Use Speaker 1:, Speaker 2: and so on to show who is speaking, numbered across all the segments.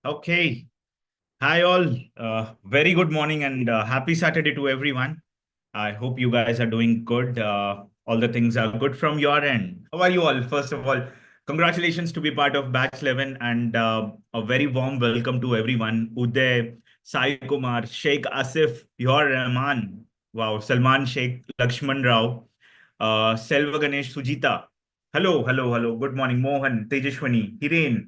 Speaker 1: Okay. Hi, all. Very good morning and happy Saturday to everyone. I hope you guys are doing good. All the things are good from your end. How are you all? First of all, congratulations to be part of Batch 11 and a very warm welcome to everyone. Uday, Sai Kumar, Sheikh Asif, Yor Rahman, wow, Salman Sheikh, Lakshman Rao, Selva Ganesh, Sujita. Hello. Good morning, Mohan, Tejashwani, Hiren.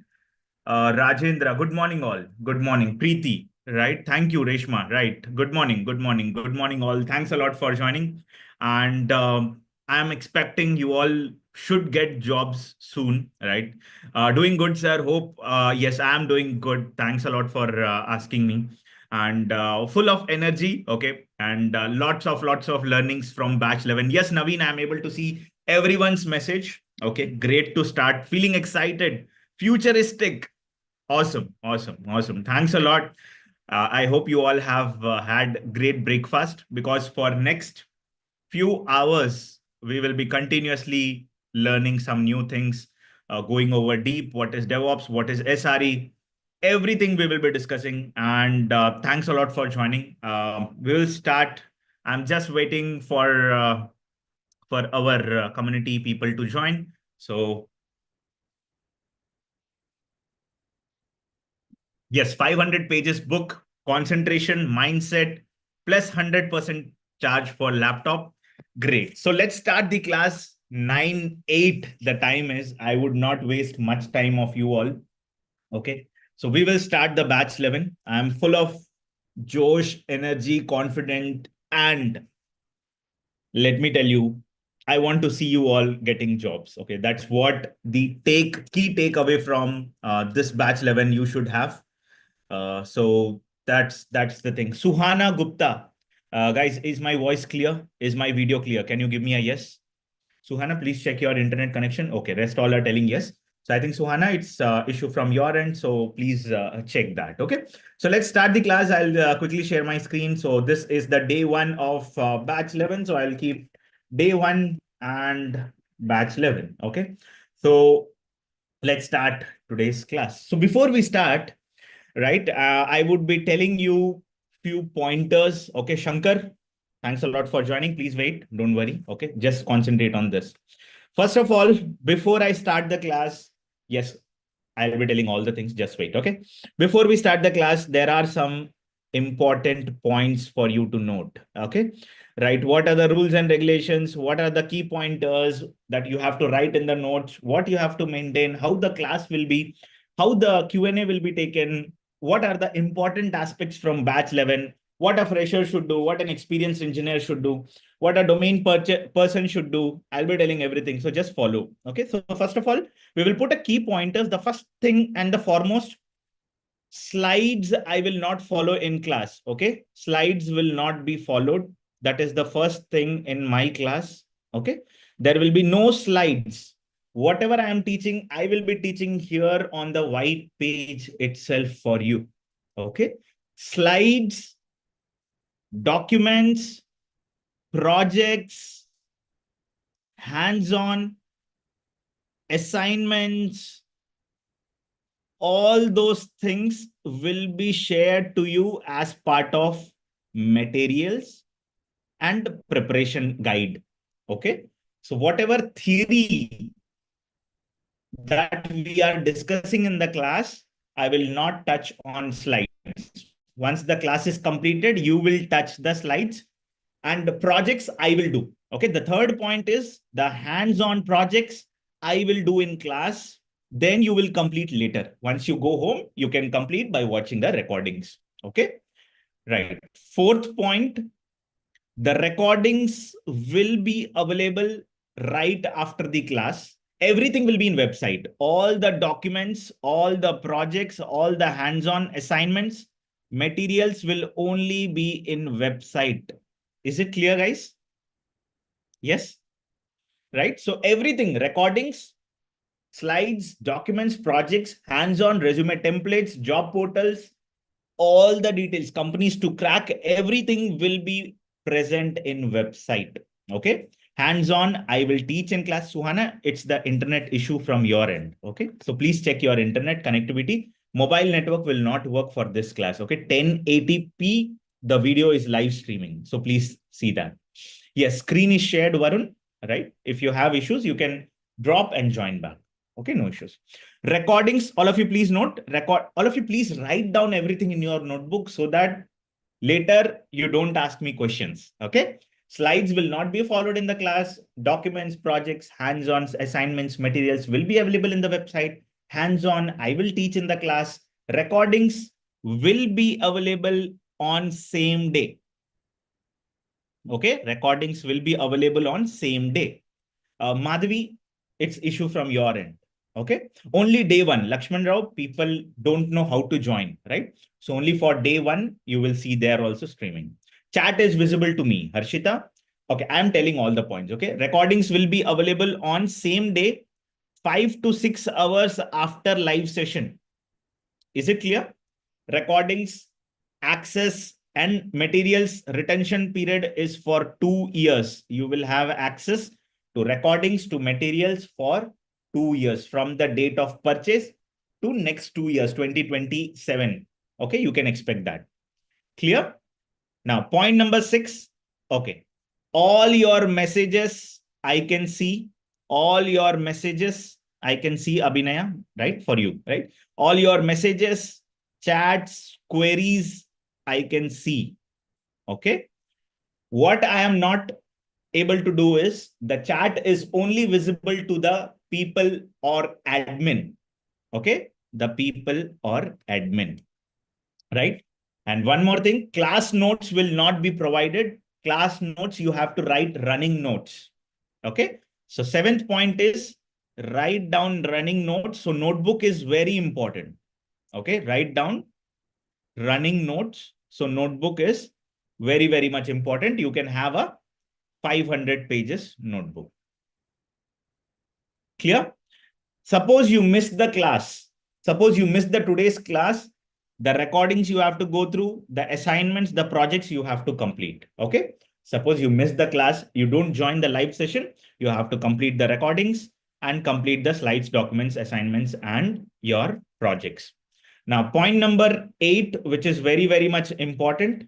Speaker 1: Rajendra, good morning, all. Good morning. Preeti, right? Thank you, Reshma. Right. Good morning, all. Thanks a lot for joining. And I'm expecting you all should get jobs soon, right? Doing good, sir. Hope, yes, I'm doing good. Thanks a lot for asking me. And full of energy, okay? And lots of learnings from batch 11. Yes, Naveen, I'm able to see everyone's message. Okay, great to start. Feeling excited, futuristic. Awesome. Thanks a lot. I hope you all have had great breakfast because for next few hours we will be continuously learning some new things, going over deep. What is DevOps? What is SRE? Everything we will be discussing. And thanks a lot for joining. We will start. I'm just waiting for our community people to join. So yes, 500 pages book, concentration, mindset, plus 100% charge for laptop. Great. So let's start the class 9:08. The time is, I would not waste much time of you all. Okay. So we will start the batch 11. I'm full of josh, energy, confident, and let me tell you, I want to see you all getting jobs. Okay. That's what the key takeaway from this batch 11 you should have. So that's the thing. Suhana Gupta, guys, is my voice clear? Is my video clear? Can you give me a yes? Suhana, please check your internet connection. Okay, rest all are telling yes. So I think Suhana, it's issue from your end. So please check that. Okay. So let's start the class. I'll quickly share my screen. So this is the day one of batch 11. So I'll keep day one and batch 11. Okay. So let's start today's class. So before we start, right? I would be telling you few pointers. Okay, Shankar, thanks a lot for joining. Please wait. Don't worry. Okay, just concentrate on this. First of all, before I start the class, yes, I'll be telling all the things. Just wait. Okay. Before we start the class, there are some important points for you to note. Okay. Right. What are the rules and regulations? What are the key pointers that you have to write in the notes? What you have to maintain? How the class will be? How the Q&A will be taken? What are the important aspects from batch 11? What a fresher should do? What an experienced engineer should do? What a domain person should do? I'll be telling everything. So just follow. Okay. So first of all, we will put a key pointers. The first thing and the foremost, slides I will not follow in class. Okay. Slides will not be followed. That is the first thing in my class. Okay. There will be no slides. Whatever I am teaching, I will be teaching here on the white page itself for you. Okay. Slides, documents, projects, hands-on, assignments, all those things will be shared to you as part of materials and preparation guide. Okay. So whatever theory that we are discussing in the class, I will not touch on slides. Once the class is completed, you will touch the slides, and the projects I will do. Okay. The third point is the hands-on projects I will do in class. Then you will complete later. Once you go home, you can complete by watching the recordings. Okay. Right. Fourth point, the recordings will be available right after the class. Everything will be in website. All the documents, all the projects, all the hands-on assignments, materials will only be in website. Is it clear, guys? Yes. Right. So everything, recordings, slides, documents, projects, hands-on, resume templates, job portals, all the details, companies to crack, everything will be present in website. Okay. Hands-on, I will teach in class. Suhana, it's the internet issue from your end. Okay. So please check your internet connectivity. Mobile network will not work for this class. Okay, 1080p, the video is live streaming. So please see that. Yes, screen is shared, Varun, right? If you have issues, you can drop and join back. Okay, no issues. Recordings, all of you please note, all of you please write down everything in your notebook so that later you don't ask me questions. Okay. Slides will not be followed in the class. Documents, projects, hands-on assignments, materials will be available in the website. Hands-on, I will teach in the class. Recordings will be available on same day. Okay, recordings will be available on same day. Madhavi, it's issue from your end. Okay, only day one. Lakshman Rao, people don't know how to join, right? So only for day one, you will see there also streaming. Chat is visible to me, Harshita. Okay, I'm telling all the points. Okay, recordings will be available on same day, 5 to 6 hours after live session. Is it clear? Recordings, access, and materials retention period is for 2 years. You will have access to recordings, to materials for 2 years from the date of purchase to next 2 years, 2027. Okay, you can expect that. Clear? Now, point number 6. Okay. All your messages, I can see. All your messages, I can see, Abhinaya, right? For you, right? All your messages, chats, queries, I can see. Okay. What I am not able to do is the chat is only visible to the people or admin. Okay. The people or admin, right? And one more thing, class notes will not be provided. Class notes, you have to write running notes. Okay. So 7th point is write down running notes. So notebook is very important. Okay. Write down running notes. So notebook is very, very much important. You can have a 500 pages notebook. Clear? Suppose you missed the class. Suppose you missed the today's class, the recordings you have to go through, the assignments, the projects you have to complete. Okay. Suppose you missed the class, you don't join the live session, you have to complete the recordings and complete the slides, documents, assignments, and your projects. Now, point number 8, which is very, very much important,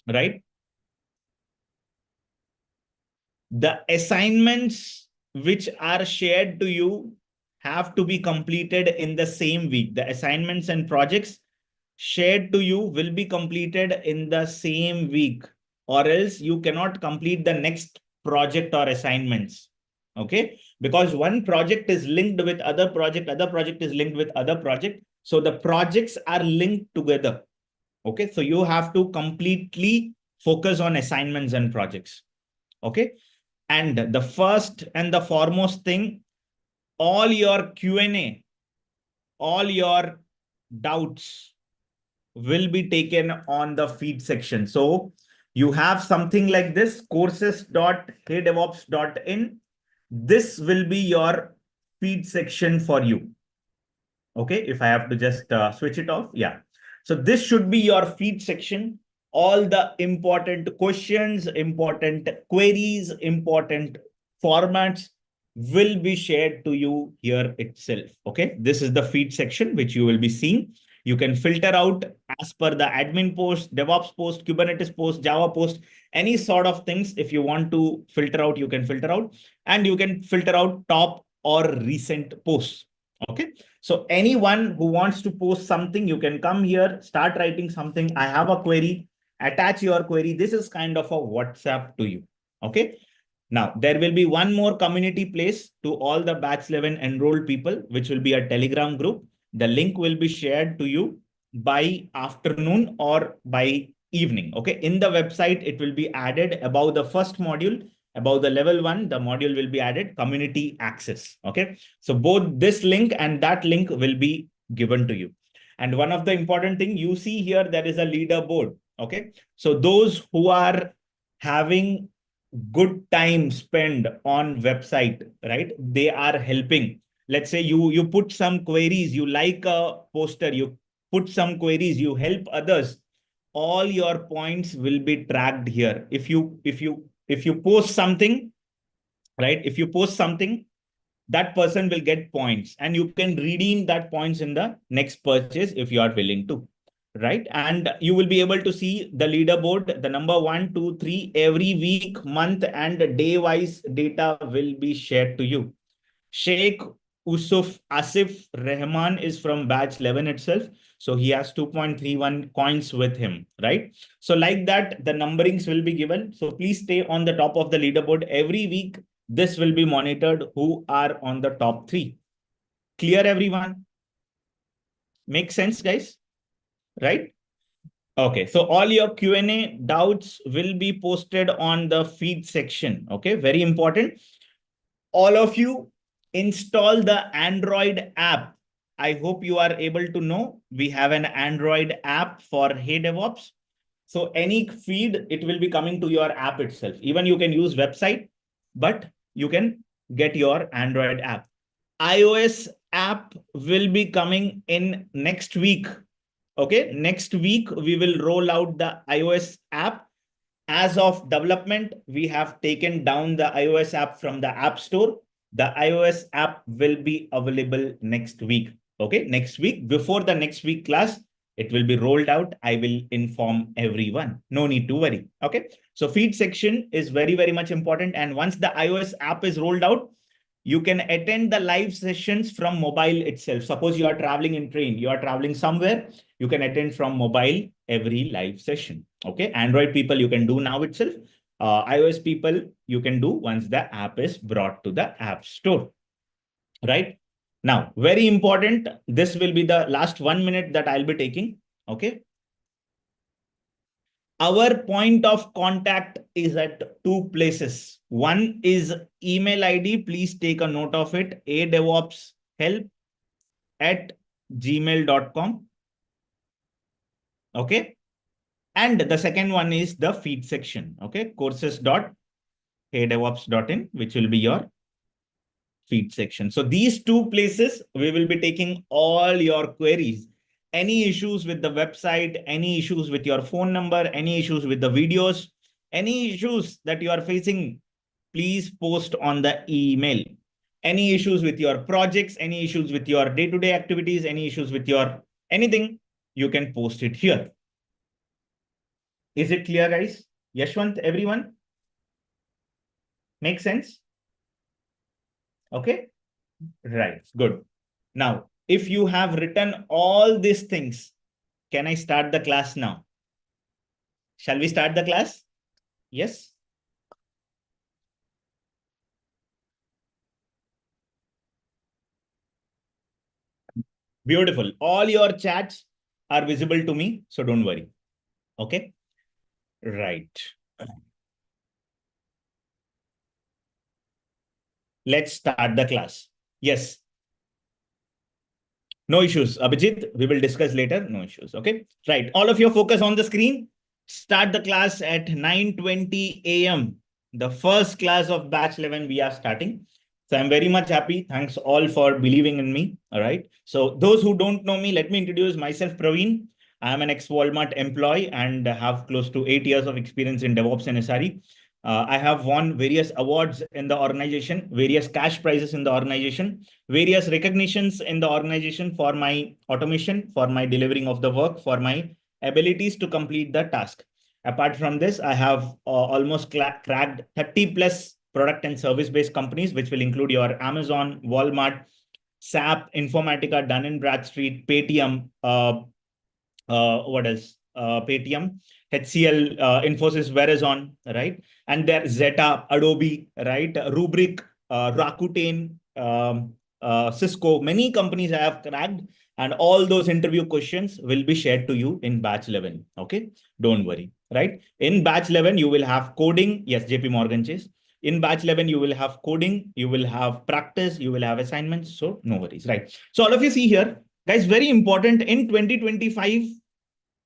Speaker 1: right? The assignments which are shared to you have to be completed in the same week. The assignments and projects shared to you will be completed in the same week, or else you cannot complete the next project or assignments. Okay, because one project is linked with other project is linked with other project. So the projects are linked together. Okay, so you have to completely focus on assignments and projects. Okay, and the first and the foremost thing, all your Q&A, all your doubts will be taken on the feed section. So you have something like this, courses.kdevops.in. This will be your feed section for you. Okay, if I have to just switch it off. Yeah. So this should be your feed section. All the important questions, important queries, important formats will be shared to you here itself. Okay, this is the feed section which you will be seeing. You can filter out as per the admin post, DevOps post, Kubernetes post, Java post, any sort of things. If you want to filter out, you can filter out, and you can filter out top or recent posts. Okay, so anyone who wants to post something, you can come here, start writing something. I have a query, attach your query. This is kind of a WhatsApp to you. Okay. Now, there will be one more community place to all the batch 11 enrolled people, which will be a Telegram group. The link will be shared to you by afternoon or by evening. Okay. In the website, it will be added above the first module, above the level 1, the module will be added community access. Okay. So both this link and that link will be given to you. And one of the important thing you see here, there is a leaderboard. Okay. So those who are having good time spent on website, right? They are helping. Let's say you put some queries, you like a poster, you put some queries, you help others. All your points will be tracked here. If you post something, right? If you post something, that person will get points, and you can redeem that points in the next purchase if you are willing to, right? And you will be able to see the leaderboard, the number 1, 2, 3 every week, month, and day wise data will be shared to you. Sheikh Usuf Asif Rahman is from batch 11 itself. So he has 2.31 coins with him, right? So like that, the numberings will be given. So please stay on the top of the leaderboard every week. This will be monitored who are on the top 3. Clear, everyone? Make sense, guys? Right? Okay, so all your Q&A doubts will be posted on the feed section. Okay, very important. All of you install the Android app. I hope you are able to know we have an Android app for Hey DevOps. So any feed, it will be coming to your app itself. Even you can use website, but you can get your Android app. iOS app will be coming in next week. Okay, next week we will roll out the iOS app. As of development, we have taken down the iOS app from the App Store. The iOS app will be available next week. Okay, next week, before the next week class, it will be rolled out. I will inform everyone. No need to worry. Okay, so feed section is very, very much important. And once the iOS app is rolled out, you can attend the live sessions from mobile itself. Suppose you are traveling in train, you are traveling somewhere, you can attend from mobile every live session. Okay, Android people, you can do now itself. iOS people, you can do once the app is brought to the App Store, right? Now, very important, this will be the last 1 minute that I'll be taking. Okay. Our point of contact is at 2 places. One is email ID. Please take a note of it. adevopshelp@gmail.com. Okay. And the second one is the feed section. Okay. courses.heydevops.in, which will be your feed section. So these 2 places, we will be taking all your queries. Any issues with the website, any issues with your phone number, any issues with the videos, any issues that you are facing, please post on the email. Any issues with your projects, any issues with your day-to-day activities, any issues with your anything, you can post it here. Is it clear, guys? Yashwant, everyone? Make sense? Okay. Right. Good. Now, if you have written all these things, can I start the class now? Shall we start the class? Yes. Beautiful. All your chats are visible to me, so don't worry. Okay. Right. Let's start the class. Yes. No issues. Abhijit, we will discuss later. No issues. Okay. Right. All of you focus on the screen. Start the class at 9:20 a.m. The first class of batch 11 we are starting. So I'm very much happy. Thanks all for believing in me. All right. So those who don't know me, let me introduce myself, Praveen. I'm an ex-Walmart employee and have close to 8 years of experience in DevOps and SRE. I have won various awards in the organization, various cash prizes in the organization, various recognitions in the organization for my automation, for my delivering of the work, for my abilities to complete the task. Apart from this, I have almost cracked 30 plus product and service based companies, which will include your Amazon, Walmart, SAP, Informatica, Dun& Bradstreet, Paytm, what else? Paytm, HCL, Infosys, Verizon, right? And there Zeta, Adobe, right? Rubrik, Rakuten, Cisco, many companies I have cracked, and all those interview questions will be shared to you in batch 11. Okay, don't worry, right? In batch 11, you will have coding. Yes, JP Morgan Chase. In batch 11, you will have coding, you will have practice, you will have assignments. So no worries, right? So all of you see here, guys, very important in 2025,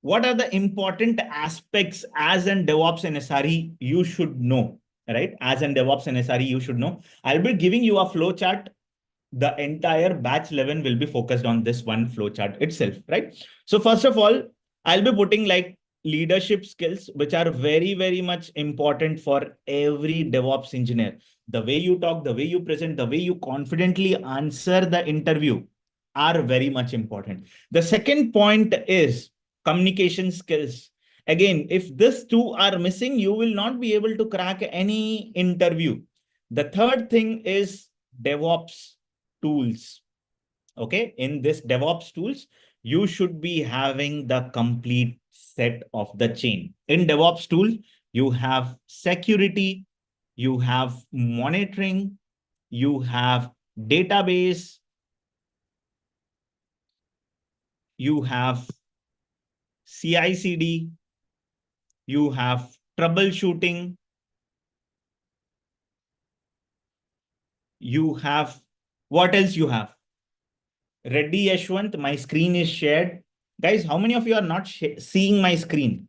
Speaker 1: what are the important aspects as an DevOps and SRE you should know, right? As an DevOps and SRE, you should know. I'll be giving you a flow chart. The entire batch 11 will be focused on this one flow chart itself, right? So first of all, I'll be putting like leadership skills, which are very, very much important for every DevOps engineer. The way you talk, the way you present, the way you confidently answer the interview are very much important. The second point is communication skills. Again, if these two are missing, you will not be able to crack any interview. The third thing is DevOps tools. Okay, in this DevOps tools, you should be having the complete set of the chain. In DevOps tool, you have security, you have monitoring, you have database, you have CI/CD, you have troubleshooting, you have, what else you have? Reddy Yashwant, my screen is shared. Guys, how many of you are not seeing my screen?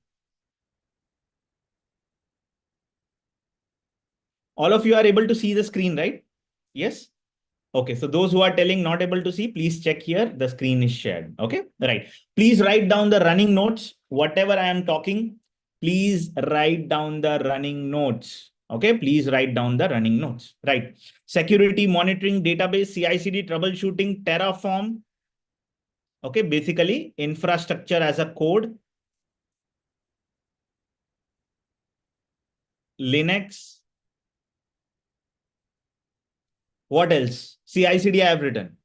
Speaker 1: All of you are able to see the screen, right? Yes? Okay, so those who are telling not able to see, please check here. The screen is shared. Okay, right. Please write down the running notes. Whatever I am talking, please write down the running notes. Okay, please write down the running notes. Right. Security monitoring, database, CI/CD, troubleshooting, Terraform. Okay, basically infrastructure as a code, Linux. What else? CI/CD I have written.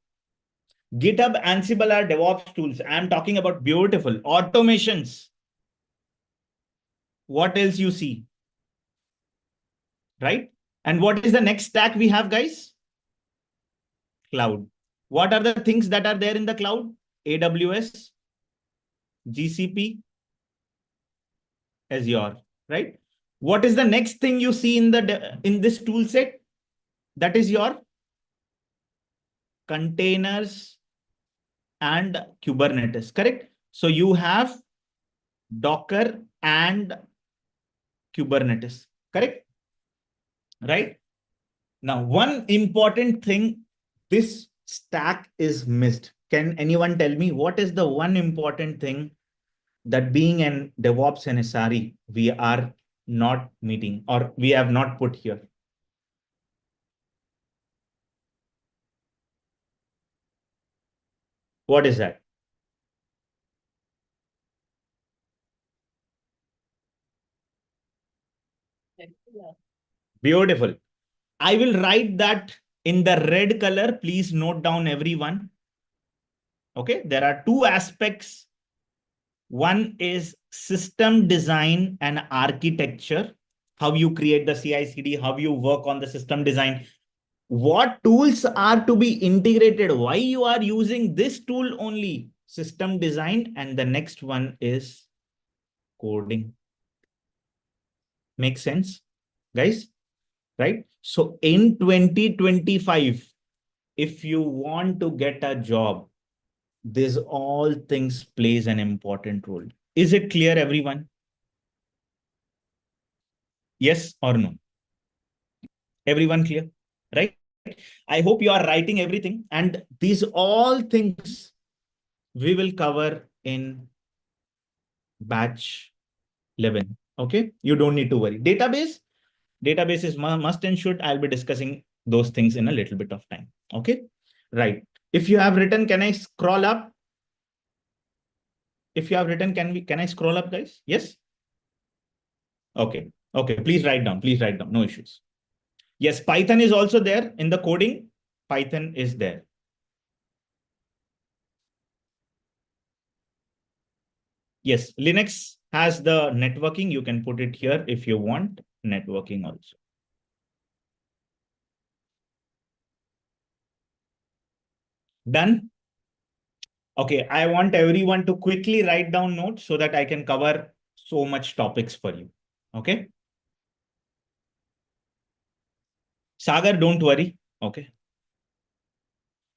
Speaker 1: GitHub, Ansible are DevOps tools. I am talking about beautiful automations. What else you see? Right? And what is the next stack we have, guys? Cloud. What are the things that are there in the cloud? AWS, GCP, Azure, right? What is the next thing you see in this tool set? That is your containers and Kubernetes, correct? So you have Docker and Kubernetes, correct? Right? Now, one important thing, this stack is missed. Can anyone tell me what is the one important thing that being an DevOps and SRE, we are not meeting or we have not put here? What is that? Beautiful. I will write that in the red color. Please note down everyone. Okay, there are two aspects. One is system design and architecture, how you create the CI/CD, how you work on the system design, what tools are to be integrated, why you are using this tool only, system design, and the next one is coding. Make sense, guys? Right? So in 2025, if you want to get a job, these all things plays an important role. Is it clear, everyone? Yes or no? Everyone clear? Right? I hope you are writing everything. And these all things we will cover in batch 11. Okay? You don't need to worry. Database is must and should. I'll be discussing those things in a little bit of time. Okay? Right. If you have written, can I scroll up? If you have written, can I scroll up, guys? Yes? Okay. Okay. Please write down. Please write down. No issues. Yes, Python is also there in the coding. Python is there. Yes, Linux has the networking. You can put it here if you want networking also. Done? Okay, I want everyone to quickly write down notes so that I can cover so much topics for you. Okay. Sagar, don't worry. Okay.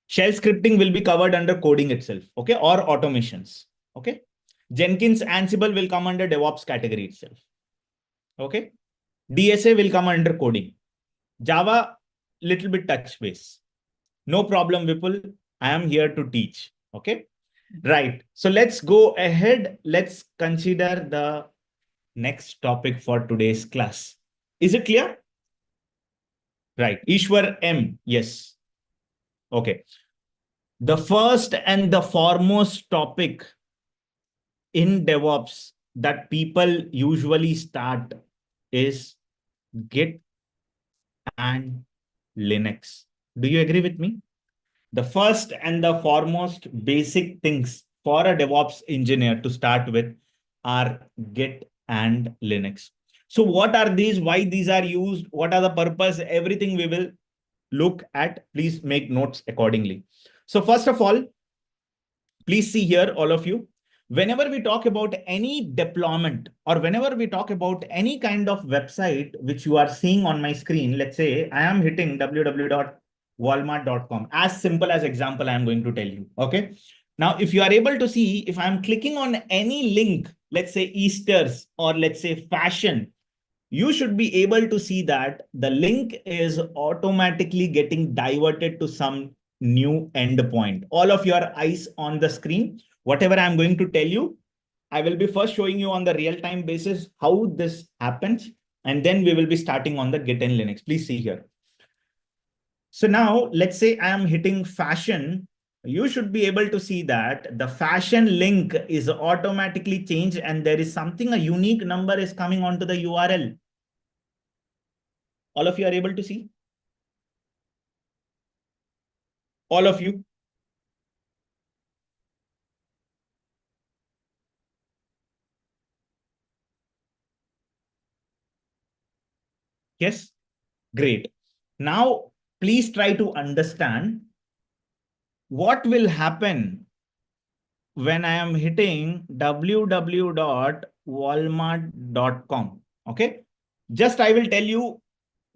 Speaker 1: Shell scripting will be covered under coding itself. Okay. Or automations. Okay. Jenkins, Ansible will come under DevOps category itself. Okay. DSA will come under coding. Java, little bit touch base. No problem, Vipul. I am here to teach. Okay. Right. So let's go ahead. Let's consider the next topic for today's class. Is it clear? Right. Ishwar M. Yes. Okay. The first and the foremost topic in DevOps that people usually start is Git and Linux. Do you agree with me? The first and the foremost basic things for a DevOps engineer to start with are Git and Linux. So what are these? Why these are used? What are the purpose? Everything we will look at. Please make notes accordingly. So first of all, please see here, all of you. Whenever we talk about any deployment or whenever we talk about any kind of website which you are seeing on my screen, let's say I am hitting www.walmart.com. As simple as example, I am going to tell you. Okay. Now, if you are able to see, if I'm clicking on any link, let's say Easter's or let's say fashion, you should be able to see that the link is automatically getting diverted to some new endpoint. All of your eyes on the screen. Whatever I'm going to tell you, I will be first showing you on the real-time basis how this happens, and then we will be starting on the Git and Linux. Please see here. So now let's say I am hitting fashion. You should be able to see that the fashion link is automatically changed and there is something, a unique number is coming onto the URL. All of you are able to see? All of you? Yes? Great. Now, please try to understand what will happen when I am hitting www.walmart.com. Okay? Just I will tell you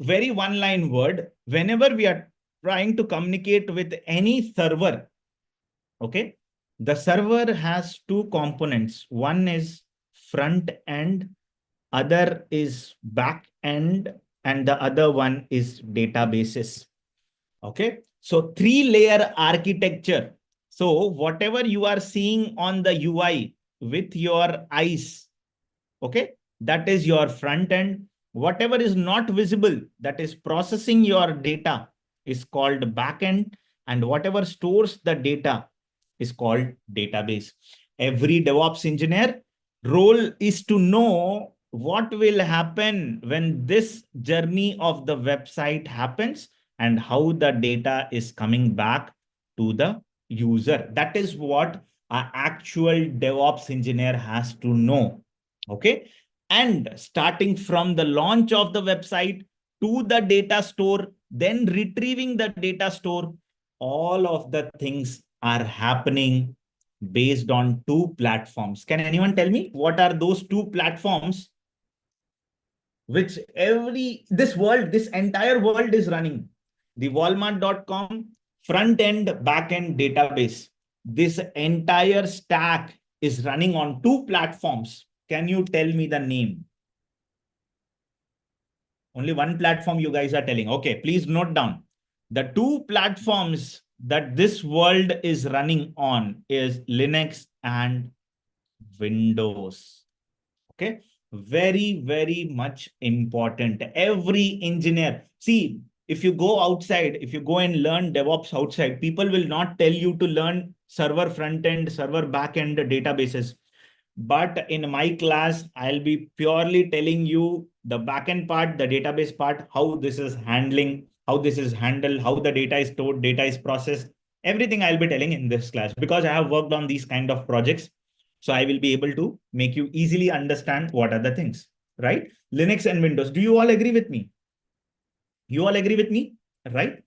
Speaker 1: very one-line word. Whenever we are trying to communicate with any server, okay, the server has two components. One is front end, other is back end, and the other one is databases. Okay, so three-layer architecture. So whatever you are seeing on the UI with your eyes, okay, that is your front end. Whatever is not visible, that is processing your data, is called back end, and whatever stores the data is called database. Every DevOps engineer role is to know what will happen when this journey of the website happens and how the data is coming back to the user. That is what an actual DevOps engineer has to know. Okay. And starting from the launch of the website to the data store, then retrieving the data store, all of the things are happening based on two platforms. Can anyone tell me what are those two platforms which this entire world is running? The Walmart.com front end, back end database. This entire stack is running on two platforms. Can you tell me the name? Only one platform you guys are telling. Okay, please note down. The two platforms that this world is running on is Linux and Windows. Okay, very, very much important. Every engineer, see, if you go outside, if you go and learn DevOps outside, people will not tell you to learn server front end, server back end databases. But in my class, I'll be purely telling you the backend part, the database part, how this is handling, how this is handled, how the data is stored, data is processed. Everything I'll be telling in this class because I have worked on these kind of projects. So I will be able to make you easily understand what are the things, right? Linux and Windows. Do you all agree with me? You all agree with me, right?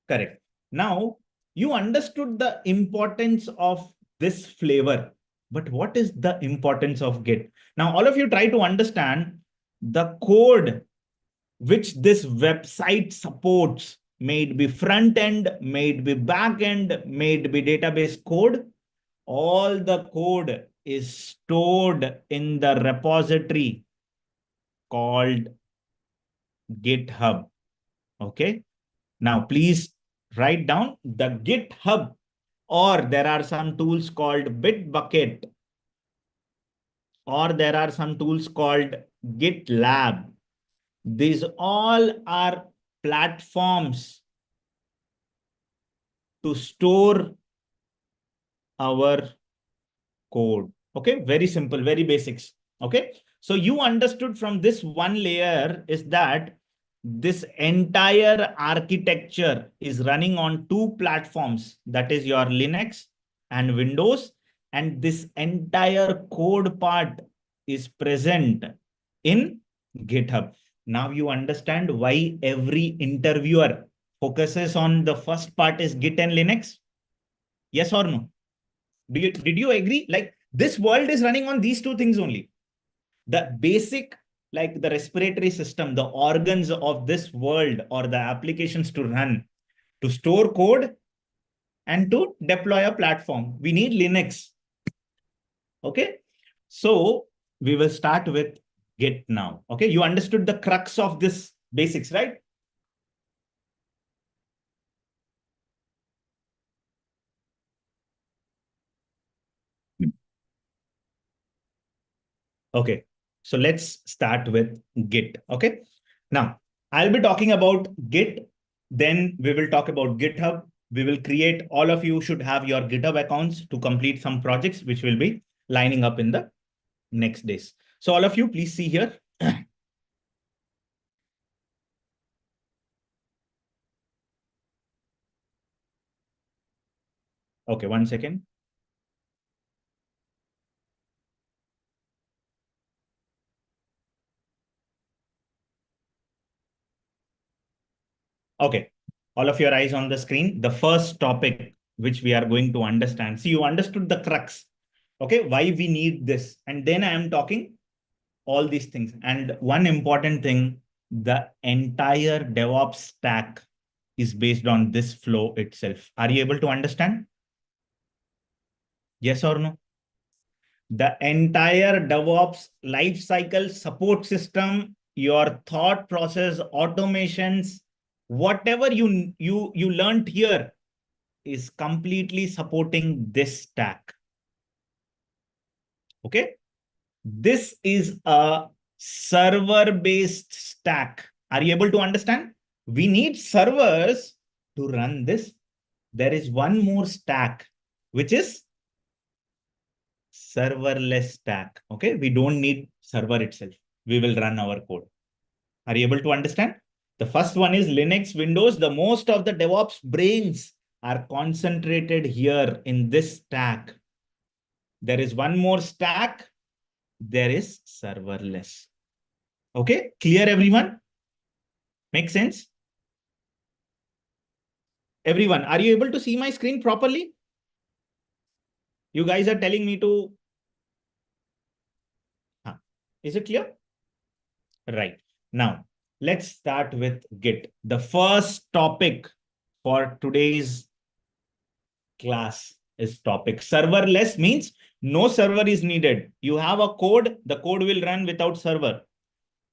Speaker 1: Correct. Now, you understood the importance of this flavor, but what is the importance of Git? Now, all of you try to understand the code which this website supports, may it be front end, may it be back end, may it be database code. All the code is stored in the repository called GitHub. Okay. Now, please write down the GitHub, or there are some tools called Bitbucket. or there are some tools called GitLab. These all are platforms to store our code. Okay, very simple, very basics. Okay, so you understood from this one layer is that this entire architecture is running on two platforms, that is your Linux and Windows, and this entire code part is present in GitHub. Now you understand why every interviewer focuses on the first part is Git and Linux. Yes or no? Did you agree? Like this world is running on these two things only. The basic, like the respiratory system, the organs of this world or the applications to run, to store code and to deploy a platform. We need Linux. Okay. So we will start with Git now. Okay. You understood the crux of this basics, right? Okay, so let's start with Git. Okay, now I'll be talking about Git, then we will talk about GitHub. We will create, all of you should have your GitHub accounts to complete some projects, which will be lining up in the next days. So all of you, please see here. Okay, 1 second. Okay, all of your eyes on the screen. The first topic which we are going to understand. See, you understood the crux. Okay, why we need this. And then I am talking all these things. And one important thing, the entire DevOps stack is based on this flow itself. Are you able to understand? Yes or no? The entire DevOps lifecycle support system, your thought process, automations, whatever you learned here is completely supporting this stack. Okay. This is a server-based stack. Are you able to understand? We need servers to run this. There is one more stack, which is serverless stack. Okay, we don't need server itself. We will run our code. Are you able to understand? The first one is Linux, Windows. The most of the DevOps brains are concentrated here in this stack. There is one more stack. There is serverless. Okay, clear everyone? Make sense? Everyone, are you able to see my screen properly? You guys are telling me to... Is it clear? Right. Now, let's start with Git. The first topic for today's class is topic. Serverless means no server is needed. You have a code, the code will run without server.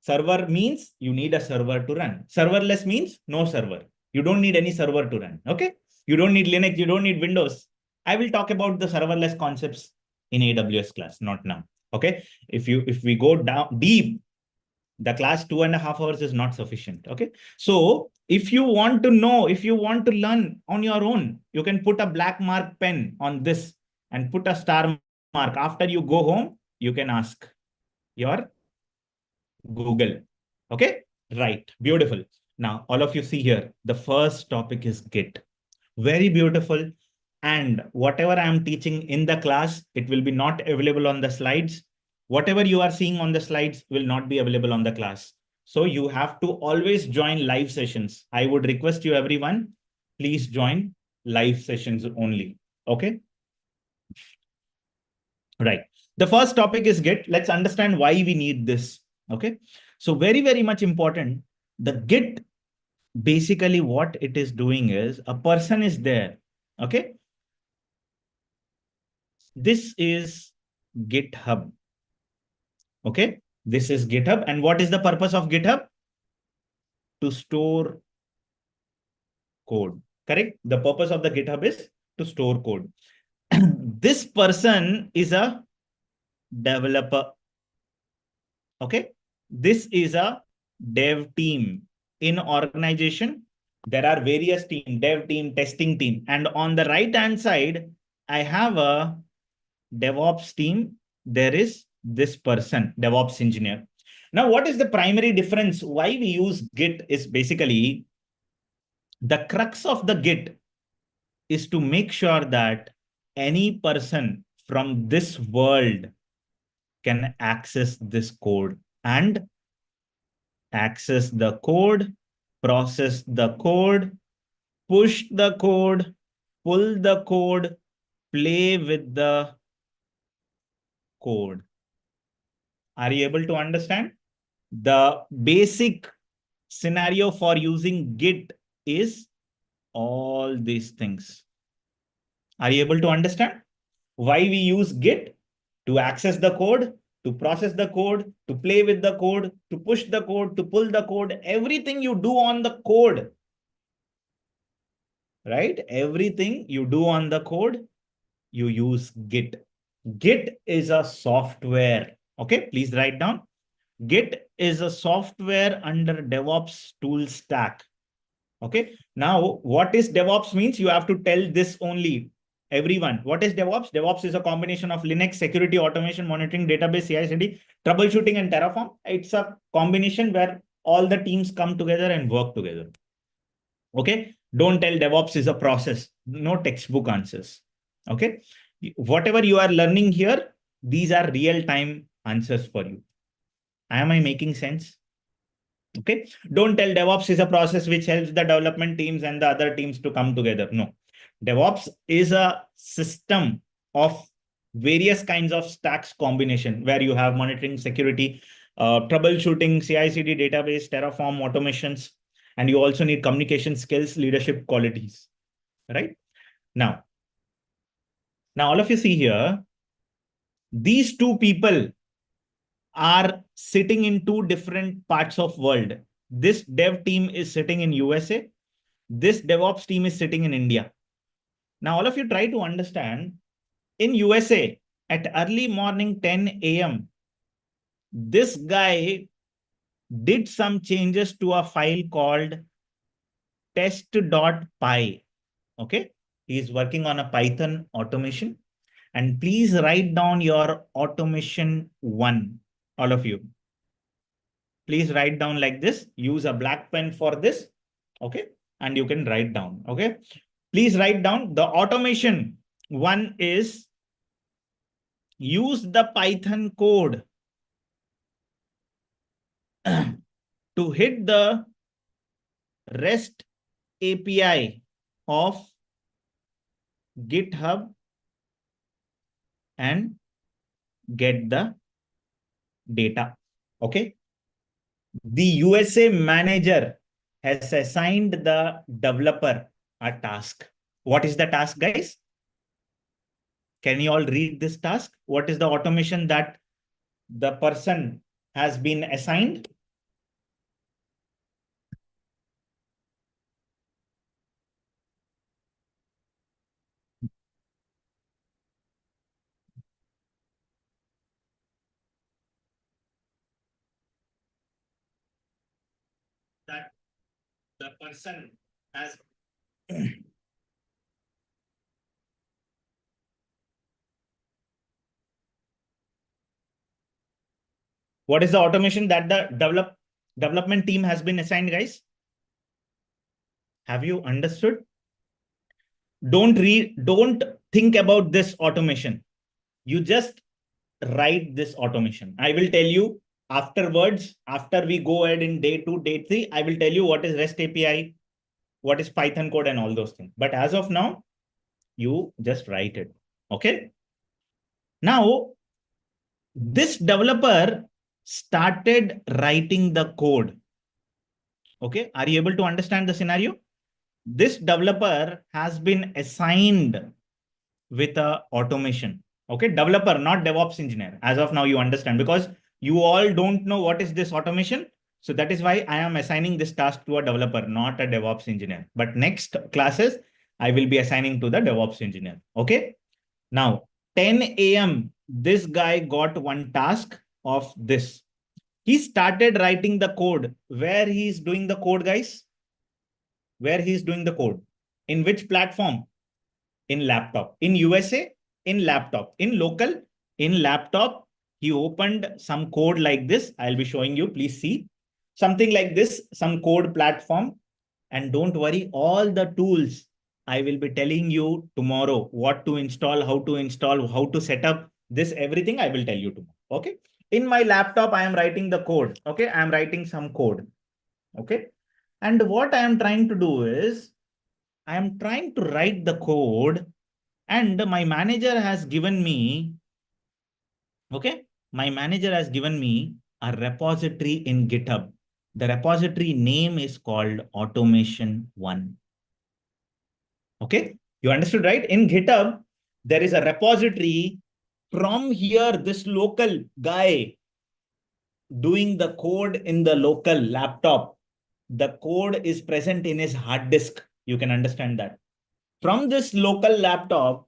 Speaker 1: Server means you need a server to run. Serverless means no server. You don't need any server to run. Okay. You don't need Linux. You don't need Windows. I will talk about the serverless concepts in AWS class, not now. Okay. If we go down deep, the class 2.5 hours is not sufficient. Okay. So if you want to know, if you want to learn on your own, you can put a black mark pen on this and put a star mark. After you go home, you can ask your Google. Okay. Right. Beautiful. Now, all of you see here, the first topic is Git. Very beautiful. And whatever I am teaching in the class, it will be not available on the slides. Whatever you are seeing on the slides will not be available on the class. So you have to always join live sessions. I would request you everyone, please join live sessions only. Okay. Right. The first topic is Git. Let's understand why we need this. Okay. So very, very much important. The Git, basically what it is doing is a person is there. Okay. This is GitHub. Okay. This is GitHub. And what is the purpose of GitHub? To store code. Correct. The purpose of the GitHub is to store code. This person is a developer. Okay. This is a dev team. In organization, there are various team, dev team, testing team. And on the right hand side, I have a DevOps team. There is this person, DevOps engineer. Now, what is the primary difference? Why we use Git is basically the crux of the Git is to make sure that any person from this world can access this code and access the code, process the code, push the code, pull the code, play with the code. Are you able to understand? The basic scenario for using Git is all these things. Are you able to understand why we use Git? To access the code, to process the code, to play with the code, to push the code, to pull the code, everything you do on the code, right? Everything you do on the code, you use Git. Git is a software. Okay, please write down. Git is a software under DevOps tool stack. Okay. Now, what is DevOps means? You have to tell this only. Everyone. What is DevOps? DevOps is a combination of Linux, security, automation, monitoring, database, CI/CD, troubleshooting, and Terraform. It's a combination where all the teams come together and work together. Okay. Don't tell DevOps is a process. No textbook answers. Okay. Whatever you are learning here, these are real-time answers for you. Am I making sense? Okay. Don't tell DevOps is a process which helps the development teams and the other teams to come together. No. DevOps is a system of various kinds of stacks combination where you have monitoring, security, troubleshooting, CI/CD, database, Terraform, automations, and you also need communication skills, leadership qualities, right? Now all of you see here, these two people are sitting in two different parts of world. This dev team is sitting in USA. This DevOps team is sitting in India. Now, all of you try to understand, in USA at early morning 10 a.m., this guy did some changes to a file called test.py. Okay. He is working on a Python automation. And please write down your automation one, all of you. Please write down like this. Use a black pen for this. Okay. And you can write down. Okay. Please write down the automation one is use the Python code to hit the REST API of GitHub and get the data. Okay. The USA manager has assigned the developer a task. What is the task, guys? Can you all read this task? What is the automation that the person has been assigned? That the person has what is the automation that the development team has been assigned, guys? Have you understood? Don't think about this automation. You just write this automation. I will tell you afterwards, after we go ahead in day 2, day 3, I will tell you what is REST API, what is Python code and all those things. But as of now, you just write it. Okay. Now, this developer started writing the code. Okay. Are you able to understand the scenario? This developer has been assigned with a automation. Okay. Developer, not DevOps engineer. As of now, you understand because you all don't know what is this automation. So that is why I am assigning this task to a developer, not a DevOps engineer. But next classes, I will be assigning to the DevOps engineer. Okay. Now, 10 a.m., this guy got one task of this. He started writing the code. Where he's doing the code, guys? Where he's doing the code? In which platform? In laptop. In USA? In laptop. In local? In laptop. He opened some code like this. I'll be showing you. Please see. Something like this, some code platform. And don't worry, all the tools I will be telling you tomorrow, what to install, how to set up this, everything I will tell you tomorrow. Okay. In my laptop, I am writing the code. Okay. I am writing some code. Okay. And what I am trying to do is I am trying to write the code, and my manager has given me, okay, my manager has given me a repository in GitHub. The repository name is called automation one. Okay, you understood, right? In GitHub, there is a repository. From here, this local guy doing the code in the local laptop, the code is present in his hard disk. You can understand that. From this local laptop,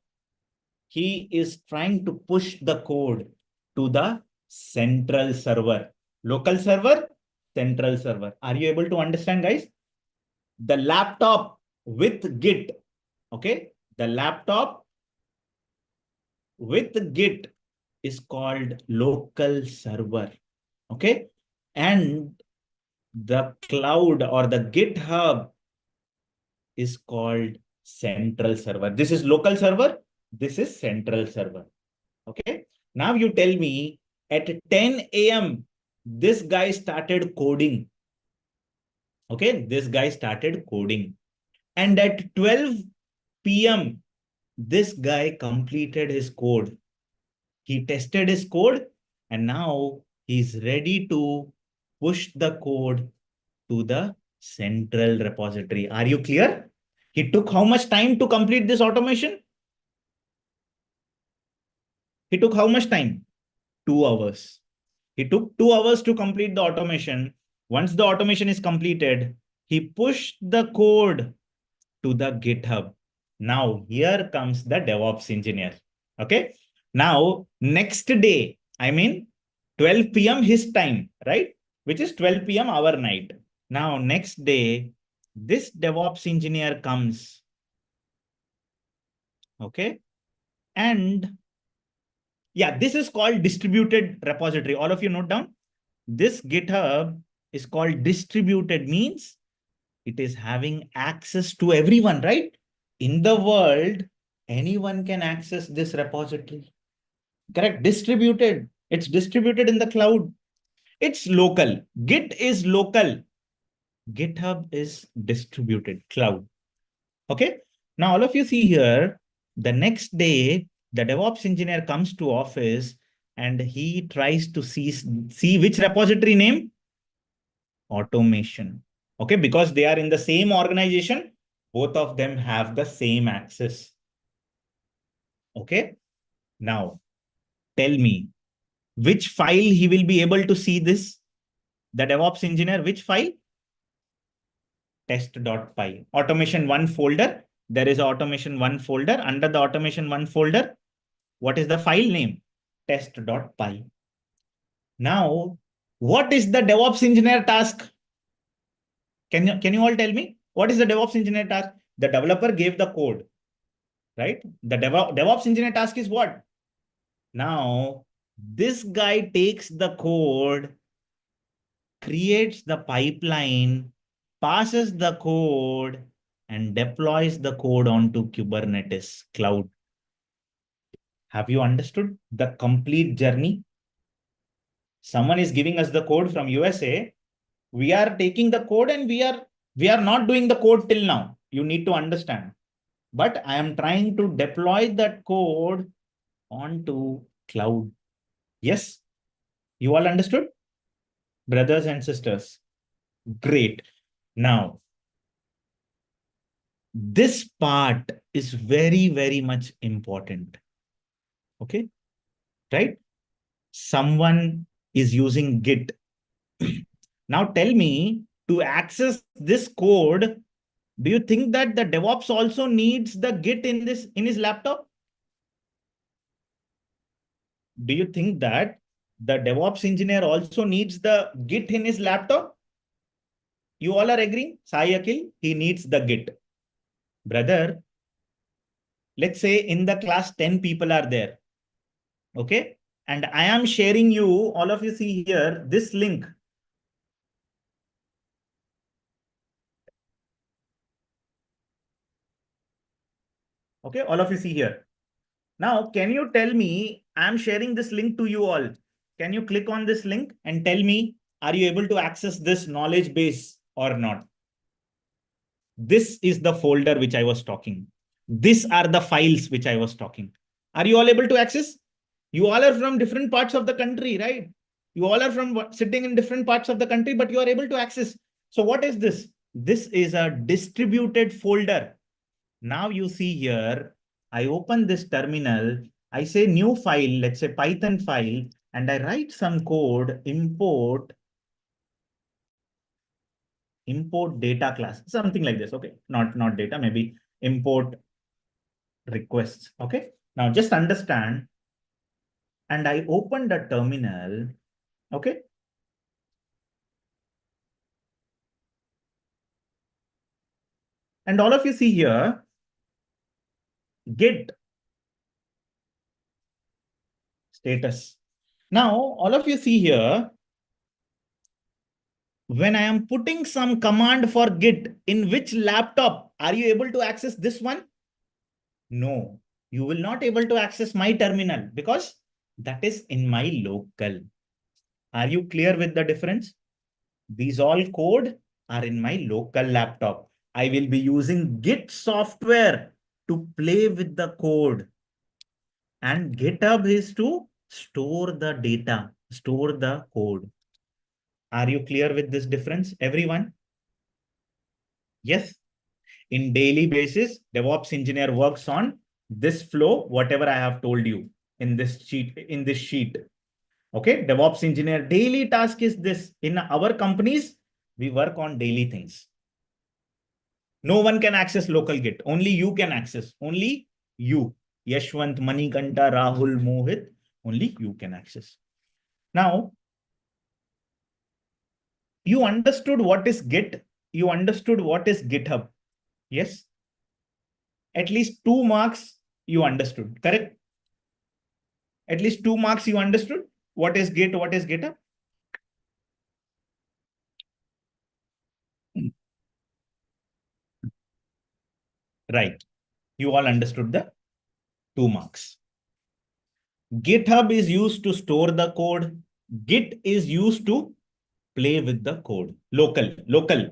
Speaker 1: he is trying to push the code to the central server. Local server, central server. Are you able to understand, guys? The laptop with Git, okay? The laptop with Git is called local server, okay? And the cloud or the GitHub is called central server. This is local server. This is central server. Okay. Now you tell me at 10 a.m., this guy started coding. Okay. This guy started coding. And at 12 p.m., this guy completed his code. He tested his code and now he's ready to push the code to the central repository. Are you clear? He took how much time to complete this automation? He took how much time? 2 hours. He took 2 hours to complete the automation. Once the automation is completed, he pushed the code to the GitHub. Now, here comes the DevOps engineer. Okay. Now, next day, I mean, 12 p.m. his time, right? Which is 12 p.m. our night. Now, next day, this DevOps engineer comes. Okay. And yeah, this is called distributed repository. All of you note down. This GitHub is called distributed, means it is having access to everyone, right? In the world, anyone can access this repository. Correct? Distributed. It's distributed in the cloud. It's local. Git is local. GitHub is distributed cloud. Okay. Now, all of you see here, the next day, the DevOps engineer comes to office and he tries to see which repository name? Automation. Okay. Because they are in the same organization, both of them have the same access. Okay. Now, tell me which file he will be able to see this? The DevOps engineer, which file? Test.py. Automation one folder. There is automation one folder. Under the automation one folder, what is the file name? Test.py. Now, what is the DevOps engineer task? Can you all tell me? What is the DevOps engineer task? The developer gave the code, right? The DevOps engineer task is what? Now, this guy takes the code, creates the pipeline, passes the code, and deploys the code onto Kubernetes cloud. Have you understood the complete journey? Someone is giving us the code from USA. We are taking the code and we are not doing the code till now. You need to understand. But I am trying to deploy that code onto cloud. Yes, you all understood? Brothers and sisters. Great. Now, this part is very, very much important. Okay, right? Someone is using Git. Now tell me, to access this code, do you think that the DevOps also needs the Git in his laptop? Do you think that the DevOps engineer also needs the Git in his laptop? You all are agreeing? Sai Akil, he needs the Git. Brother, let's say in the class 10 people are there. Okay. And I am sharing you, all of you see here, this link. Okay. All of you see here. Now, can you tell me, I'm sharing this link to you all. Can you click on this link and tell me, are you able to access this knowledge base or not? This is the folder which I was talking. These are the files which I was talking. Are you all able to access? You all are from different parts of the country, right? You all are from sitting in different parts of the country, but you are able to access. So what is this? This is a distributed folder. Now you see here, I open this terminal, I say new file, let's say Python file, and I write some code, import data class, something like this. Okay, not data, maybe import requests. Okay, now just understand. And I open the terminal. Okay. And all of you see here, Git status. Now, all of you see here, when I am putting some command for Git, in which laptop are you able to access this one? No, you will not able to access my terminal because that is in my local. Are you clear with the difference? These all code are in my local laptop. I will be using Git software to play with the code. And GitHub is to store the data, store the code. Are you clear with this difference, everyone? Yes. In daily basis, DevOps engineer works on this flow, whatever I have told you in this sheet. Okay. DevOps engineer daily task is this. In our companies, we work on daily things. No one can access local Git. Only you can access. Only you. Yashwant, Manikanta, Rahul, Mohit. Only you can access. Now, you understood what is Git. You understood what is GitHub. Yes. At least 2 marks you understood. Correct? At least 2 marks you understood. What is Git? What is GitHub? Right. You all understood the 2 marks. GitHub is used to store the code. Git is used to play with the code. Local.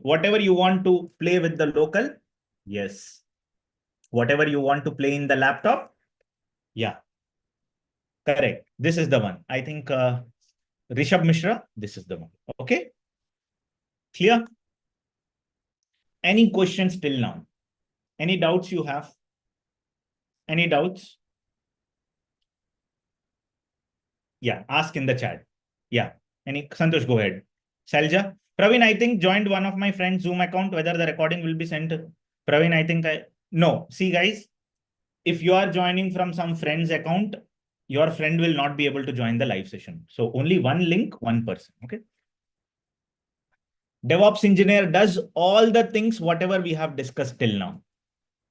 Speaker 1: Whatever you want to play with the local. Yes. Whatever you want to play in the laptop. Yeah. Correct. This is the one. I think Rishabh Mishra, this is the one. Okay. Clear? Any questions till now? Any doubts you have? Any doubts? Yeah, ask in the chat. Yeah. Any Santosh, go ahead. Salja. Praveen, I think joined one of my friend's Zoom account, whether the recording will be sent. Praveen, I think no. See, guys, if you are joining from some friend's account, your friend will not be able to join the live session. So only one link, one person. Okay. DevOps engineer does all the things, whatever we have discussed till now.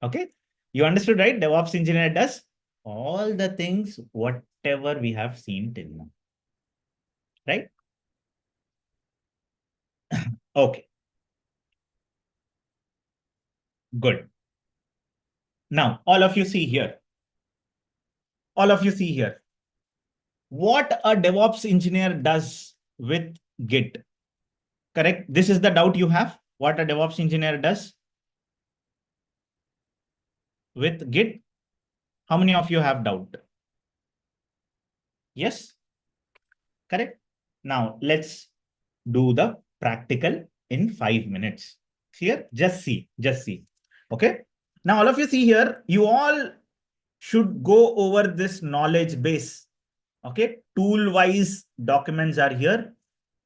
Speaker 1: Okay. You understood, right? DevOps engineer does all the things, whatever we have seen till now. Right? Okay. Good. Now, all of you see here. All of you see here. What a DevOps engineer does with Git. Correct? This is the doubt you have. What a DevOps engineer does with Git. How many of you have doubt? Yes? Correct? Now, let's do the practical in 5 minutes. Here, just see. Okay. Now, all of you see here, you all should go over this knowledge base. Okay. Tool-wise documents are here.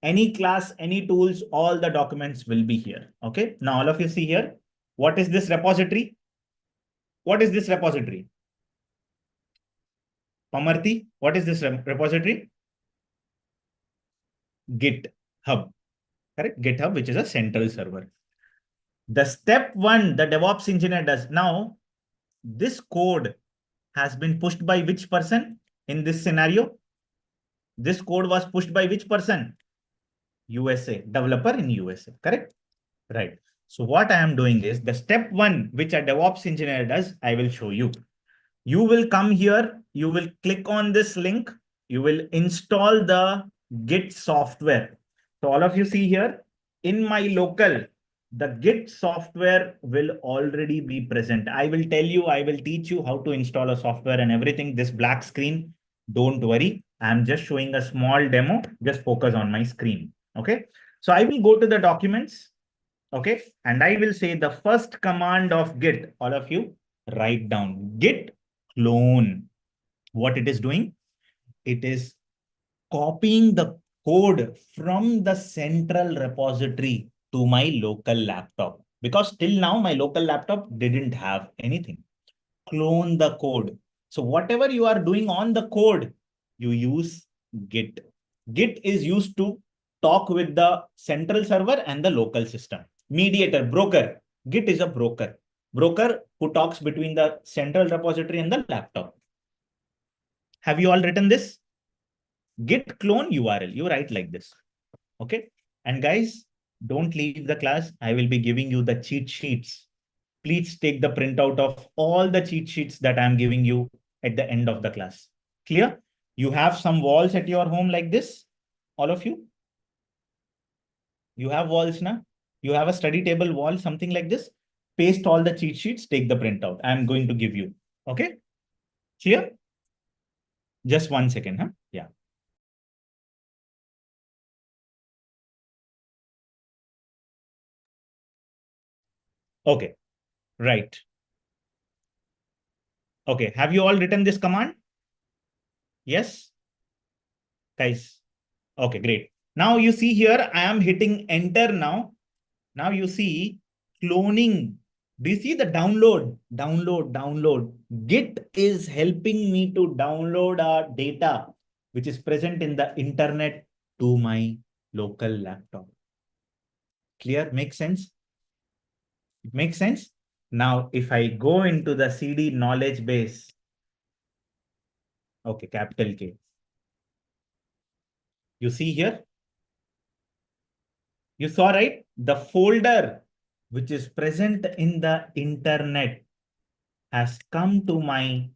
Speaker 1: Any class, any tools, all the documents will be here. Okay. Now, all of you see here, what is this repository? What is this repository? Pamarti, what is this repository? GitHub, correct? GitHub, which is a central server. The step one, the DevOps engineer does. Now, this code has been pushed by which person in this scenario? This code was pushed by which person? USA, developer in USA, correct? Right. So what I am doing is the step one, which a DevOps engineer does, I will show you. You will come here, you will click on this link, you will install the Git software. So all of you see here, in my local, the Git software will already be present. I will tell you, I will teach you how to install a software and everything. This black screen, don't worry. I'm just showing a small demo. Just focus on my screen. Okay. So I will go to the documents. Okay. And I will say the first command of Git, all of you write down Git clone. What it is doing? It is copying the code from the central repository to my local laptop. Because till now, my local laptop didn't have anything. Clone the code. So whatever you are doing on the code, you use Git. Git is used to talk with the central server and the local system. Mediator, broker. Git is a broker. Broker who talks between the central repository and the laptop. Have you all written this? Git clone URL. You write like this. Okay. And guys, don't leave the class. I will be giving you the cheat sheets. Please take the printout of all the cheat sheets that I'm giving you at the end of the class. Clear? You have some walls at your home like this. All of you. You have walls now. You have a study table wall, something like this. Paste all the cheat sheets. Take the printout. I'm going to give you. Okay. Clear? Just 1 second. Huh? Yeah. Okay. Right. Okay. Have you all written this command? Yes, guys. Okay, great. Now you see here, I am hitting enter now. Now you see cloning. Do you see the download? Download, download. Git is helping me to download data which is present in the internet to my local laptop. Clear? Makes sense? It makes sense? Now, if I go into the CD knowledge base, okay, capital K. You see here? You saw, right? The folder which is present in the internet has come to my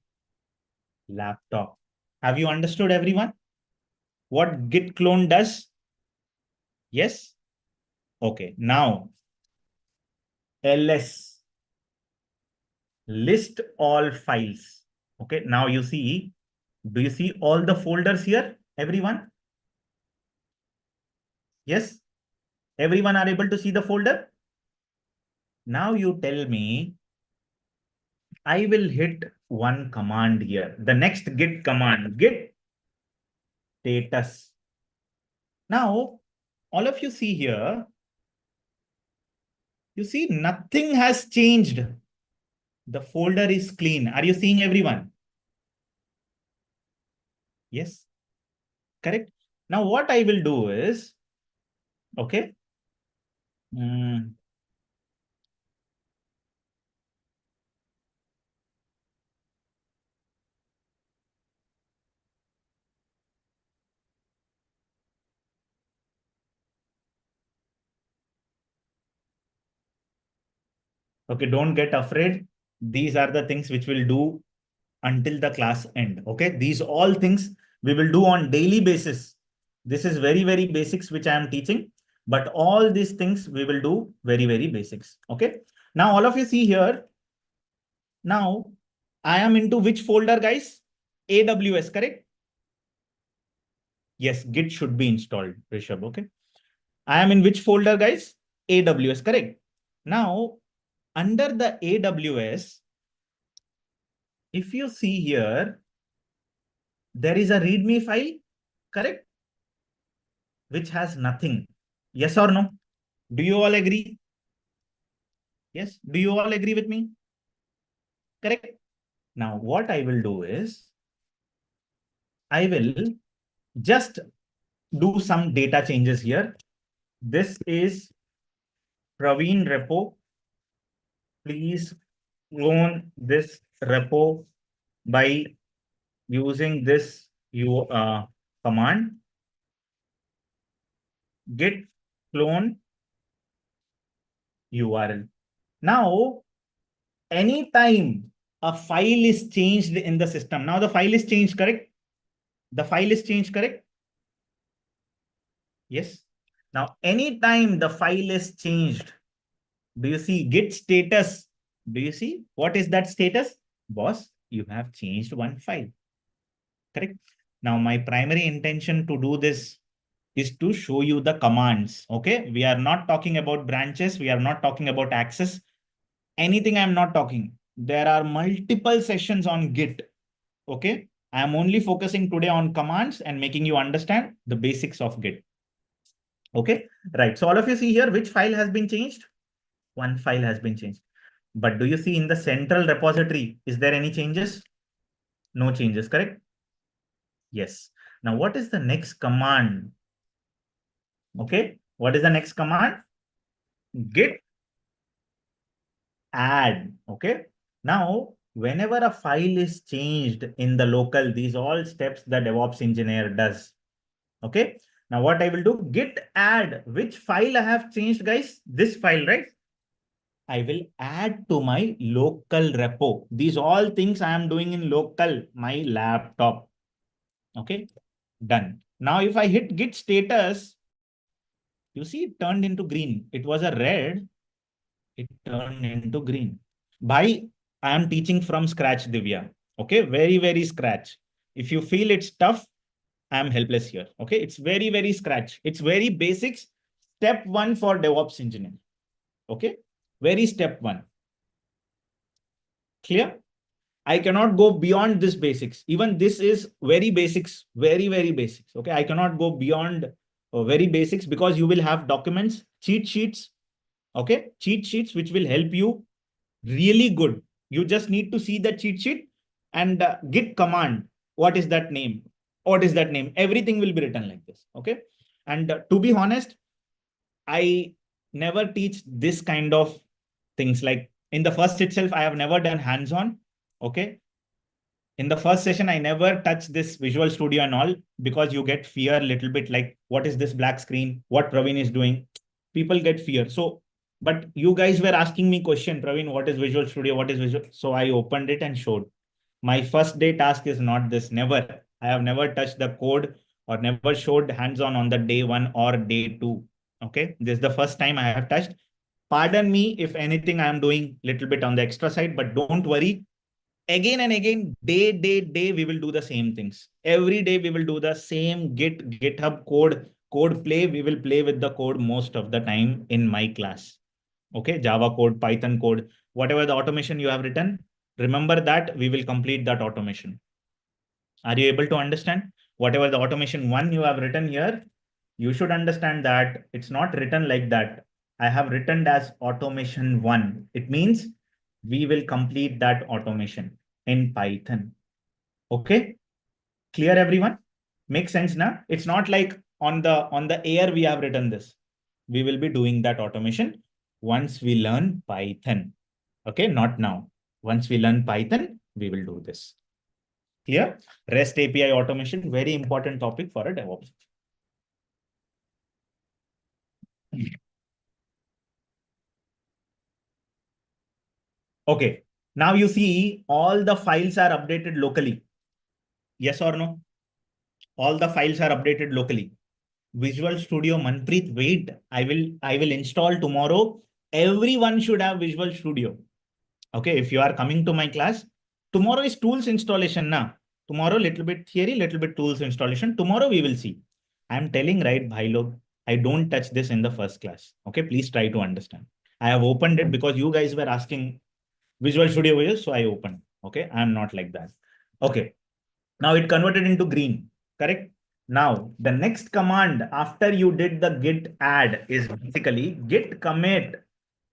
Speaker 1: laptop. Have you understood, everyone? What git clone does? Yes? Okay. Now, ls, list all files. Okay. Now you see, do you see all the folders here, everyone? Yes? Everyone are able to see the folder? Now you tell me, I will hit one command here. The next git command, git status. Now, all of you see here, you see nothing has changed. The folder is clean. Are you seeing, everyone? Yes, correct. Now what I will do is, okay. Okay, don't get afraid. These are the things which we'll do until the class end. Okay, these all things we will do on daily basis. This is very, very basics which I am teaching, but all these things we will do very, very basics. Okay, now all of you see here. Now I am into which folder, guys? AWS, correct? Yes, Git should be installed, Rishabh. Okay, I am in which folder, guys? AWS, correct? Now, under the AWS, if you see here, there is a README file, correct? Which has nothing. Yes or no? Do you all agree? Yes. Do you all agree with me? Correct. Now, what I will do is, I will just do some data changes here. This is Praveen repo. Please clone this repo by using this command, git clone URL. Now, anytime a file is changed in the system, now the file is changed, correct? The file is changed, correct? Yes. Now, anytime the file is changed, do you see git status? Do you see what is that status? Boss, you have changed one file, correct? Now, my primary intention to do this is to show you the commands. Okay. We are not talking about branches. We are not talking about access. Anything I'm not talking. There are multiple sessions on Git. Okay. I'm only focusing today on commands and making you understand the basics of Git. Okay. Right. So all of you see here, which file has been changed? One file has been changed. But do you see in the central repository, is there any changes? No changes, correct? Yes. Now, what is the next command? Okay. What is the next command? Git add. Okay. Now, whenever a file is changed in the local, these all steps the DevOps engineer does. Okay. Now, what I will do, git add, which file I have changed, guys? This file, right? I will add to my local repo. These all things I am doing in local, my laptop. Okay. Done. Now, if I hit git status, you see it turned into green. It was a red. It turned into green. By I am teaching from scratch, Divya. Okay, very, very scratch. If you feel it's tough, I am helpless here. Okay, it's very, very scratch. It's very basics. Step one for DevOps engineer. Okay, very step one. Clear? I cannot go beyond this basics. Even this is very basics, very, very basics. Okay, I cannot go beyond very basics because you will have documents, cheat sheets. Okay, cheat sheets which will help you really good. You just need to see the cheat sheet and git command. What is that name? What is that name? Everything will be written like this. Okay. And to be honest, I never teach this kind of things. Like in the first itself, I have never done hands-on. Okay. In the first session, I never touch this Visual Studio and all because you get fear a little bit like, what is this black screen? What Praveen is doing? People get fear. So, but you guys were asking me question, Praveen, what is Visual Studio? What is Visual? So I opened it and showed. My first day task is not this. Never. I have never touched the code or never showed hands-on on the day one or day two. Okay. This is the first time I have touched. Pardon me if anything I am doing little bit on the extra side, but don't worry, again and again, day, we will do the same things. Every day we will do the same GitHub code play. We will play with the code most of the time in my class. Okay, Java code, Python code, whatever the automation you have written, remember that we will complete that automation. Are you able to understand? Whatever the automation one you have written here, you should understand that it's not written like that. I have written as automation one. It means we will complete that automation in Python. Okay, clear everyone? Makes sense now? It's not like on the air we have written this. We will be doing that automation once we learn Python. Okay, not now. Once we learn Python, we will do this. Clear? REST API automation, very important topic for a DevOps. Okay, now you see all the files are updated locally. Yes or no? All the files are updated locally. Visual Studio, Manpreet, wait, I will install tomorrow. Everyone should have Visual Studio. Okay, if you are coming to my class, tomorrow is tools installation now. Tomorrow, little bit theory, little bit tools installation. Tomorrow we will see. I'm telling right, bhai log, I don't touch this in the first class. Okay, please try to understand. I have opened it because you guys were asking Visual Studio, so I opened. Okay, I'm not like that. Okay, now it converted into green, correct? Now, the next command after you did the git add is basically git commit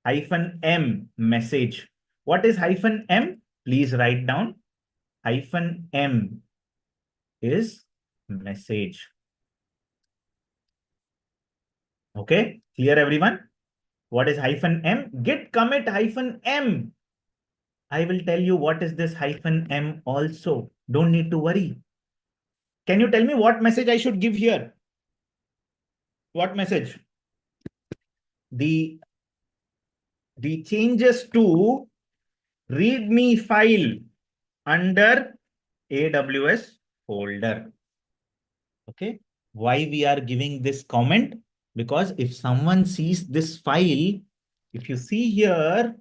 Speaker 1: -m message. What is -m? Please write down. -m is message. Okay, clear everyone? What is hyphen M? Git commit hyphen M. I will tell you what is this hyphen M also. Don't need to worry. Can you tell me what message I should give here? What message? The changes to README file under AWS folder. Okay. Why we are giving this comment? Because if someone sees this file, if you see here,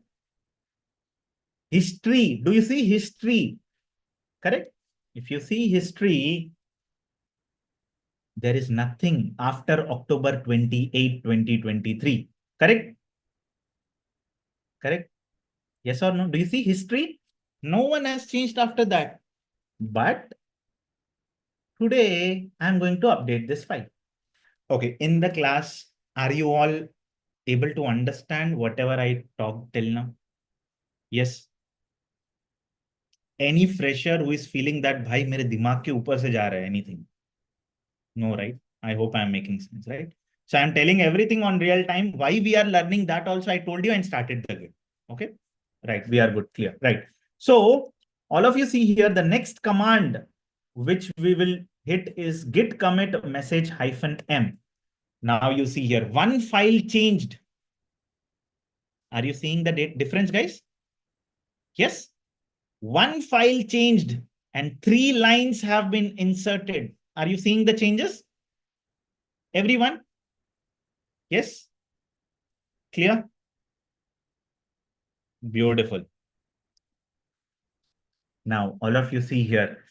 Speaker 1: history, do you see history? Correct? If you see history, there is nothing after October 28, 2023. Correct? Correct? Yes or no? Do you see history? No one has changed after that. But today, I'm going to update this file. Okay, in the class, are you all able to understand whatever I talked till now? Yes. Any fresher who is feeling that भाई मेरे दिमाग के ऊपर से जा रहा है anything? No, right? I hope I'm making sense, right? So I'm telling everything on real time. Why we are learning that also I told you and started the game. Okay, right? We are good, clear, right? So all of you see here the next command which we will hit is git commit message hyphen m. Now you see here one file changed. Are you seeing the difference, guys? Yes. One file changed and 3 lines have been inserted. Are you seeing the changes? Everyone? Yes? Clear? Beautiful. Now, all of you see here.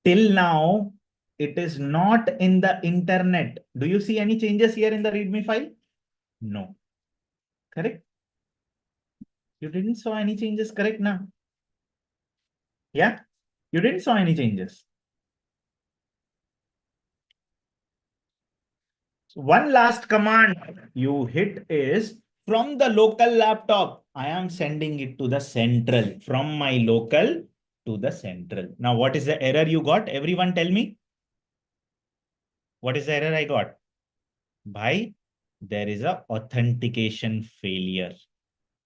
Speaker 1: Till now, it is not in the internet. Do you see any changes here in the README file? No. Correct? You didn't saw any changes, correct now? Yeah? You didn't saw any changes. So one last command you hit is from the local laptop. I am sending it to the central. From my local to the central. Now, what is the error you got? Everyone tell me. What is the error I got? Bhai, there is a authentication failure.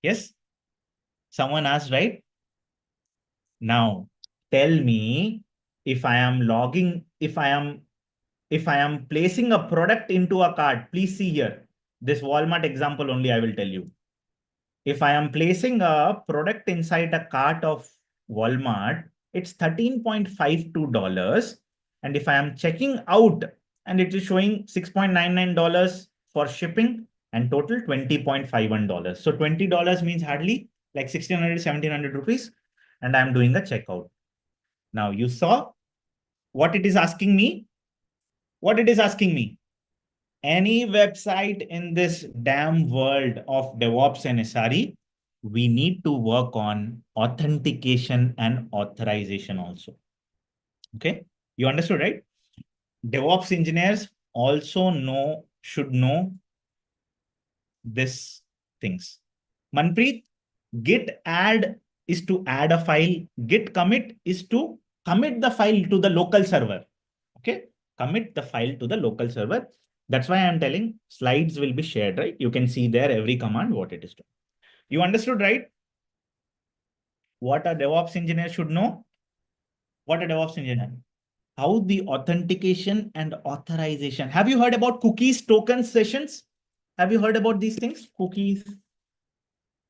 Speaker 1: Yes? Someone asked, right? Now, tell me if I am logging, if I am placing a product into a cart. Please see here. This Walmart example only I will tell you. If I am placing a product inside a cart of Walmart, it's $13.52. And if I am checking out and it is showing $6.99 for shipping and total $20.51. So $20 means hardly like 1600, 1700 rupees. And I'm doing a checkout. Now you saw what it is asking me. What it is asking me. Any website in this damn world of DevOps and SRE, we need to work on authentication and authorization also. Okay, you understood, right? DevOps engineers also should know this things. Manpreet, git add is to add a file. Git commit is to commit the file to the local server. Okay, commit the file to the local server. That's why I'm telling slides will be shared, right? You can see there every command, what it is doing. You understood, right? What a DevOps engineer should know? What a DevOps engineer? How the authentication and authorization. Have you heard about cookies, tokens, sessions? Have you heard about these things? Cookies,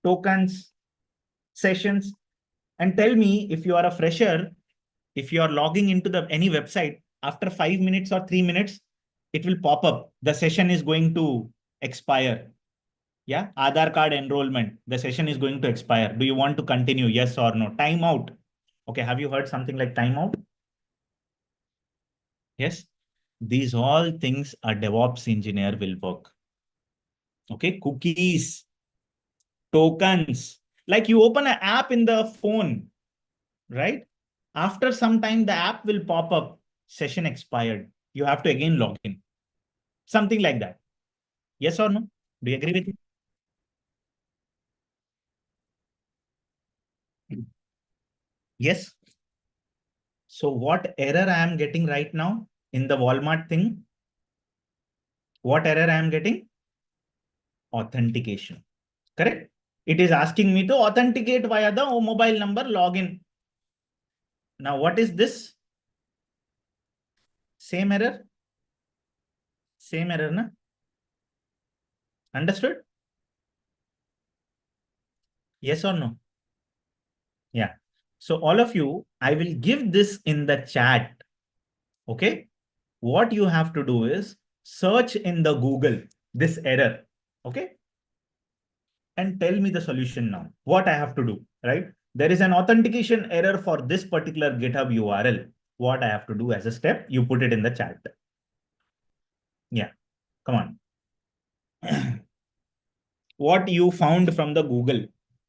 Speaker 1: tokens, sessions. And tell me if you are a fresher, if you are logging into any website, after 5 minutes or 3 minutes, it will pop up. The session is going to expire. Yeah, Aadhaar card enrollment. The session is going to expire. Do you want to continue? Yes or no? Timeout. Okay, have you heard something like timeout? Yes. These all things a DevOps engineer will work. Okay, cookies, tokens. Like you open an app in the phone, right? After some time, the app will pop up. Session expired. You have to again log in. Something like that. Yes or no? Do you agree with me? Yes. So what error I am getting right now in the Walmart thing? What error I am getting? authentication. Correct? It is asking me to authenticate via the mobile number login. Now, what is this? Same error? Same error, na? Understood? Yes or no? Yeah. So all of you, I will give this in the chat. Okay. What you have to do is search in the Google this error. Okay. And tell me the solution now. What I have to do, right? There is an authentication error for this particular GitHub URL. What I have to do as a step, you put it in the chat. Yeah. Come on. What you found from the Google?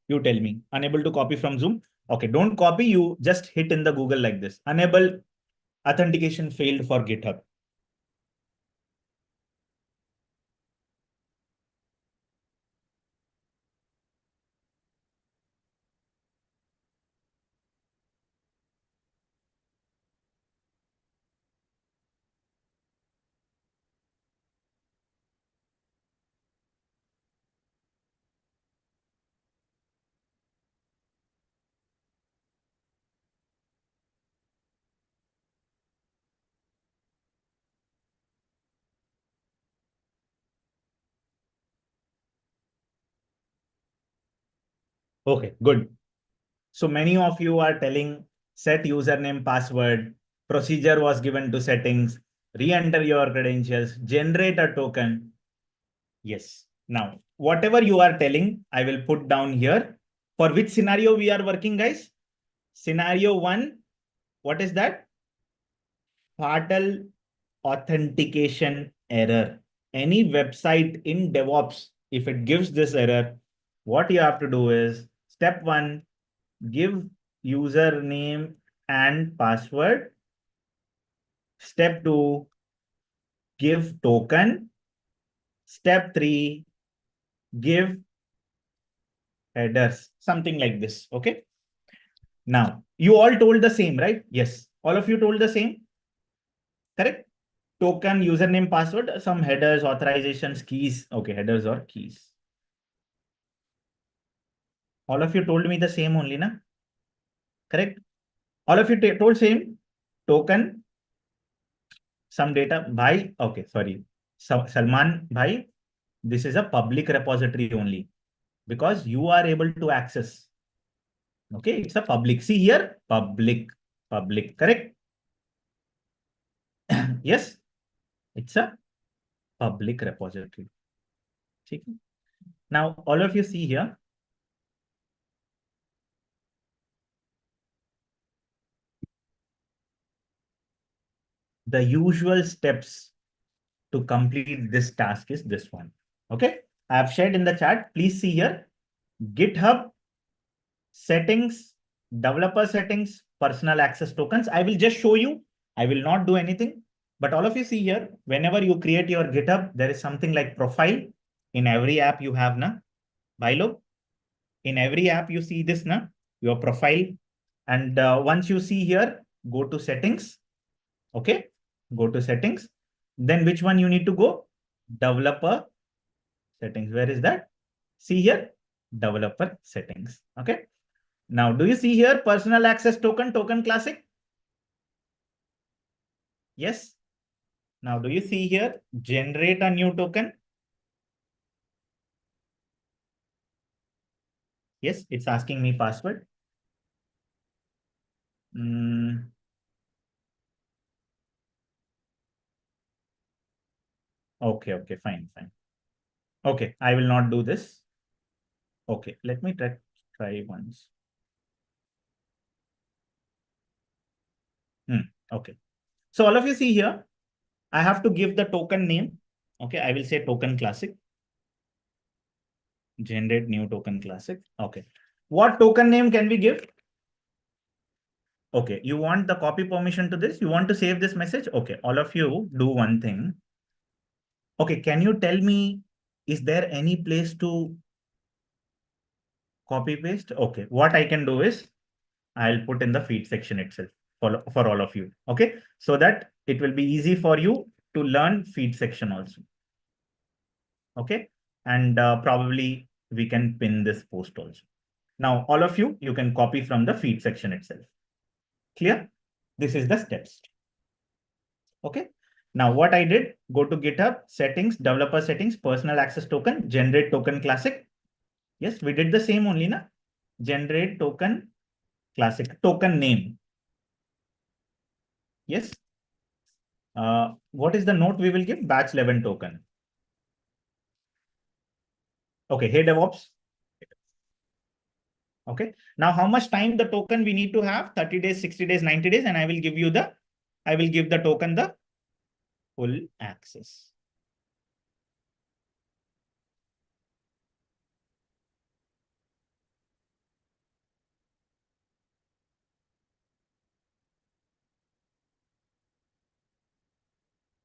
Speaker 1: You tell me. Unable to copy from Zoom? Okay, don't copy. You just hit in the Google like this. Unable authentication failed for GitHub. Okay, good. So many of you are telling set username, password, procedure was given to settings, re-enter your credentials, generate a token. Yes. Now, whatever you are telling, I will put down here. For which scenario we are working, guys? Scenario 1, what is that? Fatal authentication error. Any website in DevOps, if it gives this error, what you have to do is step 1, give username and password. Step 2, give token. Step 3, give headers, something like this. Okay. Now, you all told the same, right? Yes. All of you told the same. Correct? Token, username, password, some headers, authorizations, keys. Okay, headers or keys. All of you told me the same only, na? Correct? All of you told same. Token, some data. Bhai, okay, sorry. So, Salman, bhai, this is a public repository only because you are able to access. Okay, it's a public. See here, public, correct? Yes, it's a public repository. Okay. Now, all of you see here. The usual steps to complete this task is this one. Okay, I have shared in the chat. Please see here. GitHub settings, developer settings, personal access tokens. I will just show you. I will not do anything. But all of you see here, whenever you create your GitHub, there is something like profile. In every app you have, na? Bilo. In every app you see this, na? Your profile. And once you see here, go to settings. Okay. Go to settings. Then which one you need to go? Developer settings. Where is that? See here, developer settings. Okay. Now, do you see here personal access token, token classic? Yes. Now, do you see here generate a new token? Yes, it's asking me password. Okay, okay, fine, fine. Okay, I will not do this. Okay, let me try once. Okay. So all of you see here, I have to give the token name. Okay, I will say token classic. Generate new token classic. Okay. What token name can we give? Okay, you want the copy permission to this? You want to save this message? Okay, all of you do one thing. Okay, can you tell me, is there any place to copy paste? Okay, what I can do is I'll put in the feed section itself for all of you. Okay, so that it will be easy for you to learn feed section also. Okay, and probably we can pin this post also. Now, all of you, you can copy from the feed section itself. Clear? This is the steps. Okay. Now, what I did, go to GitHub, settings, developer settings, personal access token, generate token classic. Yes, we did the same only, na? Generate token classic, token name. Yes. What is the note we will give? Batch11 token. Okay. Hey, DevOps. Okay. Now, how much time the token we need to have? 30 days, 60 days, 90 days, and I will give the token the full access.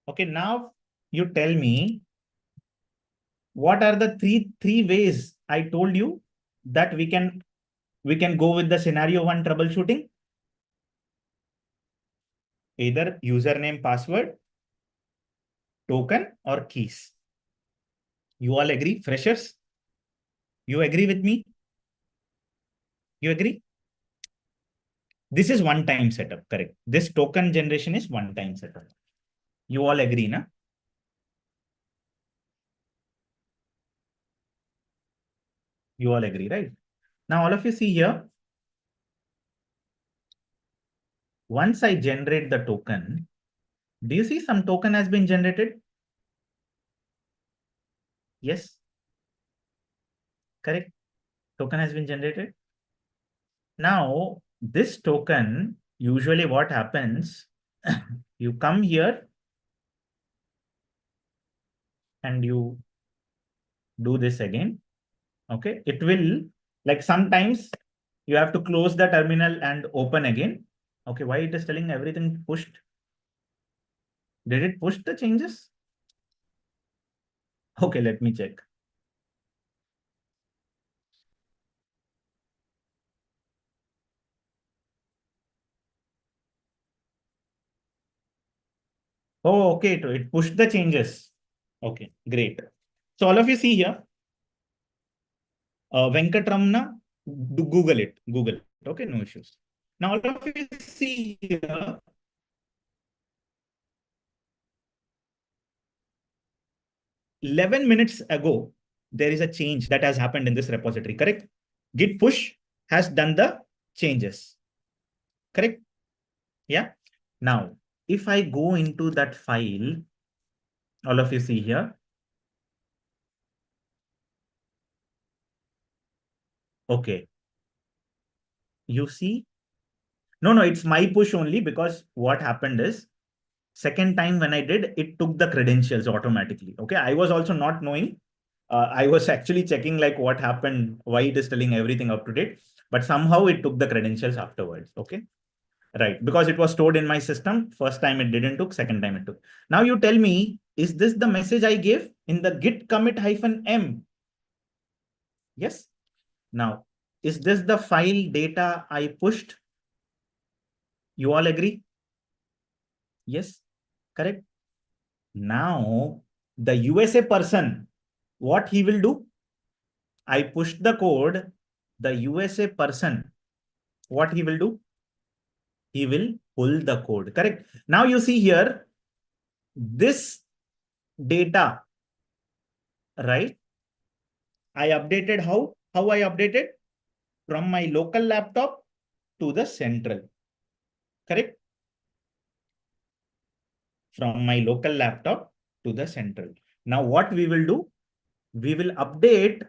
Speaker 1: Okay. Now you tell me, what are the three ways I told you that we can go with the scenario one troubleshooting? Either username, password, token, or keys. You all agree? Freshers? You agree with me? You agree? This is one-time setup, correct? This token generation is one-time setup. You all agree, na? You all agree, right? Now, all of you see here, once I generate the token, do you see some token has been generated? Yes, correct. Token has been generated. Now, this token, usually what happens, you come here and you do this again. Okay. It will, like sometimes you have to close the terminal and open again. Okay. Why it is telling everything pushed? Did it push the changes? Okay. Let me check. Oh, okay. It pushed the changes. Okay. Great. So all of you see here, Venkatramana, Google it. Google it. Okay. No issues. Now all of you see here, 11 minutes ago, there is a change that has happened in this repository, correct? Git push has done the changes, correct? Yeah. Now, if I go into that file, all of you see here. Okay. You see? No, it's my push only, because what happened is, second time when I did, it took the credentials automatically. Okay. I was also not knowing. I was actually checking like what happened, why it is telling everything up to date, but somehow it took the credentials afterwards. Okay. Right. Because it was stored in my system. First time it didn't took, second time it took. Now you tell me, is this the message I gave in the git commit -m? Yes. Now, is this the file data I pushed? You all agree? Yes. Correct. Now, the USA person, what he will do? I pushed the code. The USA person, what he will do? He will pull the code. Correct. Now you see here, this data, right? I updated how? How I updated? From my local laptop to the central. Correct? From my local laptop to the central. Now what we will do? We will update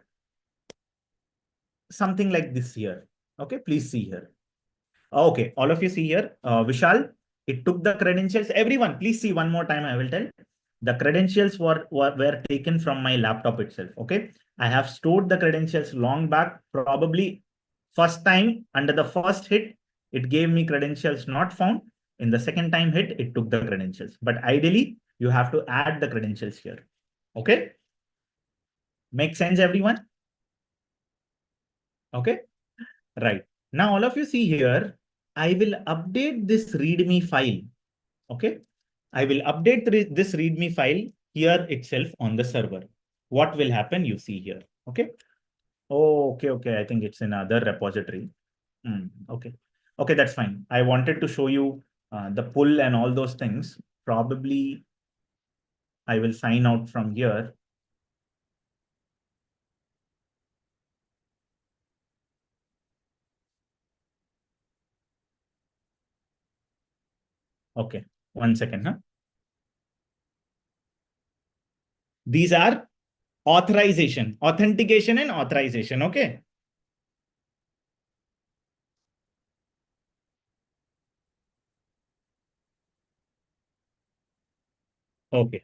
Speaker 1: something like this here. Okay, please see here. Okay, all of you see here. Vishal, it took the credentials. Everyone, please see one more time. I will tell. The credentials were taken from my laptop itself. Okay, I have stored the credentials long back. Probably first time under the first hit, it gave me credentials not found. In the second time hit, it took the credentials. But ideally, you have to add the credentials here. Okay, make sense, everyone? Okay, right. Now all of you see here, I will update this README file. Okay, I will update this README file here itself on the server. what will happen? You see here. Okay. Oh, okay. I think it's in other repository. Okay. Okay, that's fine. I wanted to show you the pull and all those things. Probably I will sign out from here. Okay, 1 second. Huh? These are authorization, authentication and authorization. Okay. Okay.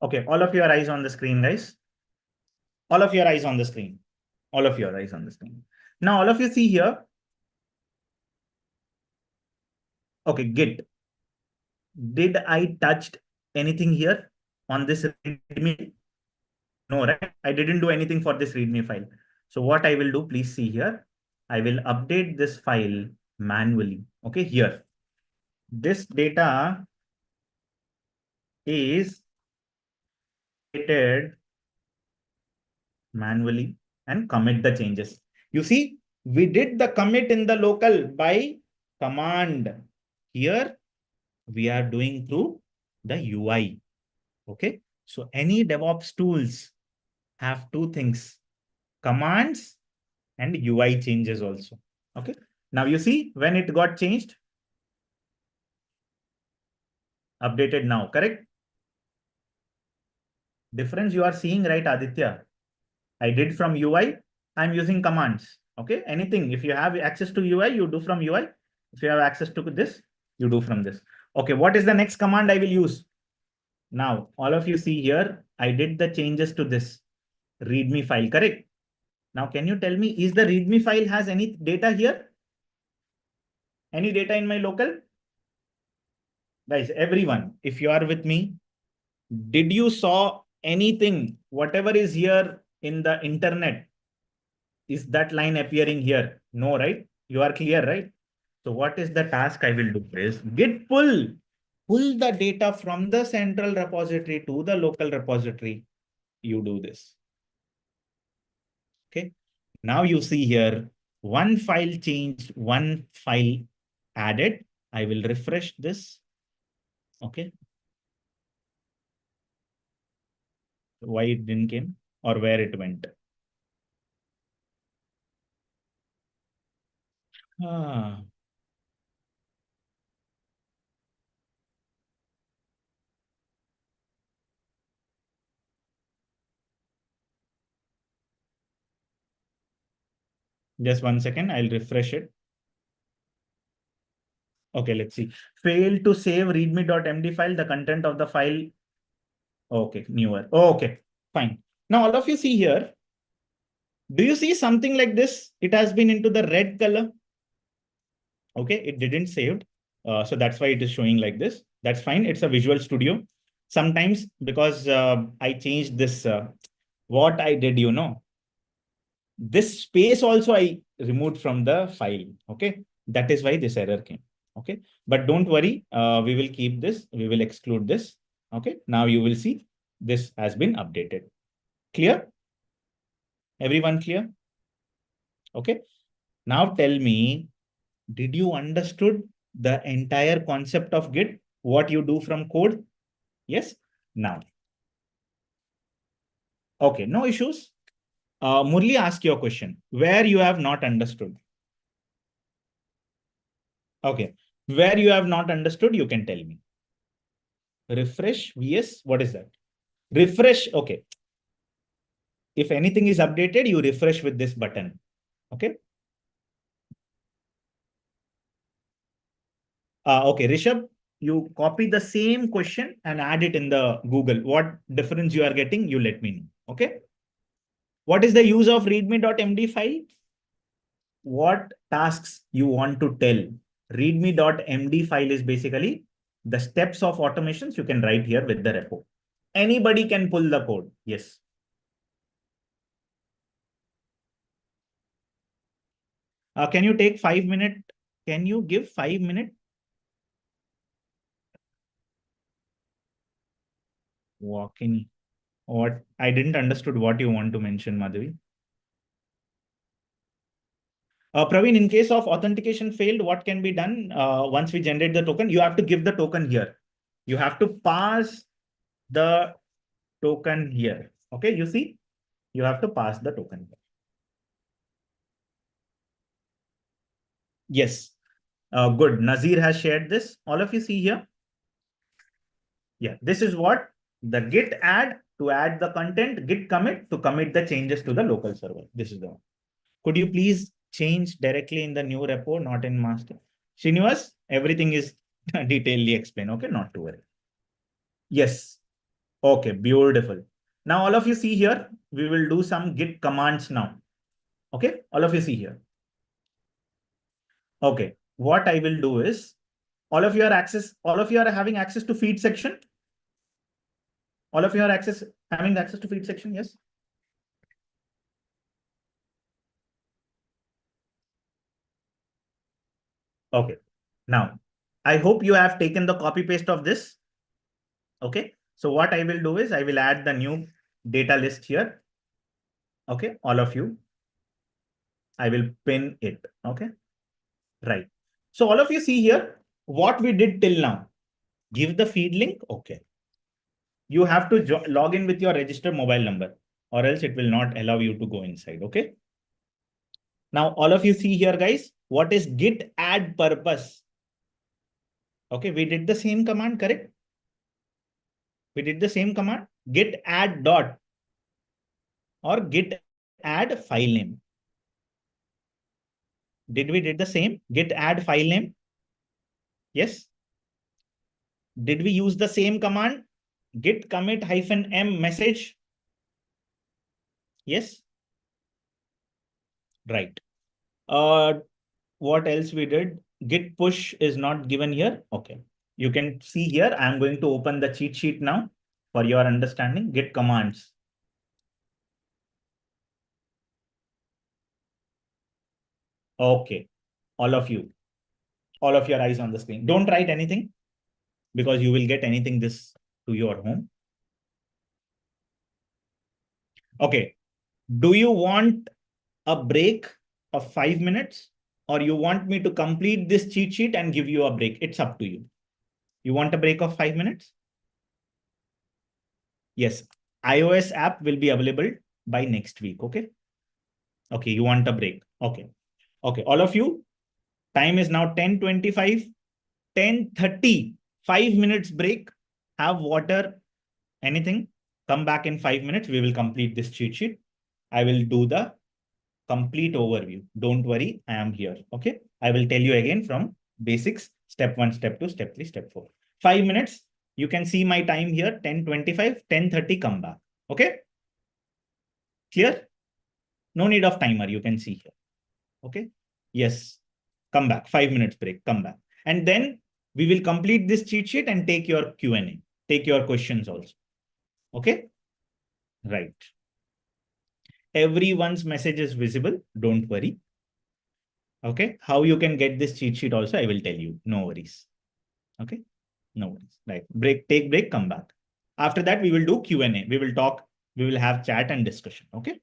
Speaker 1: Okay. All of your eyes on the screen, guys. All of your eyes on the screen. All of your eyes on the screen. Now, all of you see here. Okay, Git. Did I touched anything here on this README? No, right? I didn't do anything for this README file. So what I will do, please see here. I will update this file manually. Okay, here. This data is updated manually and commit the changes. You see, we did the commit in the local by command. Here, we are doing through the UI. Okay. So any DevOps tools have two things, commands and UI changes also. Okay. Now you see when it got changed, updated now, correct? Difference you are seeing, right, Aditya? I did from UI. I'm using commands. Okay. Anything. If you have access to UI, you do from UI. If you have access to this, you do from this. Okay. What is the next command I will use? Now, all of you see here, I did the changes to this README file, correct? Now, can you tell me, is the README file has any data here? Any data in my local? Guys, everyone, if you are with me, did you saw anything, whatever is here in the internet, is that line appearing here? No, right? You are clear, right? So what is the task I will do is git pull the data from the central repository to the local repository. You do this. Okay. Now you see here, one file changed, one file added. I will refresh this. Okay. Why it didn't came or where it went. Ah, just 1 second. I'll refresh it. Okay, let's see. Failed to save readme.md file, the content of the file. Okay, newer. Oh, okay, fine. Now all of you see here. Do you see something like this? It has been into the red color. Okay, it didn't saved. So that's why it is showing like this. That's fine. It's a Visual Studio. Sometimes because I changed this, what I did, this space also I removed from the file. Okay, that is why this error came. Okay, but don't worry. We will keep this. We will exclude this. Okay, now you will see this has been updated. Clear? Everyone clear? Okay. Now tell me, did you understood the entire concept of Git? What you do from code? Yes. Now, okay, no issues. Murli, ask your question. Where you have not understood? Okay. Where you have not understood, you can tell me. Refresh VS. What is that? Refresh. Okay. If anything is updated, you refresh with this button. Okay. Okay, Rishabh, you copy the same question and add it in the Google. What difference you are getting, you let me know. Okay. What is the use of readme.md file? What tasks you want to tell? Readme.md file is basically the steps of automations you can write here with the repo. Anybody can pull the code. Yes. Can you take 5 minutes? Can you give 5 minutes? Walking. What? I didn't understood what you want to mention, Madhavi. Praveen, in case of authentication failed, what can be done once we generate the token? You have to give the token here. You have to pass the token here. Okay, you see, you have to pass the token. Yes. Good. Nazir has shared this. All of you see here. Yeah, this is what the git add to add the content, git commit to commit the changes to the local server. This is the one. Could you please change directly in the new repo, not in master? Srinivas, everything is detailedly explained. Okay, not to worry. Yes. Okay, beautiful. Now, all of you see here, we will do some git commands now. Okay, all of you see here. Okay, what I will do is all of you are having access to feed section. All of you are having access to feed section. Yes. Okay. Now, I hope you have taken the copy paste of this. Okay. So what I will do is I will add the new data list here. Okay. All of you. I will pin it. Okay. Right. So all of you see here what we did till now. Give the feed link. Okay. You have to log in with your registered mobile number or else it will not allow you to go inside. Okay. Now all of you see here, guys, what is git add purpose? Okay. We did the same command, correct? We did the same command, git add dot or git add file name. Did we did the same git add file name? Yes. Did we use the same command git commit -m message? Yes. Right. What else we did? Git push is not given here. Okay. You can see here, I'm going to open the cheat sheet now for your understanding. Git commands. Okay. All of you, all of your eyes on the screen. Don't write anything because you will get anything this to your home. Okay. Do you want a break of 5 minutes or you want me to complete this cheat sheet and give you a break? It's up to you. You want a break of 5 minutes? Yes. iOS app will be available by next week. Okay. Okay. You want a break. Okay. Okay. All of you, time is now 10:25, 10:30, 5 minutes break. Have water, anything. Come back in 5 minutes. We will complete this cheat sheet. I will do the complete overview. Don't worry, I am here. Okay. I will tell you again from basics, step 1, step 2, step 3, step 4. 5 minutes. You can see my time here, 10:25, 10:30, come back. Okay. Clear? No need of timer. You can see here. Okay. Yes. Come back. 5 minutes break. Come back. And then we will complete this cheat sheet and take your Q&A. Take your questions also. Okay. Right. Everyone's message is visible. Don't worry. Okay. How you can get this cheat sheet also, I will tell you. No worries. Okay. No worries. Right. Break, take break, come back. After that, we will do Q&A. We will talk. We will have chat and discussion. Okay.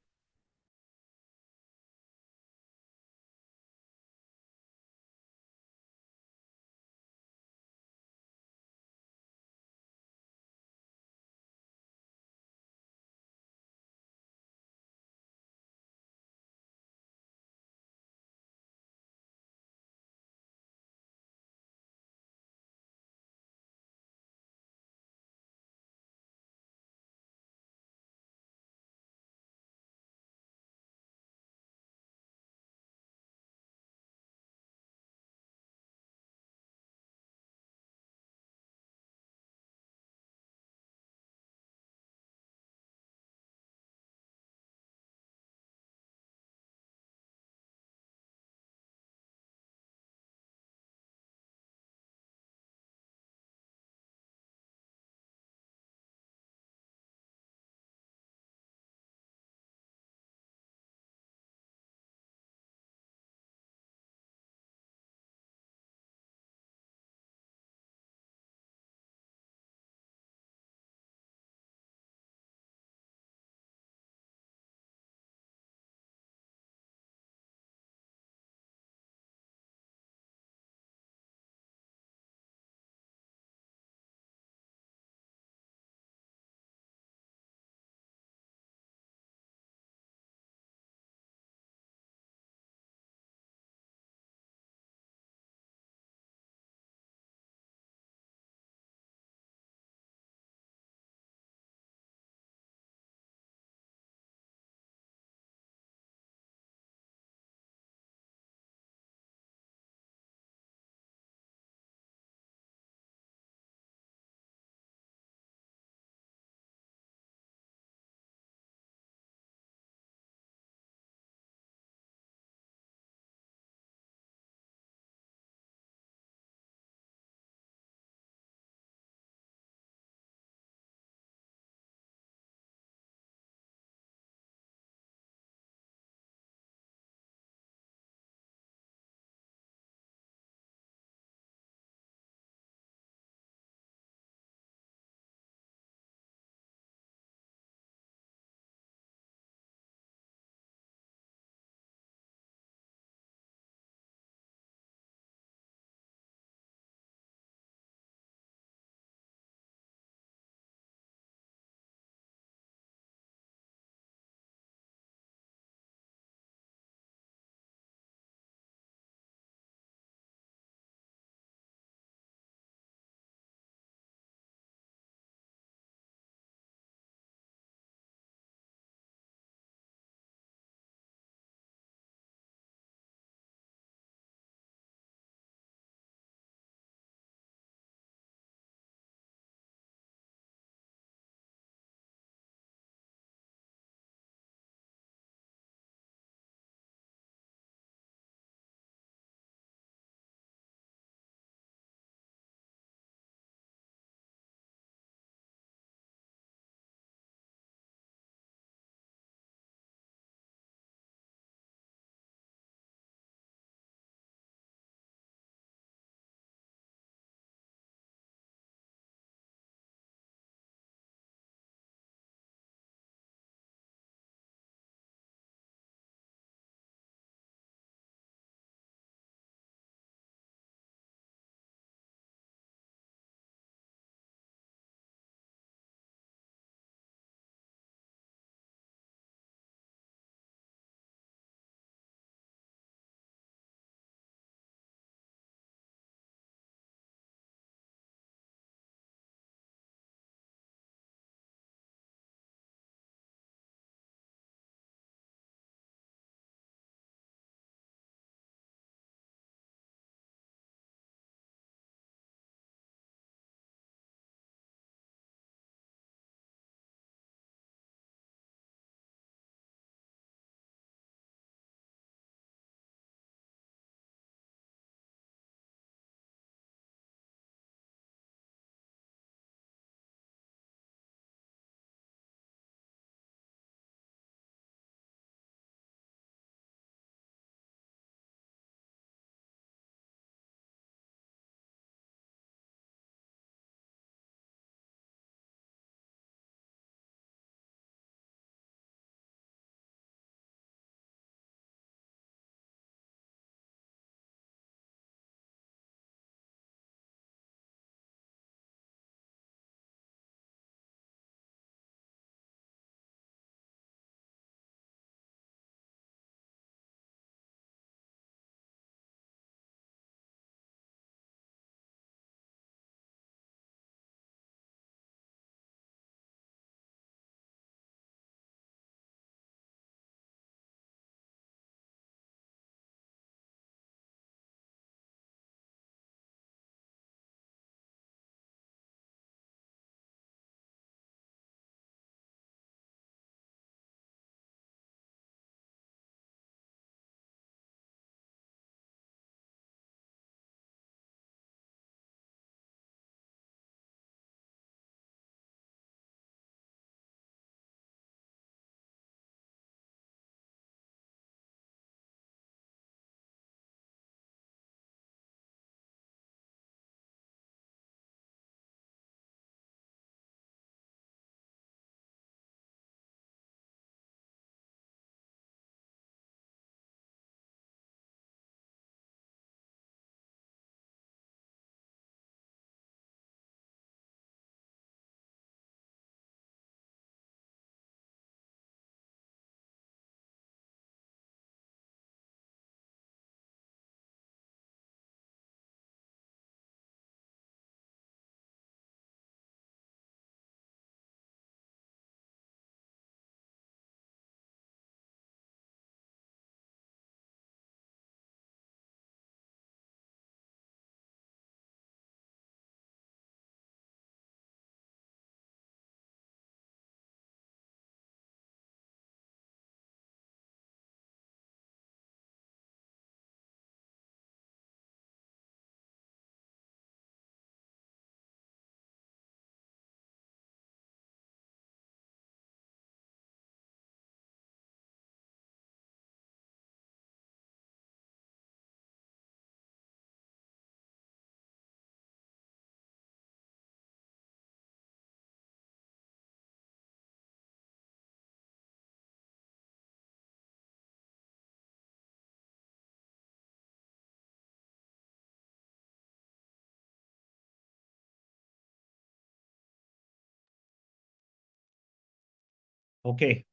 Speaker 1: Okay.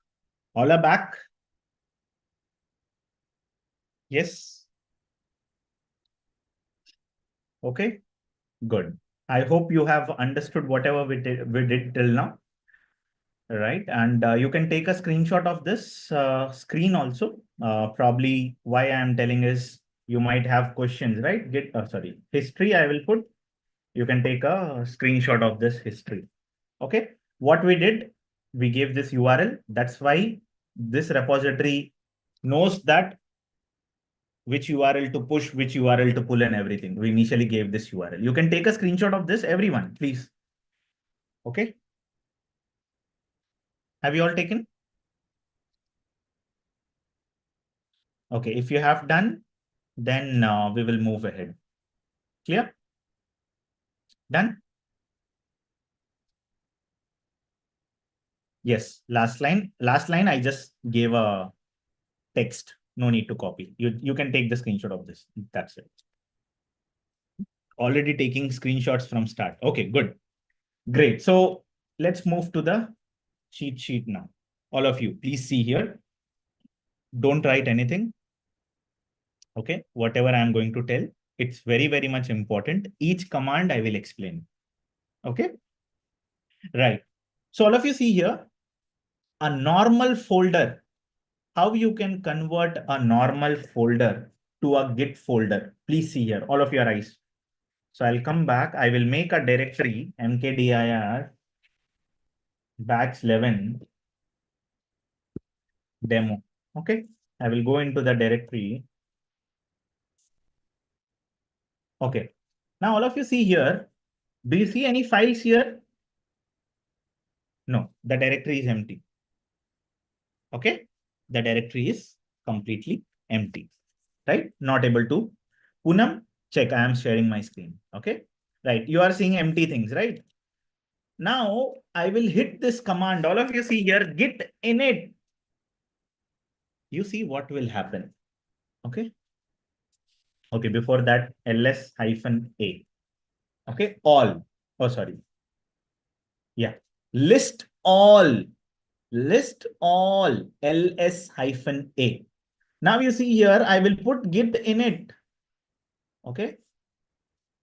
Speaker 1: All are back. Yes. Okay. Good. I hope you have understood whatever we did till now. Right. And you can take a screenshot of this screen also. Probably why I am telling is you might have questions, right? Sorry, history I will put. You can take a screenshot of this history. Okay. What we did, we gave this URL. That's why this repository knows that which URL to push, which URL to pull and everything. We initially gave this URL. You can take a screenshot of this, everyone, please. Okay. Have you all taken? Okay. If you have done, then we will move ahead. Clear? Done? Yes. Last line. Last line, I just gave a text. No need to copy. You can take the screenshot of this. That's it. Already taking screenshots from start. Okay, good. Great. So let's move to the cheat sheet now. All of you, please see here. Don't write anything. Okay. Whatever I'm going to tell, it's very, very much important. Each command I will explain. Okay. Right. So all of you see here, a normal folder, how you can convert a normal folder to a Git folder. Please see here, all of your eyes. So I'll come back. I will make a directory mkdir batch11 demo. Okay. I will go into the directory. Okay. Now all of you see here. Do you see any files here? No, the directory is empty. Okay. The directory is completely empty, right? Not able to. Poonam, check. I am sharing my screen. Okay. Right. You are seeing empty things, right? Now I will hit this command. All of you see here, git init. You see what will happen. Okay. Okay. Before that, ls-a. Okay. All. Oh, sorry. Yeah. List all. List all ls-a. Now you see here, I will put git init. Okay.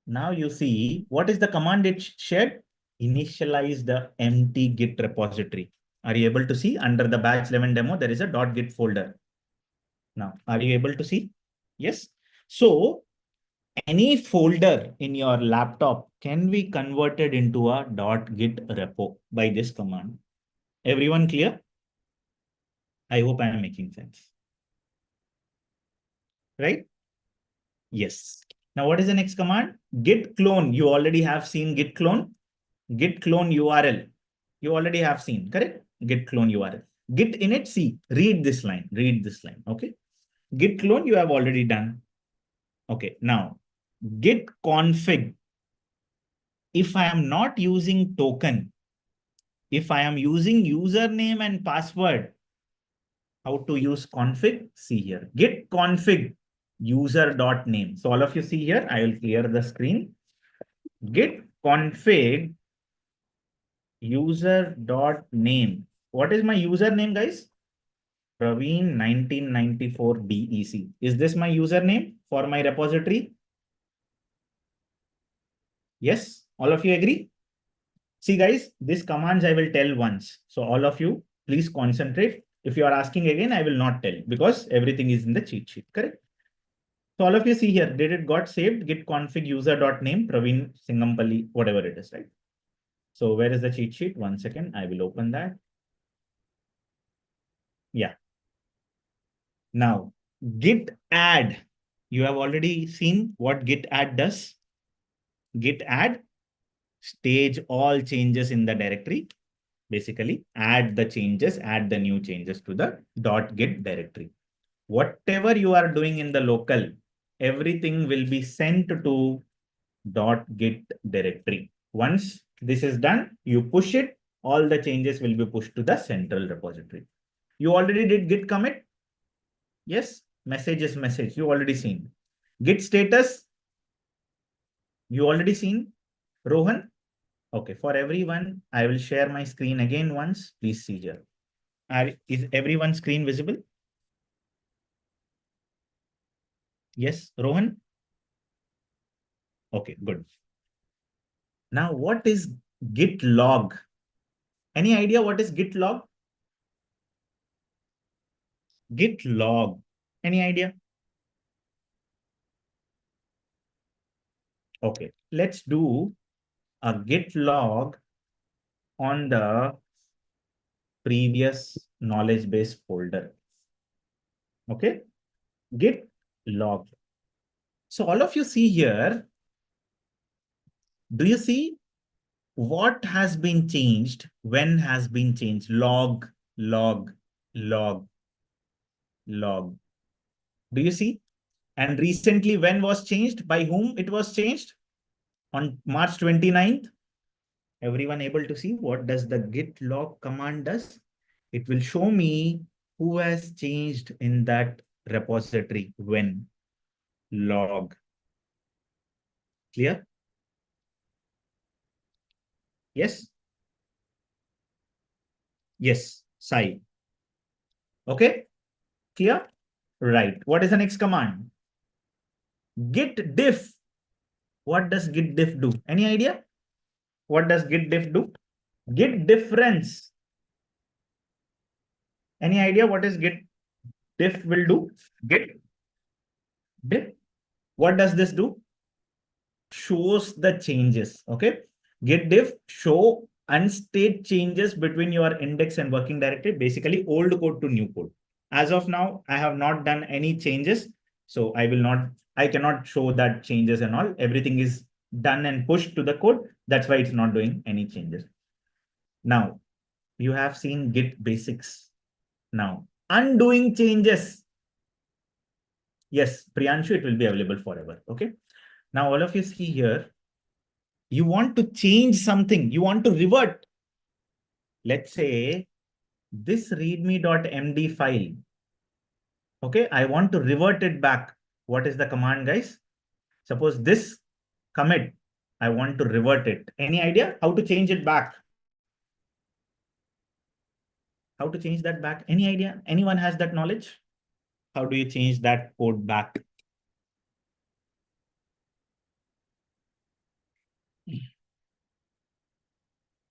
Speaker 1: Now you see what is the command it shared? Initialize the empty git repository. Are you able to see under the batch11 demo, there is a .git folder. Now, are you able to see? Yes. So any folder in your laptop can be converted into a .git repo by this command. Everyone clear? I hope I am making sense. Right? Yes. Now, what is the next command? Git clone. You already have seen git clone. Git clone URL. You already have seen, correct? Git clone URL. Git init, see, read this line. Read this line. Okay. Git clone, you have already done. Okay. Now, git config. If I am not using token, if I am using username and password, how to use config? See here. Git config user.name. So all of you see here, I will clear the screen. Git config user.name. What is my username, guys? Praveen 1994 DEC. Is this my username for my repository? Yes, all of you agree? See, guys, these commands I will tell once. So all of you, please concentrate. If you are asking again, I will not tell because everything is in the cheat sheet, correct? So all of you see here, did it got saved? Git config user.name, Praveen Singampalli, whatever it is, right? So where is the cheat sheet? 1 second, I will open that. Yeah. Now, git add. You have already seen what git add does. Git add, stage all changes in the directory. Basically, add the changes, add the new changes to the .git directory. Whatever you are doing in the local, everything will be sent to .git directory. Once this is done, you push it, all the changes will be pushed to the central repository. You already did git commit? Yes, message is message. You already seen. Git status, you already seen. Rohan? Okay, for everyone, I will share my screen again once. Please see here. Is everyone's screen visible? Yes, Rohan? Okay, good. Now, what is git log? Any idea what is git log? Git log. Any idea? Okay, let's do a git log on the previous knowledge base folder. Okay, git log. So all of you see here, do you see what has been changed? When has been changed? Log, log, log, log. Do you see? And recently, when was changed? By whom it was changed? On March 29th. Everyone able to see what does the git log command does? It will show me who has changed in that repository when. Log. Clear? Yes? Yes. Sai. Okay? Clear? Right. What is the next command? Git diff. What does git diff do? Any idea? What does git diff do? Git difference. Any idea what is git diff will do? Git diff. What does this do? Shows the changes. Okay. Git diff show unstate changes between your index and working directory, basically old code to new code. As of now, I have not done any changes. So I cannot show that changes and all. Everything is done and pushed to the code. That's why it's not doing any changes. Now, you have seen Git basics. Now, undoing changes. Yes, Priyanshu, it will be available forever. Okay. Now, all of you see here, you want to change something. You want to revert. Let's say this readme.md file. Okay. I want to revert it back. What is the command, guys? Suppose this commit, I want to revert it. Any idea how to change it back? How to change that back? Any idea? Anyone has that knowledge? How do you change that code back?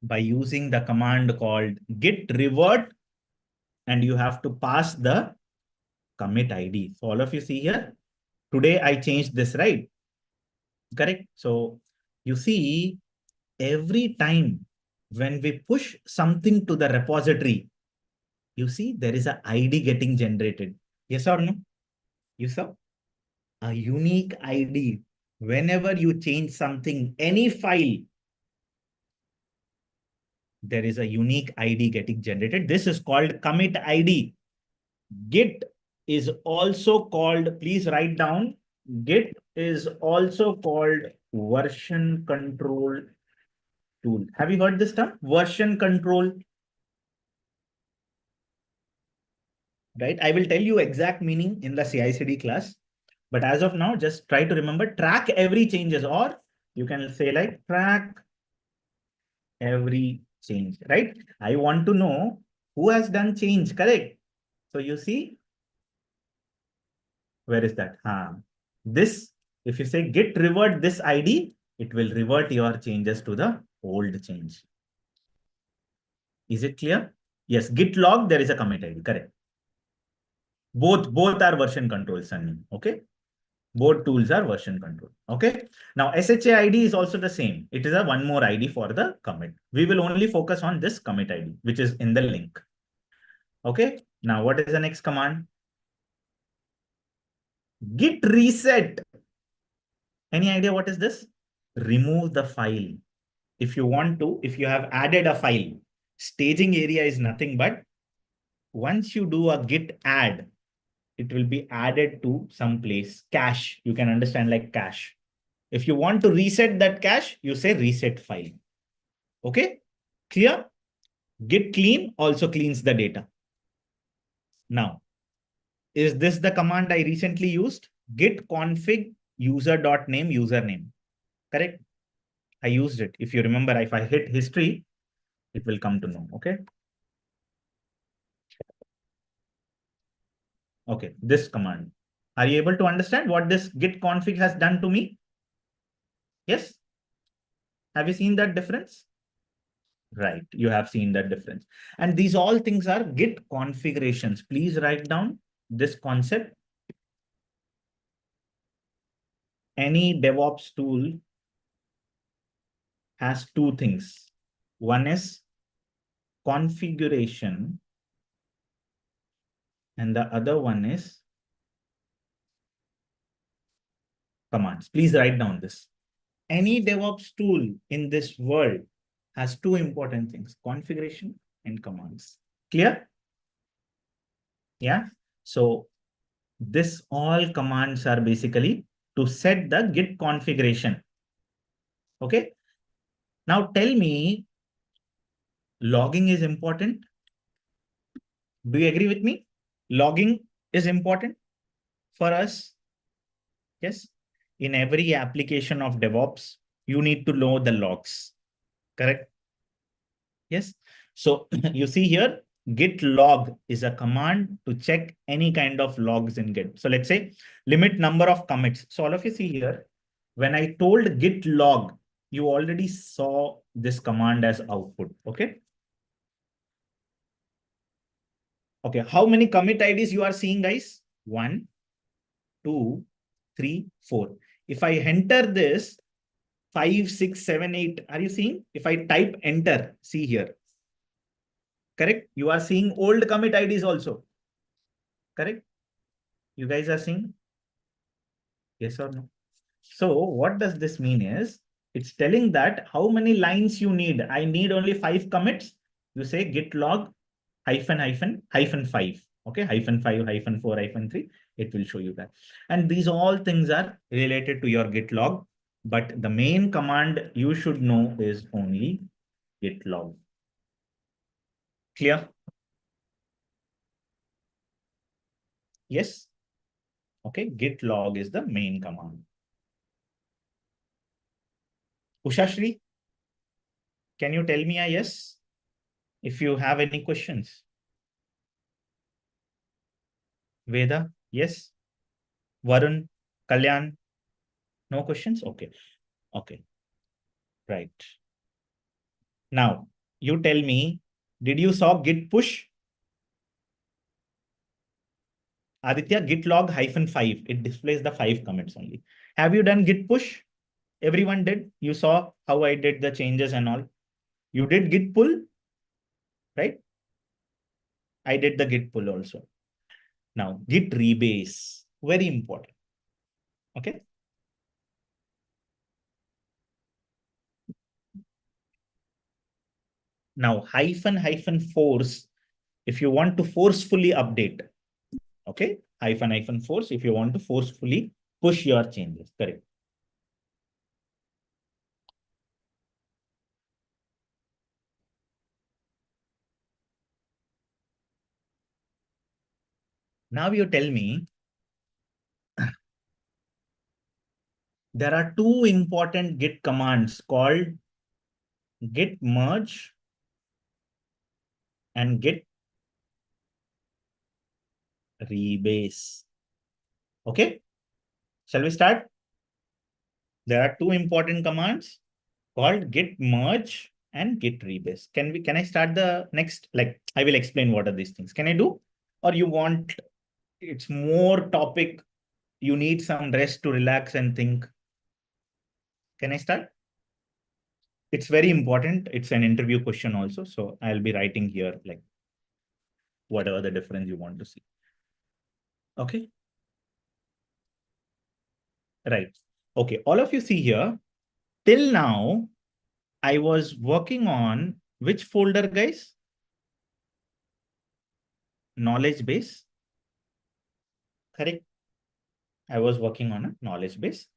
Speaker 1: By using the command called git revert, and you have to pass the commit ID. So all of you see here, today I changed this, right? Correct. So you see, every time when we push something to the repository, you see there is a ID getting generated. Yes or no? You saw a unique ID. Whenever you change something, any file, there is a unique ID getting generated. This is called commit ID. Git is also called, please write down, Git is also called version control tool. Have you heard this term? Version control, right? I will tell you exact meaning in the CI/CD class. But as of now, just try to remember, track every changes, or you can say like track every change, right? I want to know who has done change, correct? So you see, where is that? This, if you say git revert this ID, it will revert your changes to the old change. Is it clear? Yes, git log, there is a commit ID, correct. Both are version control, Sunny. Okay. Both tools are version control. Okay. Now SHA ID is also the same. It is a one more ID for the commit. We will only focus on this commit ID, which is in the link. Okay. Now what is the next command? Git reset. Any idea what is this? Remove the file. If you want to, if you have added a file, staging area is nothing but once you do a git add, it will be added to some place, cache. You can understand like cache. If you want to reset that cache, you say reset file. Okay, clear? Git clean also cleans the data. Now, is this the command I recently used? Git config user.name username. Correct? I used it. If you remember, if I hit history, it will come to know. Okay. Okay, this command. Are you able to understand what this git config has done to me? Yes. Have you seen that difference? Right, you have seen that difference. And these all things are git configurations. Please write down this concept. Any DevOps tool has two things. One is configuration, and the other one is commands. Please write down this. Any DevOps tool in this world has two important things, configuration and commands. Clear? Yeah. So this all commands are basically to set the git configuration. Okay. Now tell me, logging is important. Do you agree with me? Logging is important for us. Yes. In every application of DevOps, you need to know the logs. Correct? Yes. So you see here, git log is a command to check any kind of logs in Git. So let's say limit number of commits. So all of you see here, when I told git log, you already saw this command as output. Okay. Okay. How many commit IDs you are seeing, guys? 1, 2, 3, 4. If I enter this 5, 6, 7, 8, are you seeing? If I type enter, see here. Correct? You are seeing old commit IDs also. Correct? You guys are seeing? Yes or no? So what does this mean is, it's telling that how many lines you need. I need only 5 commits. You say git log hyphen hyphen hyphen 5. Okay, hyphen 5, hyphen 4, hyphen 3. It will show you that. And these all things are related to your git log. But the main command you should know is only git log. Clear? Yes. Okay, git log is the main command. Ushashri, can you tell me a yes if you have any questions? Veda, yes. Varun, Kalyan, no questions? Okay. Okay. Right. Now, you tell me, did you saw git push? Aditya, git log hyphen 5. It displays the 5 commits only. Have you done git push? Everyone did. You saw how I did the changes and all. You did git pull, right? I did the git pull also. Now, git rebase. Very important. Okay. Now, hyphen hyphen force, if you want to forcefully update. Okay. Hyphen hyphen force, if you want to forcefully push your changes. Correct. Now you tell me, there are two important git commands called git merge and git rebase. Okay. Shall we start? There are two important commands called git merge and git rebase. Can I start the next? Like, I will explain what are these things. Can I do? Or you want, it's more topic, you need some rest to relax and think. Can I start? It's very important. It's an interview question also. So I'll be writing here, like, whatever the difference you want to see. Okay. Right. Okay. All of you see here, till now, I was working on which folder, guys? Knowledge base. Correct. I was working on a knowledge base.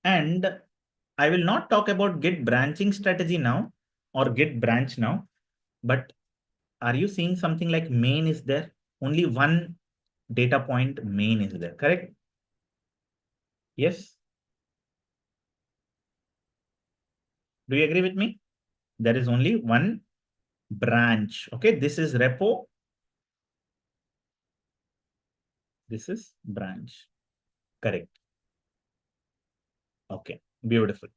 Speaker 1: And I will not talk about Git branching strategy now or Git branch now, but are you seeing something like main is there? Only one data point main is there, correct? Yes. Do you agree with me? There is only one branch. Okay, this is repo. This is branch. Correct. Okay, beautiful.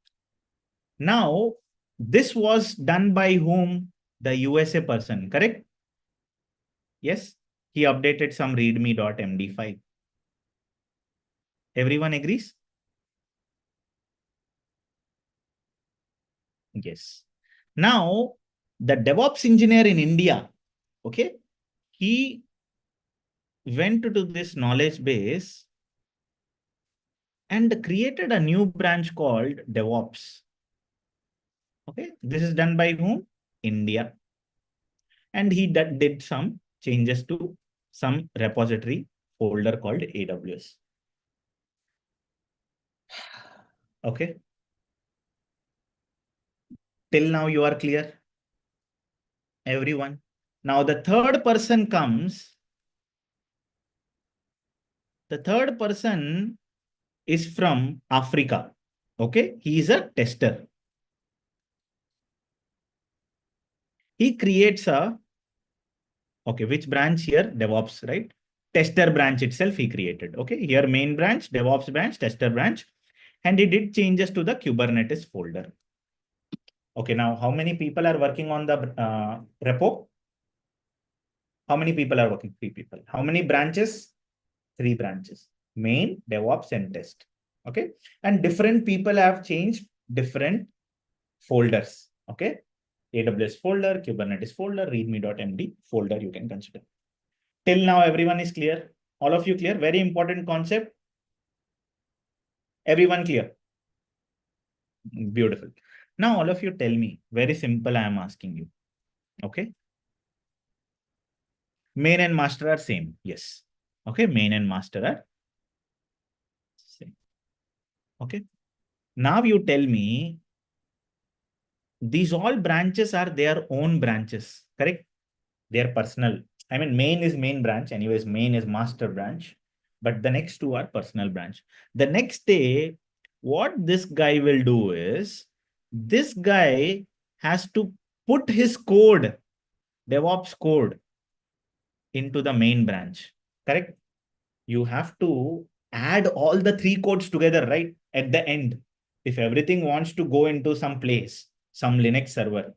Speaker 1: Now, this was done by whom? The USA person, correct? Yes, he updated some readme.md file. Everyone agrees? Yes. Now, the DevOps engineer in India, okay, he went to this knowledge base and created a new branch called DevOps. Okay, this is done by whom? India. And he did some changes to some repository folder called AWS. Okay. Till now you are clear? Everyone. Now the third person comes. The third person is from Africa. Okay. He is a tester. He creates a, okay, which branch here? DevOps, right? Tester branch itself he created. Okay. Here main branch, DevOps branch, tester branch. And he did changes to the Kubernetes folder. Okay, now how many people are working on the repo? How many people are working? 3 people. How many branches? 3 branches. Main, DevOps, and test. Okay, and different people have changed different folders. Okay, AWS folder, Kubernetes folder, readme.md folder you can consider. Till now, everyone is clear? All of you clear? Very important concept. Everyone clear? Beautiful. Now, all of you tell me, very simple, I am asking you. Okay. Main and master are same. Yes. Okay. Main and master are same. Okay. Now you tell me these all branches are their own branches, correct? They're personal. I mean, main is main branch. Anyways, main is master branch. But the next two are personal branch. The next day, what this guy will do is, this guy has to put his code, DevOps code, into the main branch, correct? You have to add all the 3 codes together, right? At the end, if everything wants to go into some place, some Linux server,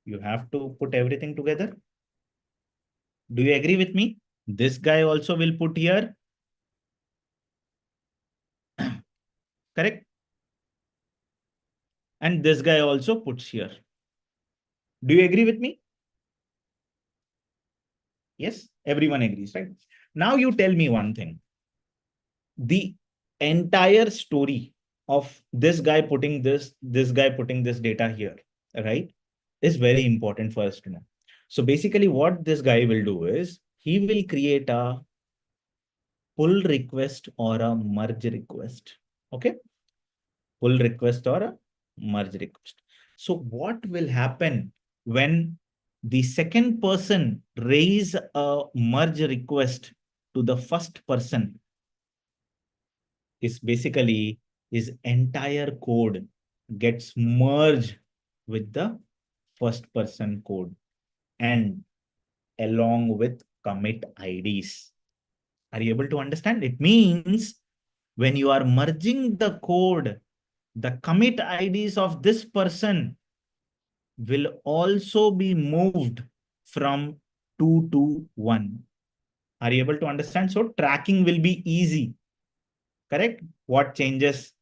Speaker 1: you have to put everything together. Do you agree with me? This guy also will put here. Correct? And this guy also puts here. Do you agree with me? Yes, everyone agrees, right? Now you tell me one thing. The entire story of this guy putting this guy putting this data here, right, is very important for us to know. So basically what this guy will do is he will create a pull request or a merge request. Okay. Pull request or a merge request. So what will happen when the second person raise a merge request to the first person is basically his entire code gets merged with the first person code and along with commit IDs. Are you able to understand? It means when you are merging the code, the commit IDs of this person will also be moved from 2 to 1. Are you able to understand? So tracking will be easy. Correct? What changes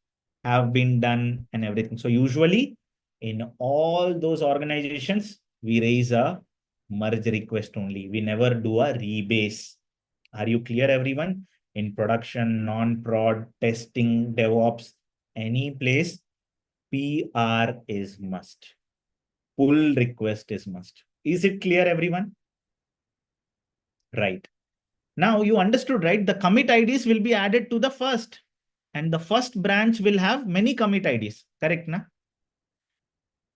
Speaker 1: have been done and everything. So usually in all those organizations, we raise a merge request only. We never do a rebase. Are you clear, everyone? In production, non-prod, testing, DevOps, any place, PR is must. Pull request is must. Is it clear, everyone? Right. Now you understood, right? The commit IDs will be added to the first. And the first branch will have many commit IDs. Correct, na?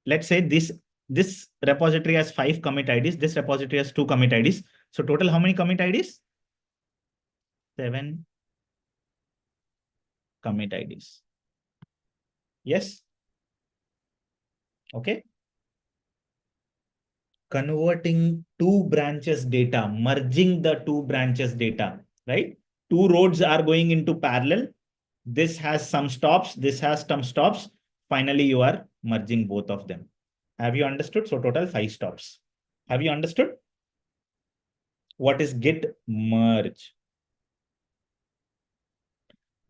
Speaker 1: Let's say this repository has 5 commit IDs. This repository has 2 commit IDs. So total, how many commit IDs? 7 commit IDs. Yes. Okay. Converting 2 branches data, merging the 2 branches data, right? two roads are going into parallel. This has some stops, this has some stops. Finally, you are merging both of them. Have you understood? So total 5 stops. Have you understood? What is git merge?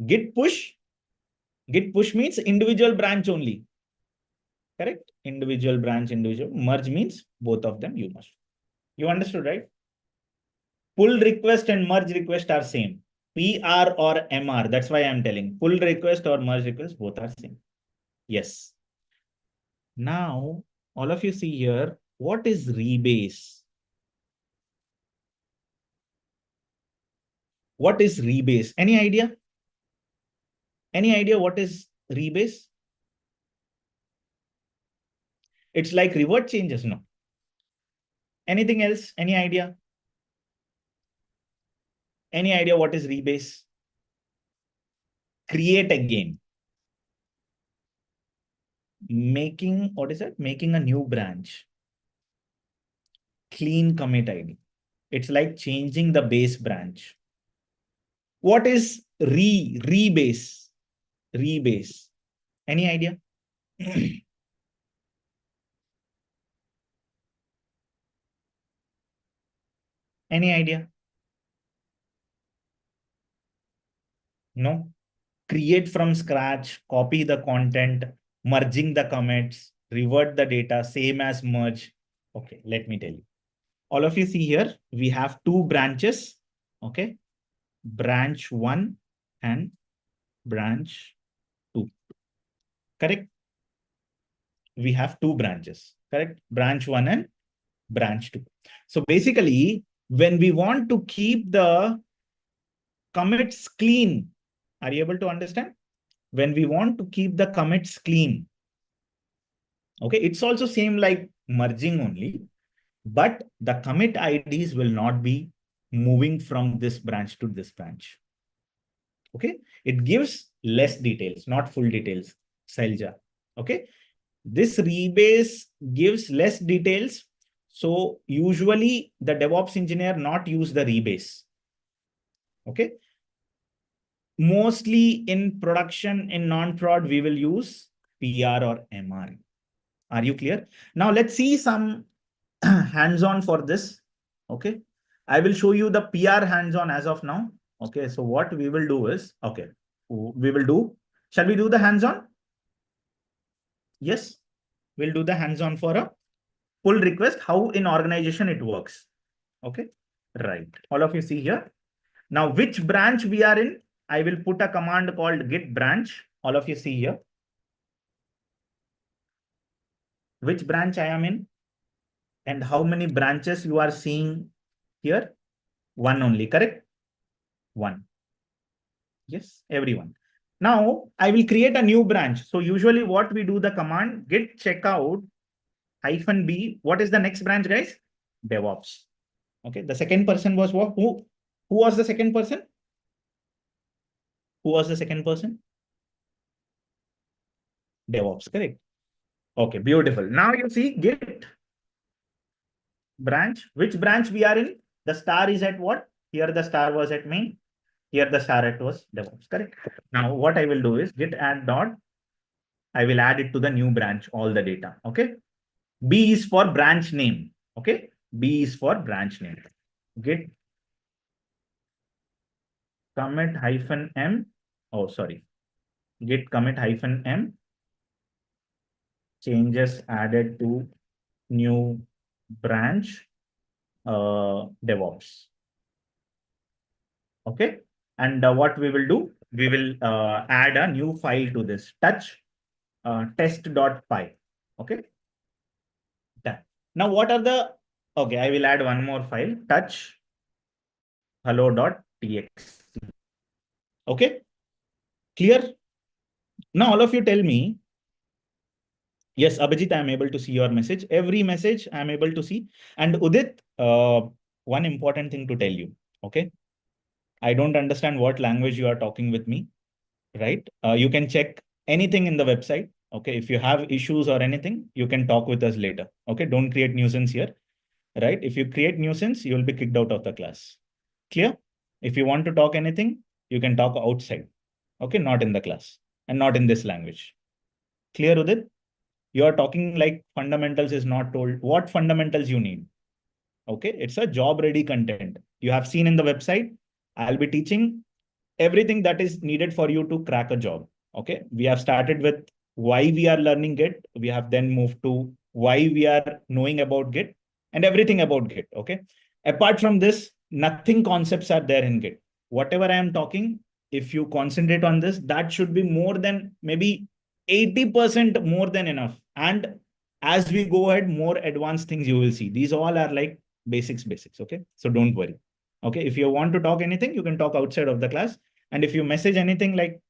Speaker 1: Git push. Git push means individual branch only. Correct? Individual branch, individual. Merge means both of them you must. You understood, right? Pull request and merge request are same. PR or MR. That's why I'm telling. Pull request or merge request, both are same. Yes. Now, all of you see here, what is rebase? What is rebase? Any idea? Any idea what is rebase? It's like revert changes, no? Anything else? Any idea? Any idea what is rebase? Create again. Making, what is it? Making a new branch. Clean commit ID. It's like changing the base branch. What is rebase? Rebase. Any idea? Any idea? No. Create from scratch, copy the content, merging the commits, revert the data, same as merge. Okay, let me tell you. All of you see here, we have two branches. Okay. Branch 1 and branch 2. Correct? We have two branches. Correct? Branch 1 and branch 2. So basically, when we want to keep the commits clean, are you able to understand? When we want to keep the commits clean, okay, it's also same like merging only, but the commit IDs will not be moving from this branch to this branch. Okay, it gives less details, not full details, Selja. Okay, this rebase gives less details. So usually the DevOps engineer not use the rebase. Okay, mostly in production, in non-prod, we will use PR or MR. Are you clear? Now let's see some hands-on for this. Okay, I will show you the PR hands-on as of now. Okay, so what we will do is, okay, we will do, shall we do the hands-on? Yes, we'll do the hands-on for a pull request, how in organization it works. Okay, right. All of you see here. Now, which branch we are in? I will put a command called git branch. All of you see here. Which branch I am in? And how many branches you are seeing here? One only, correct? One. Yes, everyone. Now, I will create a new branch. So usually what we do the command git checkout -b. What is the next branch, guys? DevOps. Okay, the second person was what? Who was the second person? Who was the second person? DevOps, correct? Okay, beautiful. Now you see git branch. Which branch we are in? The star is at what? Here the star was at main. Here the star at was DevOps, correct? Now what I will do is git add dot. I will add it to the new branch, all the data. Okay. B is for branch name. Okay. B is for branch name. Git commit -m. Oh, sorry. Git commit -m. Changes added to new branch DevOps. Okay. And what we will do, we will add a new file to this touch test.py. Okay. Done. Now, what are the, okay, I will add one more file, touch hello.txt. Okay. Clear? Now, all of you tell me, yes, Abhijit, I am able to see your message. Every message I am able to see. And Udit, one important thing to tell you. Okay. I don't understand what language you are talking with me, right? You can check anything in the website. Okay. If you have issues or anything, you can talk with us later. Okay. Don't create nuisance here, right? If you create nuisance, you will be kicked out of the class. Clear? If you want to talk anything, you can talk outside. Okay, not in the class and not in this language. Clear with it? You are talking like fundamentals is not told. What fundamentals you need? Okay, it's a job ready content. You have seen in the website. I'll be teaching everything that is needed for you to crack a job. Okay, we have started with why we are learning Git. We have then moved to why we are knowing about Git and everything about Git. Okay, apart from this, nothing concepts are there in Git. Whatever I am talking, if you concentrate on this, that should be more than maybe 80% more than enough. And as we go ahead, more advanced things you will see. These all are like basics. Okay, so don't worry. Okay, if you want to talk anything, you can talk outside of the class. And if you message anything like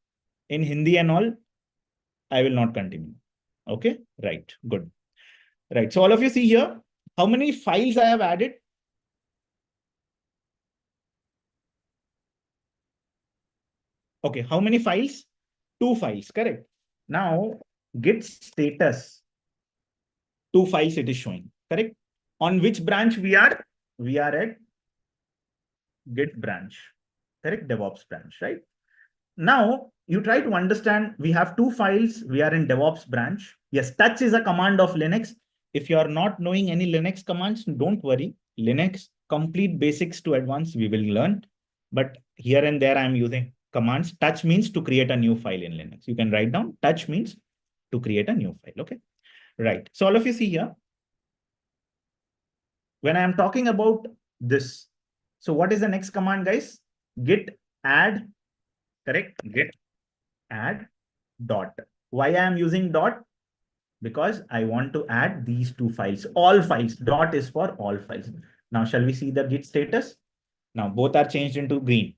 Speaker 1: in Hindi and all, I will not continue. Okay, right, good. Right, so all of you see here, how many files I have added? Okay, how many files? 2 files, correct. Now, git status, 2 files it is showing, correct. On which branch we are? We are at git branch, correct, DevOps branch, right? Now, you try to understand, we have 2 files, we are in DevOps branch. Yes, touch is a command of Linux. If you are not knowing any Linux commands, don't worry. Linux, complete basics to advanced, we will learn. But here and there, I'm using commands. Touch means to create a new file in Linux. You can write down, touch means to create a new file, okay? Right, so all of you see here, when I am talking about this, so what is the next command, guys? Git add, correct? Git add dot. Why I am using dot? Because I want to add these 2 files, all files. Dot is for all files. Now, shall we see the git status? Now, both are changed into green.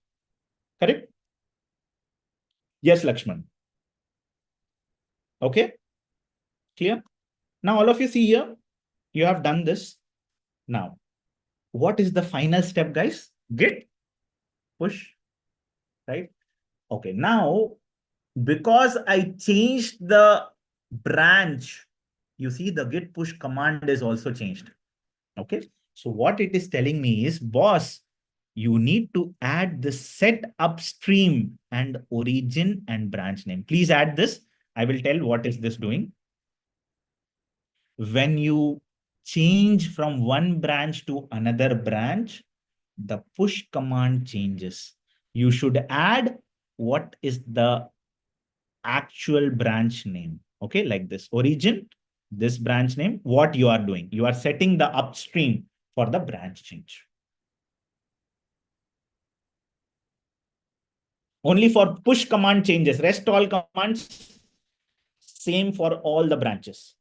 Speaker 1: Correct? Yes, Lakshman. Okay, clear? Now, all of you see here, you have done this. Now, what is the final step, guys? Git push, right? Okay, now, because I changed the branch, you see the git push command is also changed. Okay, so what it is telling me is, boss, you need to add the set upstream and origin and branch name. Please add this. I will tell what is this doing. When you change from one branch to another branch, the push command changes. You should add what is the actual branch name. Okay, like this origin, this branch name, what you are doing. You are setting the upstream for the branch change. Only for push command changes. Rest all commands, same for all the branches.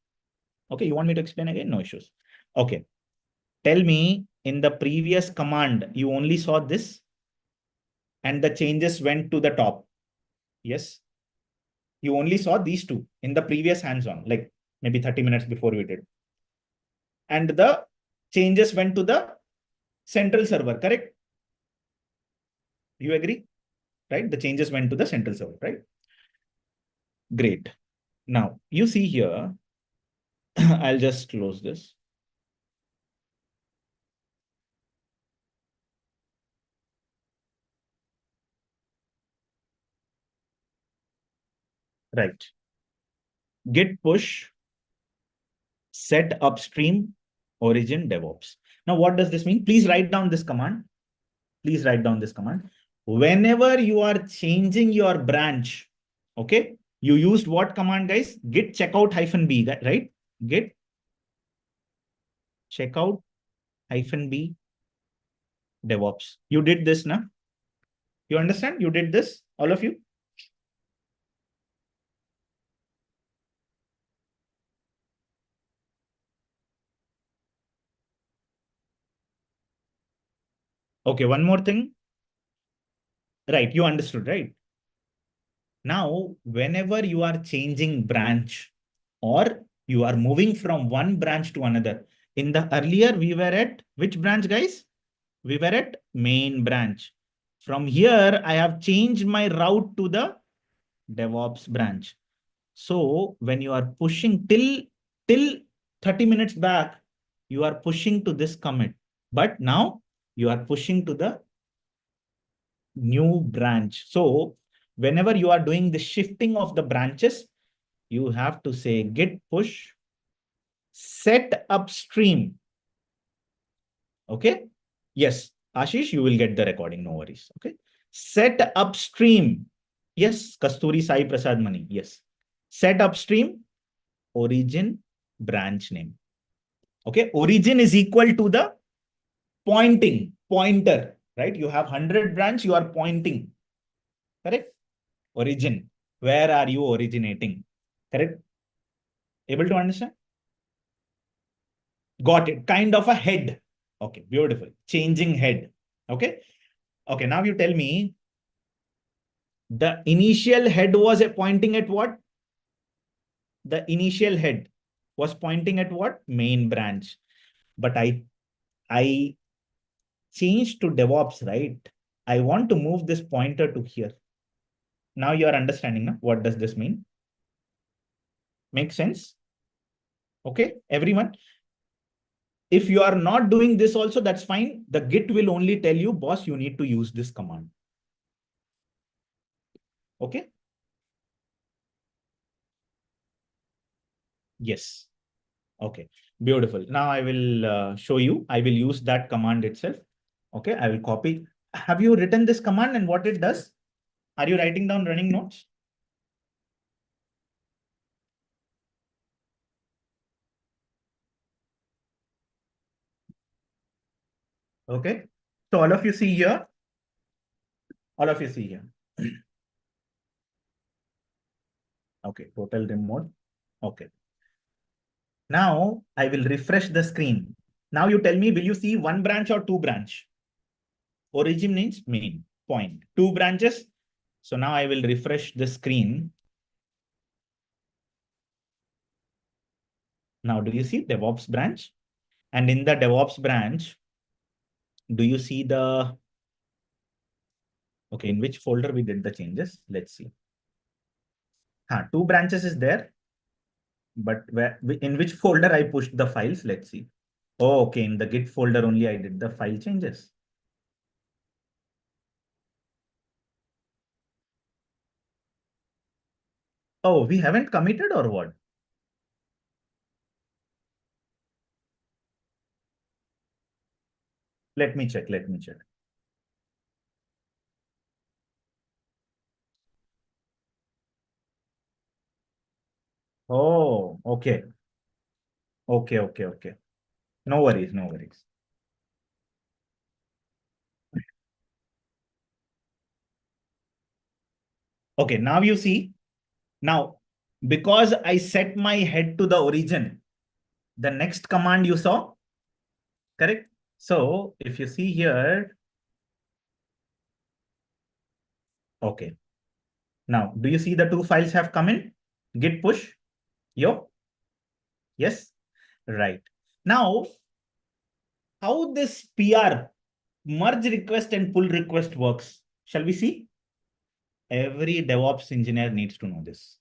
Speaker 1: Okay, you want me to explain again? No issues. Okay, tell me, in the previous command, you only saw this and the changes went to the top. Yes, you only saw these two in the previous hands-on, like maybe 30 minutes before we did. And the changes went to the central server, correct? You agree? Right? The changes went to the central server, right? Great. Now, you see here, I'll just close this. Right. Git push, set upstream, origin, DevOps. Now, what does this mean? Please write down this command. Please write down this command. Whenever you are changing your branch, okay, you used what command, guys? Git checkout -b, right? Git checkout -b DevOps. You did this now? You understand? You did this, all of you? Okay, one more thing. Right, you understood, right? Now, whenever you are changing branch or you are moving from one branch to another, in the earlier, we were at which branch, guys? We were at main branch. From here, I have changed my route to the DevOps branch. So when you are pushing till 30 minutes back, you are pushing to this commit. But now you are pushing to the new branch. So whenever you are doing the shifting of the branches, you have to say git push set upstream. Okay. Yes, Ashish, you will get the recording. No worries. Okay. Set upstream. Yes, Kasturi Sai Prasad Mani. Yes. Set upstream origin branch name. Okay. Origin is equal to the pointer, right? You have 100 branch, you are pointing. Correct? Origin. Where are you originating? Correct? Able to understand? Got it. Kind of a head. Okay. Beautiful. Changing head. Okay. Okay. Now you tell me the initial head was pointing at what? The initial head was pointing at what? Main branch. But I changed to DevOps, right? I want to move this pointer to here. Now you are understanding, no? What does this mean? Make sense? Okay, everyone. If you are not doing this also, that's fine. The Git will only tell you, boss, you need to use this command. Okay. Yes. Okay. Beautiful. Now I will show you. I will use that command itself. Okay. I will copy. Have you written this command and what it does? Are you writing down running notes? Okay. So all of you see here. All of you see here. Okay. Total remote. Okay. Now I will refresh the screen. Now you tell me, will you see one branch or two branch? Origin means main point. Two branches. So now I will refresh the screen. Now, do you see DevOps branch? And in the DevOps branch, do you see the, okay, in which folder we did the changes? Let's see. Two branches is there, but where, in which folder I pushed the files? Let's see. Oh, okay, in the Git folder only I did the file changes. Oh, we haven't committed or what? Let me check. Let me check. Oh, okay. Okay, okay, okay. No worries, no worries. Okay, now you see. Now, because I set my head to the origin, the next command you saw, correct? So if you see here, okay. Now, do you see the two files have come in? Git push, yo, yes, right. Now, how this PR, merge request and pull request works? Shall we see? Every DevOps engineer needs to know this.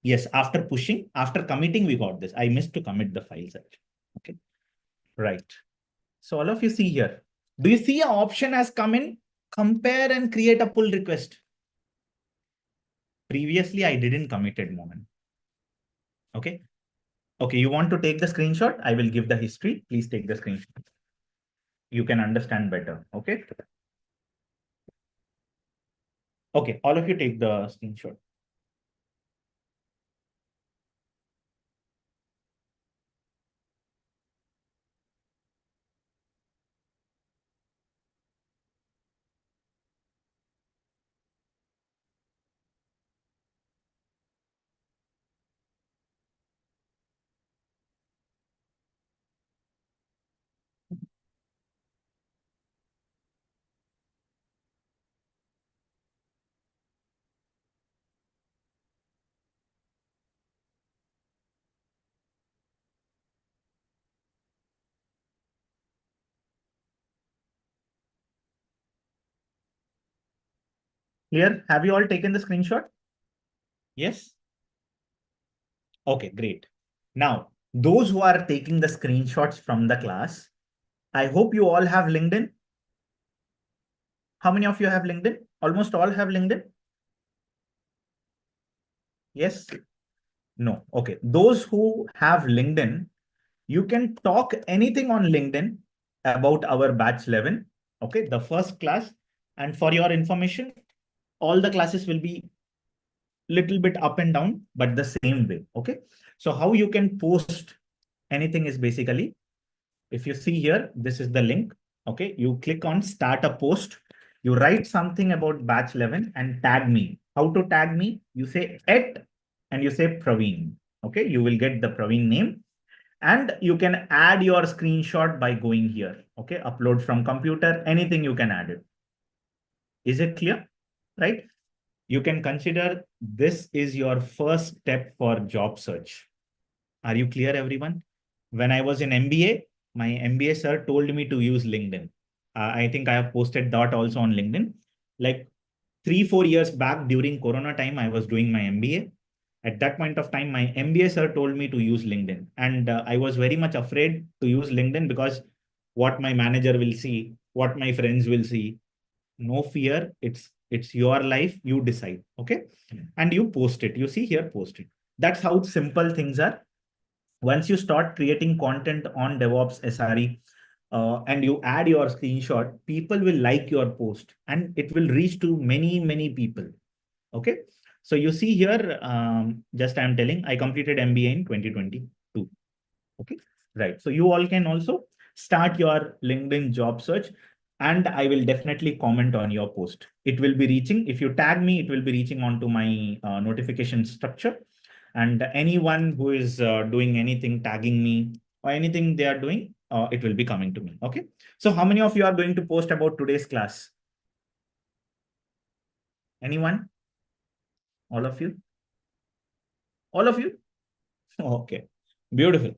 Speaker 1: Yes, after pushing, after committing, we got this. I missed to commit the files actually. Okay, right. So all of you see here. Do you see an option has come in? Compare and create a pull request. Previously, I didn't committed moment. Okay. Okay, you want to take the screenshot? I will give the history. Please take the screenshot. You can understand better. Okay. Okay, all of you take the screenshot. Clear? Have you all taken the screenshot? Yes. Okay, great. Now, those who are taking the screenshots from the class, I hope you all have LinkedIn. How many of you have LinkedIn? Almost all have LinkedIn. Yes? No. Okay. Those who have LinkedIn, you can talk anything on LinkedIn about our batch 11. Okay. The first class. And for your information, all the classes will be little bit up and down, but the same way. Okay. So how you can post anything is basically, if you see here, this is the link. Okay. You click on start a post. You write something about batch 11 and tag me. How to tag me? You say et and you say Praveen. Okay. You will get the Praveen name and you can add your screenshot by going here. Okay. Upload from computer, anything you can add it. Is it clear? Right? You can consider this is your first step for job search. Are you clear, everyone? When I was in MBA, my MBA sir told me to use LinkedIn. I think I have posted that also on LinkedIn. Like 3-4 years back during Corona time, I was doing my MBA. At that point of time, my MBA sir told me to use LinkedIn. And I was very much afraid to use LinkedIn because what my manager will see, what my friends will see. No fear. It's your life. You decide. Okay. And you post it. You see here, post it. That's how simple things are. Once you start creating content on DevOps SRE and you add your screenshot, people will like your post and it will reach to many, many people. Okay. So you see here, just I'm telling, I completed MBA in 2022. Okay. Right. So you all can also start your LinkedIn job search and I will definitely comment on your post. It will be reaching, if you tag me, it will be reaching onto my notification structure. And anyone who is doing anything, tagging me or anything they are doing, it will be coming to me. Okay. So how many of you are going to post about today's class? Anyone? All of you? All of you? Okay. Beautiful.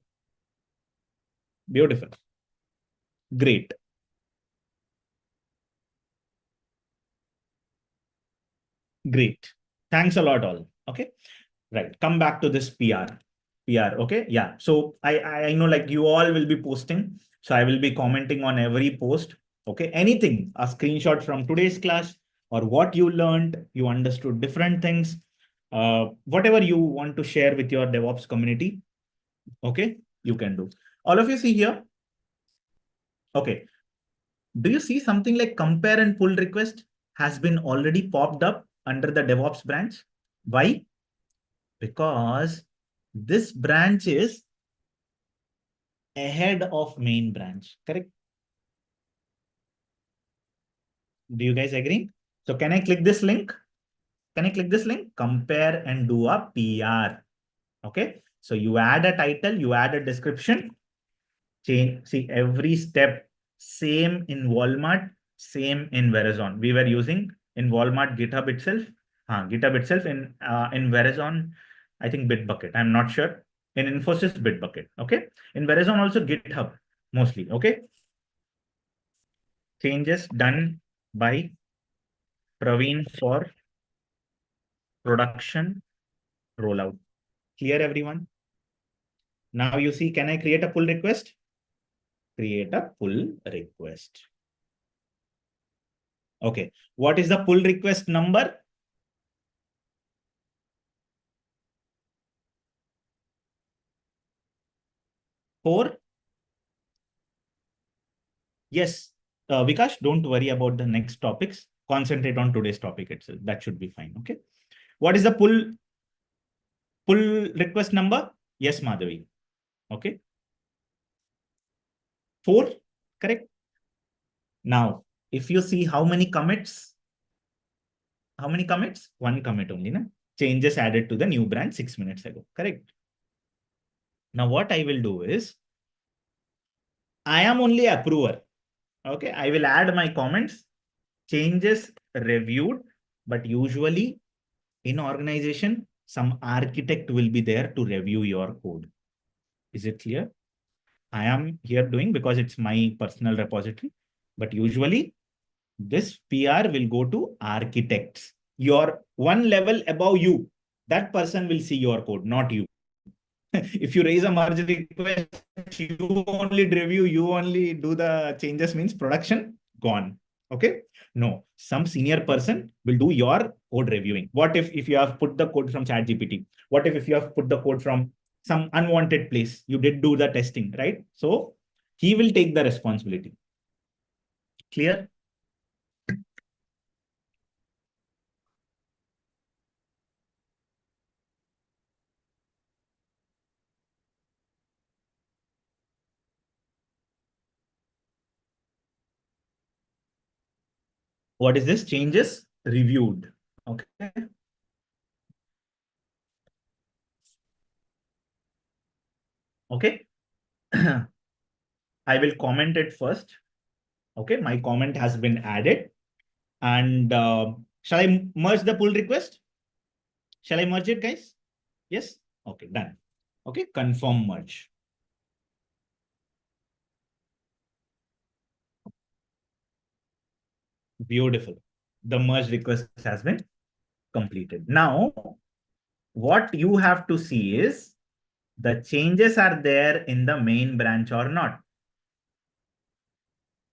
Speaker 1: Beautiful. Great. Great. Thanks a lot, all. Okay. Right. Come back to this PR. PR. Okay. Yeah. So I know like you all will be posting. So I will be commenting on every post. Okay. Anything, a screenshot from today's class or what you learned, you understood different things, whatever you want to share with your DevOps community. Okay. You can do. All of you see here. Okay. Do you see something like compare and pull request has been already popped up under the DevOps branch? Why? Because this branch is ahead of main branch, correct? Do you guys agree? So can I click this link? Can I click this link? Compare and do a PR. Okay. So you add a title, you add a description, change, see every step, same in Walmart, same in Verizon. We were using in Walmart GitHub itself, GitHub itself in Verizon, I think Bitbucket. I'm not sure. In Infosys, Bitbucket. Okay. In Verizon also GitHub mostly. Okay. Changes done by Praveen for production rollout. Clear, everyone? Now you see, can I create a pull request? Create a pull request. Okay. What is the pull request number? Four. Yes. Vikash, don't worry about the next topics. Concentrate on today's topic itself. That should be fine. Okay. What is the pull request number? Yes, Madhavi. Okay. 4. Correct. Now, if you see how many commits, one commit only, na? Changes added to the new branch 6 minutes ago. Correct. Now, what I will do is, I am only approver. Okay. I will add my comments, changes reviewed, but usually in organization, some architect will be there to review your code. Is it clear? I am here doing because it's my personal repository, but usually this PR will go to architects. Your one level above you, that person will see your code, not you. If you raise a merge request, you only review, you only do the changes, means production gone. Okay. No, some senior person will do your code reviewing. What if you have put the code from ChatGPT? What if you have put the code from some unwanted place? You did do the testing, right? So he will take the responsibility. Clear? What is this? Changes reviewed. Okay. Okay. I will comment it first. Okay. My comment has been added. And shall I merge the pull request? Shall I merge it, guys? Yes. Okay. Done. Okay. Confirm merge. Beautiful. The merge request has been completed. Now, what you have to see is the changes are there in the main branch or not.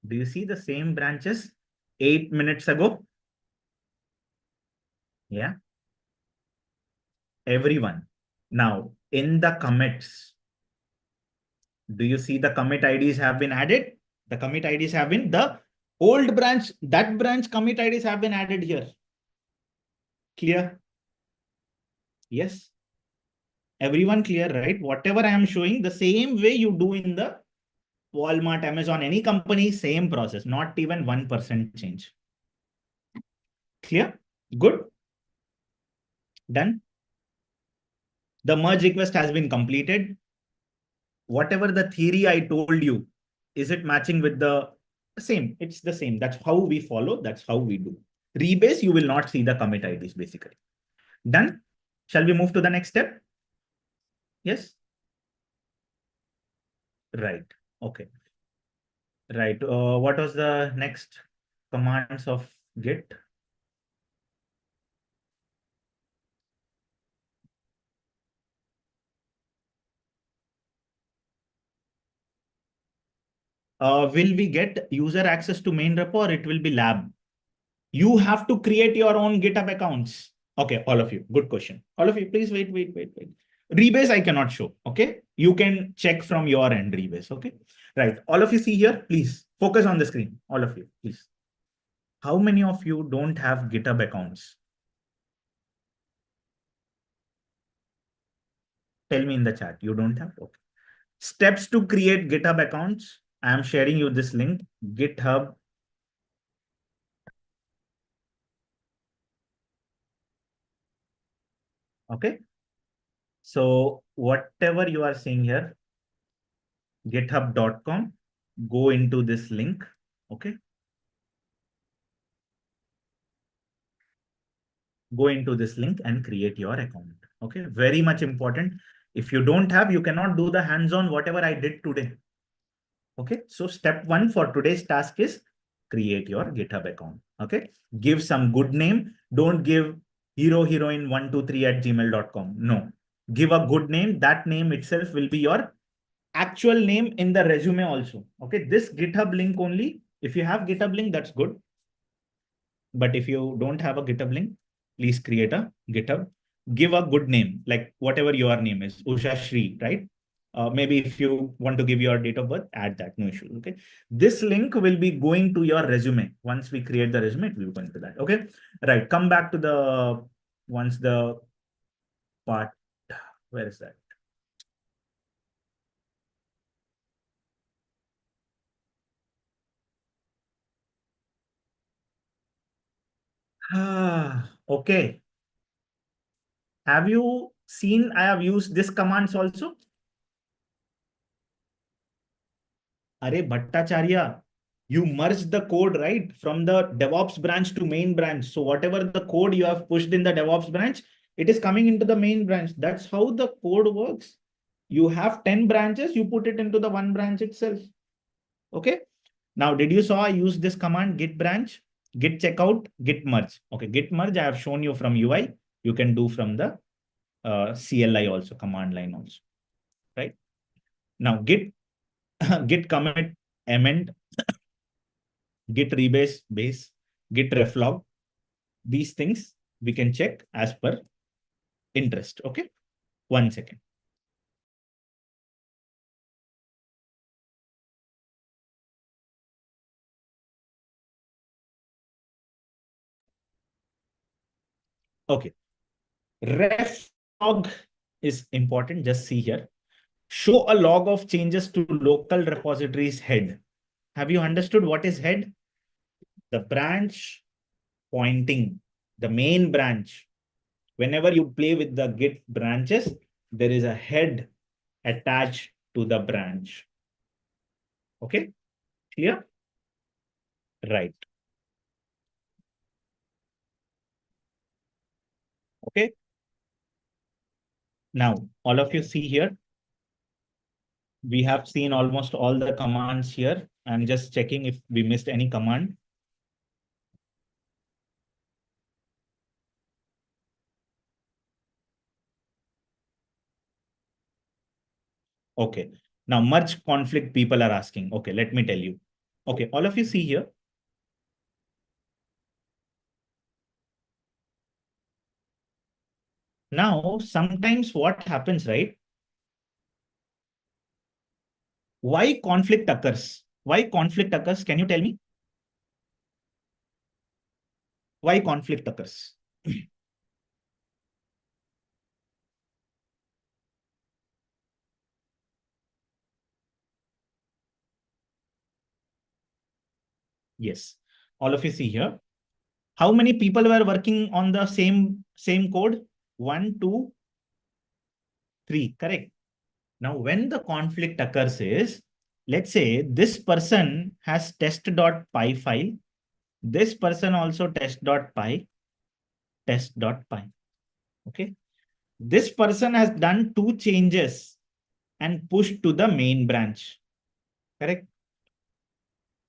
Speaker 1: Do you see the same branches 8 minutes ago? Yeah, everyone. Now, in the commits, do you see the commit IDs have been added? The commit IDs have been the old branch, that branch commit IDs have been added here. Clear? Yes. Everyone clear, right? Whatever I am showing, the same way you do in the Walmart, Amazon, any company, same process, not even 1% change. Clear? Good. Done. The merge request has been completed. Whatever the theory I told you, is it matching with the same? It's the same. That's how we follow. That's how we do. Rebase, you will not see the commit IDs basically. Done. Shall we move to the next step? Yes. Right. Okay. Right. What was the next commands of Git? Will we get user access to main repo or it will be lab? You have to create your own GitHub accounts. Okay, all of you. Good question. All of you, please wait. Rebase, I cannot show. Okay. You can check from your end, Rebase. Okay. Right. All of you see here, please focus on the screen. All of you, please. How many of you don't have GitHub accounts? Tell me in the chat. You don't have? Okay. Steps to create GitHub accounts. I am sharing you this link, GitHub. Okay. So whatever you are seeing here, github.com, go into this link. Okay. Go into this link and create your account. Okay. Very much important. If you don't have, you cannot do the hands-on whatever I did today. Okay. So step one for today's task is create your GitHub account. Okay. Give some good name. Don't give hero heroine 123 at gmail.com. No. Give a good name. That name itself will be your actual name in the resume also. Okay. This GitHub link only. If you have GitHub link, that's good. But if you don't have a GitHub link, please create a GitHub. Give a good name, like whatever your name is, Usha Shri, right? Maybe if you want to give your date of birth, add that, no issue. Okay. This link will be going to your resume. Once we create the resume, it will go into that. Okay. Right. Come back to the once the part. Where is that? Okay. Have you seen I have used this commands also? Are Bhattacharya, you merged the code, right? From the DevOps branch to main branch. So whatever the code you have pushed in the DevOps branch, it is coming into the main branch. That's how the code works. You have 10 branches, you put it into the one branch itself. Okay. Now, did you saw I use this command git branch, git checkout, git merge. Okay. Git merge, I have shown you from UI. You can do from the CLI also, command line also, right? Now, git, git commit amend git rebase, base, git reflog. These things we can check as per interest. Okay. 1 second. Okay. Ref log is important. Just see here. Show a log of changes to local repositories head. Have you understood what is head? The branch pointing, the main branch. Whenever you play with the Git branches, there is a head attached to the branch. Okay, clear? Right. Okay. Now, all of you see here, we have seen almost all the commands here. I'm just checking if we missed any command. Okay. Now, merge conflict people are asking. Okay, let me tell you. Okay, all of you see here. Now, sometimes what happens, right? Why conflict occurs? Why conflict occurs? Can you tell me? Why conflict occurs? Yes. All of you see here. How many people were working on the same code? 1, 2, 3. Correct. Now, when the conflict occurs is, let's say this person has test.py file. This person also test.py, test.py. Okay. This person has done 2 changes and pushed to the main branch. Correct.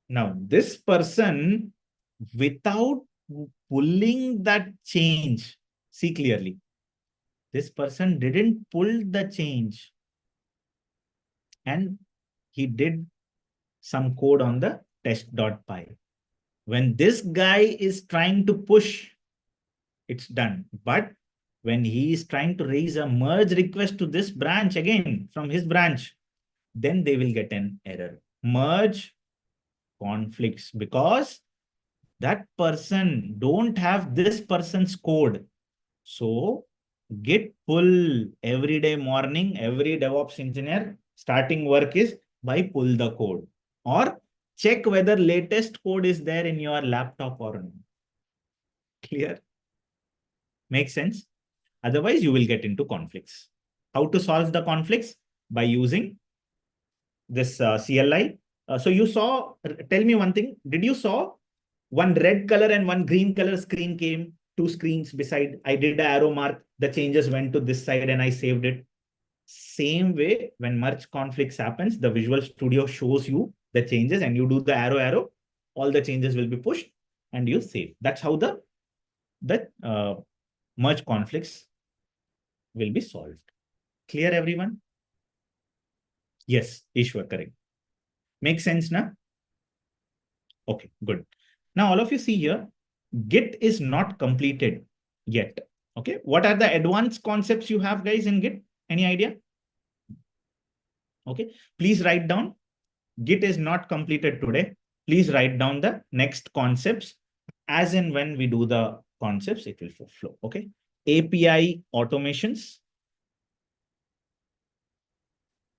Speaker 1: Now, this person, without pulling that change, see clearly, this person didn't pull the change and he did some code on the test.py. When this guy is trying to push, it's done. But when he is trying to raise a merge request to this branch again from his branch, then they will get an error. Merge conflicts because that person don't have this person's code. So Git pull every day morning, every DevOps engineer starting work is by pull the code or check whether latest code is there in your laptop or not. Clear? Makes sense? Otherwise, you will get into conflicts. How to solve the conflicts? By using this CLI. So you saw, tell me one thing. Did you saw one red color and one green color screen came, 2 screens beside? I did the arrow mark. The changes went to this side and I saved it. Same way, when merge conflicts happens, the Visual Studio shows you the changes and you do the arrow, all the changes will be pushed and you save. That's how the merge conflicts will be solved. Clear, everyone? Yes, Ishwar, correct. Makes sense now? Okay, good. Now, all of you see here, Git is not completed yet. Okay, what are the advanced concepts you have, guys, in Git? Any idea? Okay, please write down. Git is not completed today. Please write down the next concepts. As in when we do the concepts, it will flow. Okay, API automations.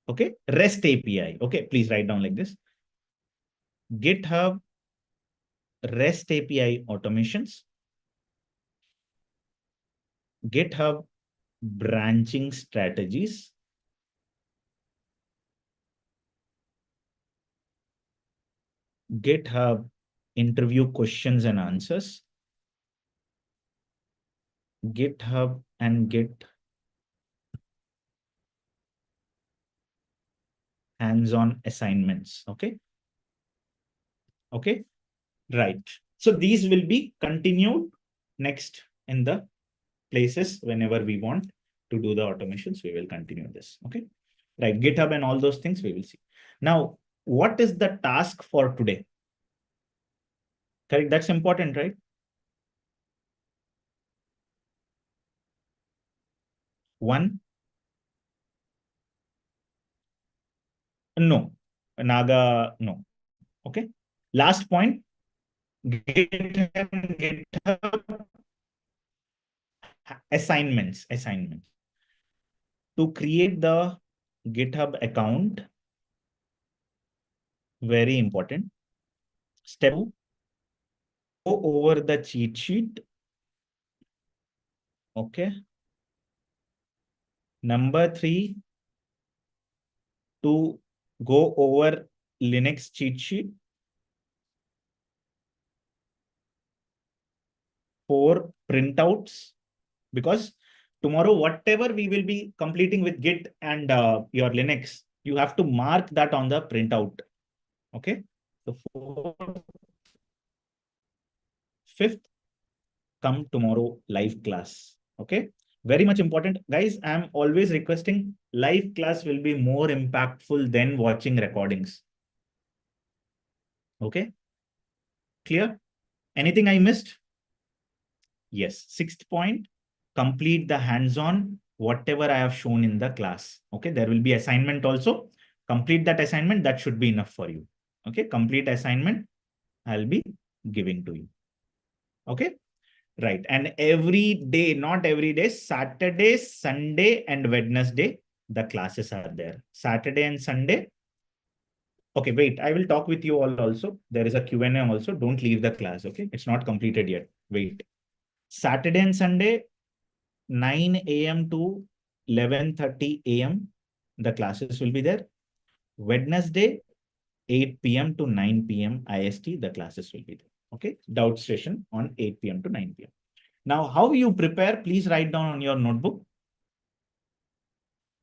Speaker 1: Okay, REST API. Okay, please write down like this. GitHub REST API automations. GitHub branching strategies. GitHub interview questions and answers. GitHub and Git hands-on assignments. Okay. Okay. Right. So these will be continued next in the places whenever we want to do the automations. We will continue this. Okay. Right. GitHub and all those things we will see. Now, what is the task for today? Correct. That's important, right? One, no. Naga, no. Okay. Last point, GitHub assignments. To create the GitHub account, very important. Step two, go over the cheat sheet. Okay. Number three, to go over Linux cheat sheet. 4, printouts, because tomorrow, whatever we will be completing with Git and your Linux, you have to mark that on the printout. Okay. So 4th, 5th, come tomorrow live class. Okay. Very much important. Guys, I'm always requesting live class will be more impactful than watching recordings. Okay. Clear? Anything I missed? Yes. 6th point, complete the hands-on, whatever I have shown in the class. Okay. There will be assignment also. Complete that assignment. That should be enough for you. Okay. Complete assignment I'll be giving to you. Okay. Right. And every day, not every day, Saturday, Sunday, and Wednesday, the classes are there. Saturday and Sunday. Okay, wait, I will talk with you all also. There is a Q&A also. Don't leave the class. Okay. It's not completed yet. Wait. Saturday and Sunday, 9 a.m. to 11:30 a.m. The classes will be there. Wednesday, 8 p.m. to 9 p.m. IST, the classes will be there. Okay. Doubt session on 8 p.m. to 9 p.m. Now, how you prepare, please write down on your notebook.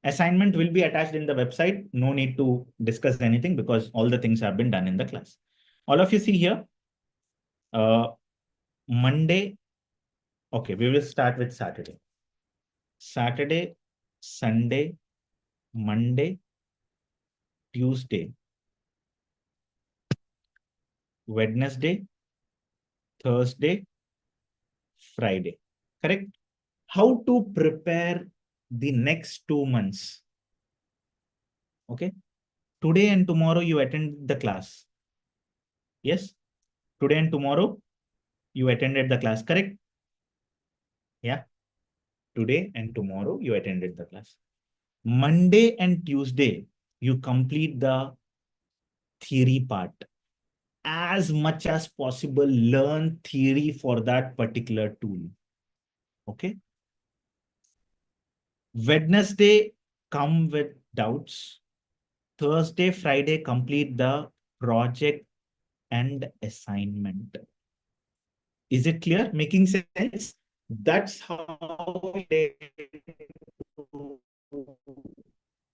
Speaker 1: Assignment will be attached in the website. No need to discuss anything because all the things have been done in the class. All of you see here, Monday. Okay, we will start with Saturday. Saturday, Sunday, Monday, Tuesday, Wednesday, Thursday, Friday. Correct? How to prepare the next 2 months? Okay. Today and tomorrow you attend the class. Yes. Today and tomorrow you attended the class. Correct? Yeah. Today and tomorrow you attended the class. Monday and Tuesday you complete the theory part. As much as possible, learn theory for that particular tool. Okay. Wednesday, come with doubts. Thursday, Friday, complete the project and assignment. Is it clear? Making sense? That's how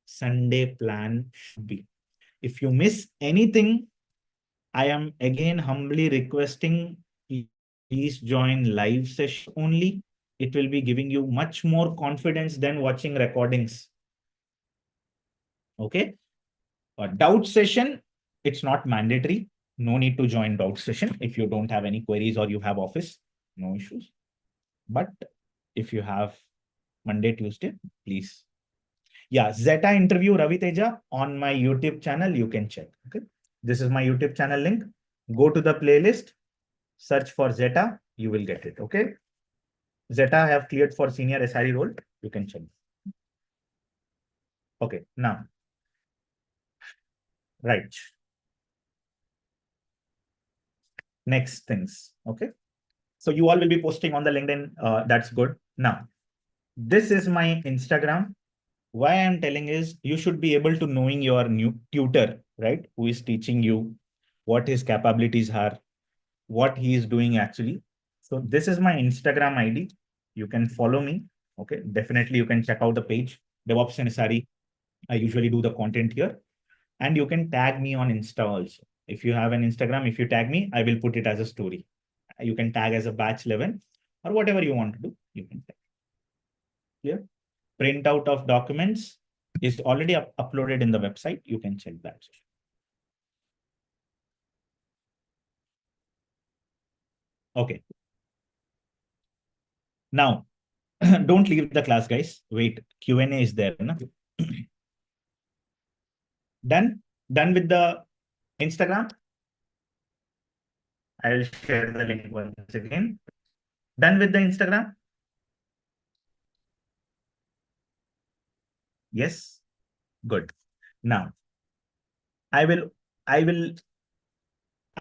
Speaker 1: Sunday plan should be. If you miss anything, I am again humbly requesting, please join live session only. It will be giving you much more confidence than watching recordings. Okay. A doubt session, it's not mandatory. No need to join doubt session. If you don't have any queries or you have office, no issues. But if you have Monday, Tuesday, please. Yeah, Zeta interview Ravi Teja on my YouTube channel. You can check. Okay. This is my YouTube channel link. Go to the playlist, search for Zeta. You will get it. Okay. Zeta I have cleared for senior SRE role. You can check. Okay. Now, right. Next things. Okay. So you all will be posting on the LinkedIn. That's good. Now, this is my Instagram. Why I'm telling is you should be able to knowing your new tutor, right? Who is teaching you, what his capabilities are, what he is doing actually. So this is my Instagram ID. You can follow me. Okay. Definitely you can check out the page. DevOps and SRE. I usually do the content here. And you can tag me on Insta also. If you have an Instagram, if you tag me, I will put it as a story. You can tag as a batch11 or whatever you want to do. You can tag. Clear? Printout of documents is already uploaded in the website. You can check that. Okay. Now, don't leave the class, guys. Wait, Q&A is there. No? Done? Done with the Instagram? I will share the link once again. Done with the Instagram? Yes. Good. Now, I will, I will,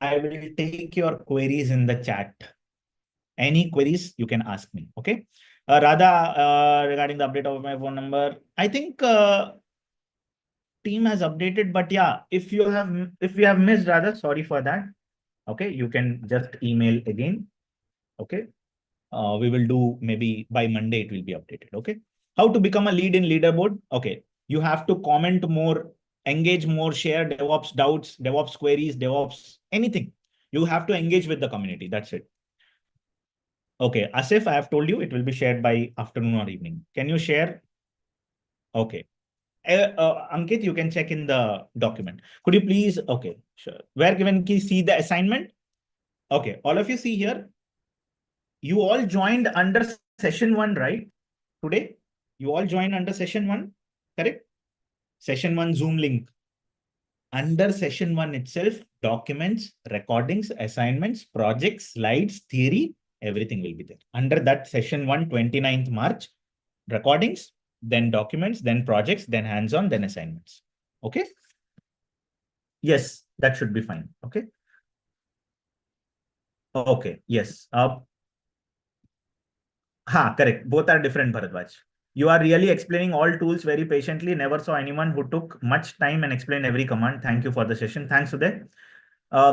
Speaker 1: I will take your queries in the chat. Any queries you can ask me. Okay. Radha, regarding the update of my phone number, I think team has updated, but yeah, if you have missed, Radha, sorry for that. Okay, you can just email again. Okay. We will do maybe by Monday, it will be updated. Okay. How to become a lead in leaderboard? Okay. You have to comment more, engage more, share DevOps doubts, DevOps queries, DevOps, anything. You have to engage with the community. That's it. Okay. Asif, I have told you it will be shared by afternoon or evening. Can you share? Okay. Ankit, you can check in the document. Could you please? Okay, sure. Where can we see the assignment? Okay. All of you see here. You all joined under session 1, right? Today, you all joined under session 1, correct? Session 1 Zoom link. Under session 1 itself, documents, recordings, assignments, projects, slides, theory, everything will be there. Under that session 1, 29th March, recordings, then documents, then projects, then hands-on, then assignments. Okay? Yes, that should be fine. Okay? Okay, yes. Correct. Both are different, Bharadwaj. You are really explaining all tools very patiently. Never saw anyone who took much time and explained every command. Thank you for the session. Thanks, Uday.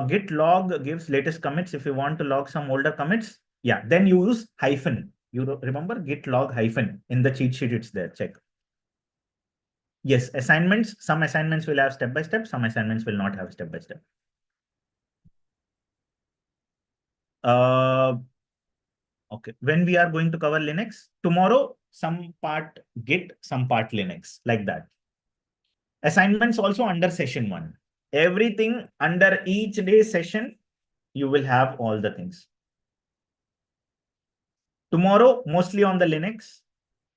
Speaker 1: Git log gives latest commits. If you want to log some older commits, yeah, then you use hyphen. You remember git log hyphen in the cheat sheet. It's there. Check. Yes, assignments. Some assignments will have step by step. Some assignments will not have step by step. Okay. When we are going to cover Linux tomorrow, some part Git, some part Linux, like that. Assignments also under session 1. Everything under each day session, you will have all the things. Tomorrow, mostly on the Linux.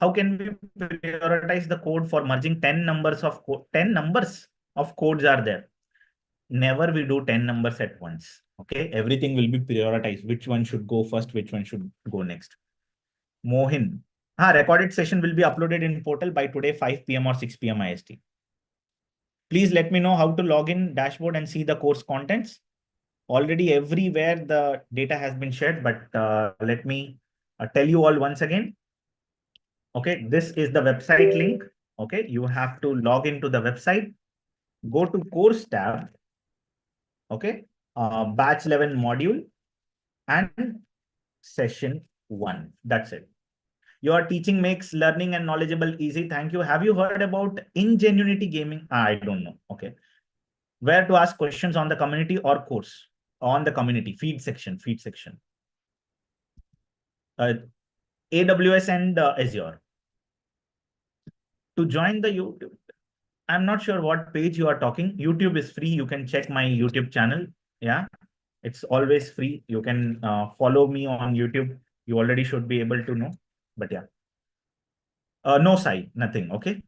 Speaker 1: How can we prioritize the code for merging 10 numbers of code? 10 numbers of codes are there. Never we do 10 numbers at once. Okay. Everything will be prioritized. Which one should go first? Which one should go next? Mohin. Recorded session will be uploaded in portal by today, 5 p.m. or 6 p.m. IST. Please let me know how to log in dashboard and see the course contents. Already everywhere the data has been shared, but let me tell you all once again. Okay, this is the website link. Okay, you have to log into the website, go to course tab. Okay, batch 11 module and session 1. That's it. Your teaching makes learning and knowledgeable easy. Thank you. Have you heard about Ingenuity Gaming? I don't know. Okay. Where to ask questions on the community or course? On the community, feed section. AWS and Azure. To join the YouTube, I'm not sure what page you are talking. YouTube is free. You can check my YouTube channel. Yeah, it's always free. You can follow me on YouTube. You already should be able to know. But yeah. No, Sai, nothing. Okay.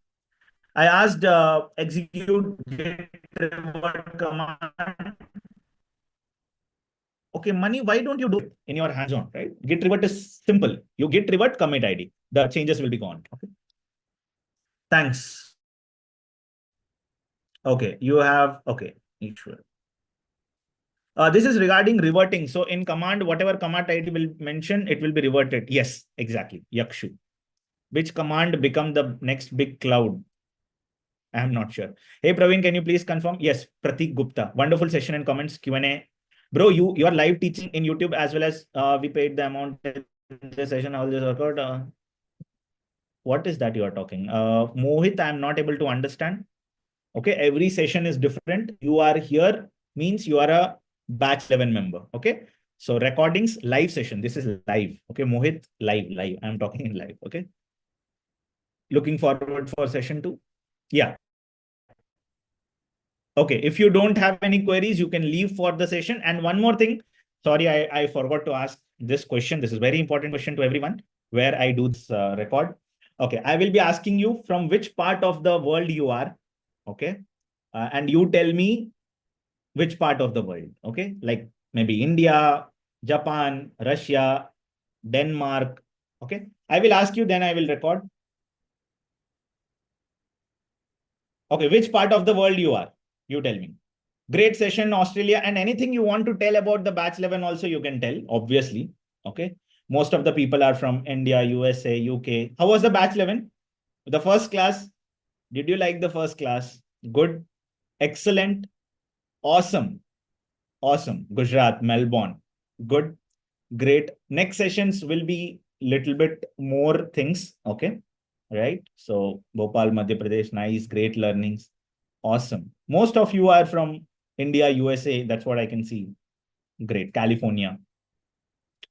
Speaker 1: I asked execute get revert command. Okay, money, why don't you do it in your hands-on, right? Git revert is simple. You git revert commit ID. The changes will be gone. Okay. Thanks. Okay, you have, okay, sure. This is regarding reverting. So in command, whatever command ID will mention, it will be reverted. Yes, exactly. Yakshu. Which command become the next big cloud? I am not sure. Hey, Praveen, can you please confirm? Yes, Pratik Gupta. Wonderful session and comments, Q&A. Bro, you are live teaching in YouTube as well as we paid the amount in the session. All this workout. What is that you are talking? Mohit, I am not able to understand. Okay, every session is different. You are here means you are a batch 11 member. Okay, so recordings, live session. This is live. Okay, Mohit, live. I'm talking in live. Okay, looking forward for session 2. Yeah. Okay, if you don't have any queries, you can leave for the session. And one more thing, Sorry, I forgot to ask this question. This is very important question to everyone where I do this record. Okay, I will be asking you from which part of the world you are. Okay. And you tell me which part of the world. Okay. Like maybe India, Japan, Russia, Denmark. Okay. I will ask you, then I will record. Okay. Which part of the world you are? You tell me. Great session, Australia. And anything you want to tell about the batch 11 also you can tell, obviously. Okay. Most of the people are from India, USA, UK. How was the batch 11? The first class? Did you like the first class? Good. Excellent. Awesome. Awesome. Gujarat, Melbourne. Good. Great. Next sessions will be little bit more things. Okay. Right. So Bhopal, Madhya Pradesh, nice, great learnings. Awesome. Most of you are from India, USA. That's what I can see. Great. California,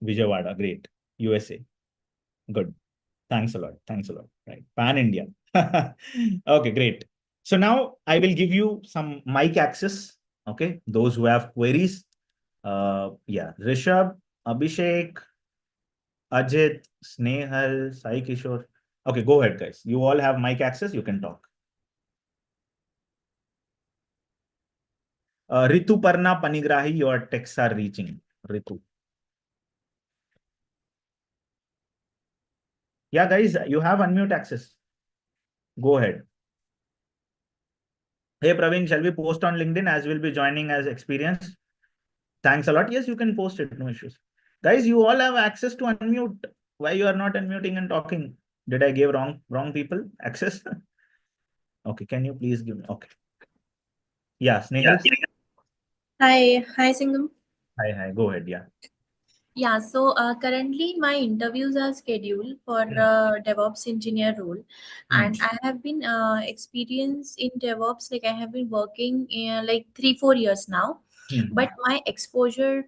Speaker 1: Vijayawada. Great. USA. Good. Thanks a lot. Thanks a lot. Right. Pan India. Okay, great. So now I will give you some mic access. Okay. Those who have queries. Yeah. Rishabh, Abhishek, Ajit, Snehal, Sai Kishore. Okay, go ahead, guys. You all have mic access. You can talk. Ritu Parna Panigrahi, your texts are reaching. Ritu. Yeah, guys, you have unmute access. Go ahead. Hey, Praveen, shall we post on LinkedIn as we'll be joining as experienced? Thanks a lot. Yes, you can post it. No issues. Guys, you all have access to unmute. Why you are not unmuting and talking? Did I give wrong people access? Okay, can you please give me? Okay. Yeah, Snehal.
Speaker 2: Hi, Singham.
Speaker 1: Hi. Go ahead. Yeah.
Speaker 2: Yeah, so currently my interviews are scheduled for DevOps engineer role, and I have been experienced in DevOps. Like I have been working in like 3-4 years now, but my exposure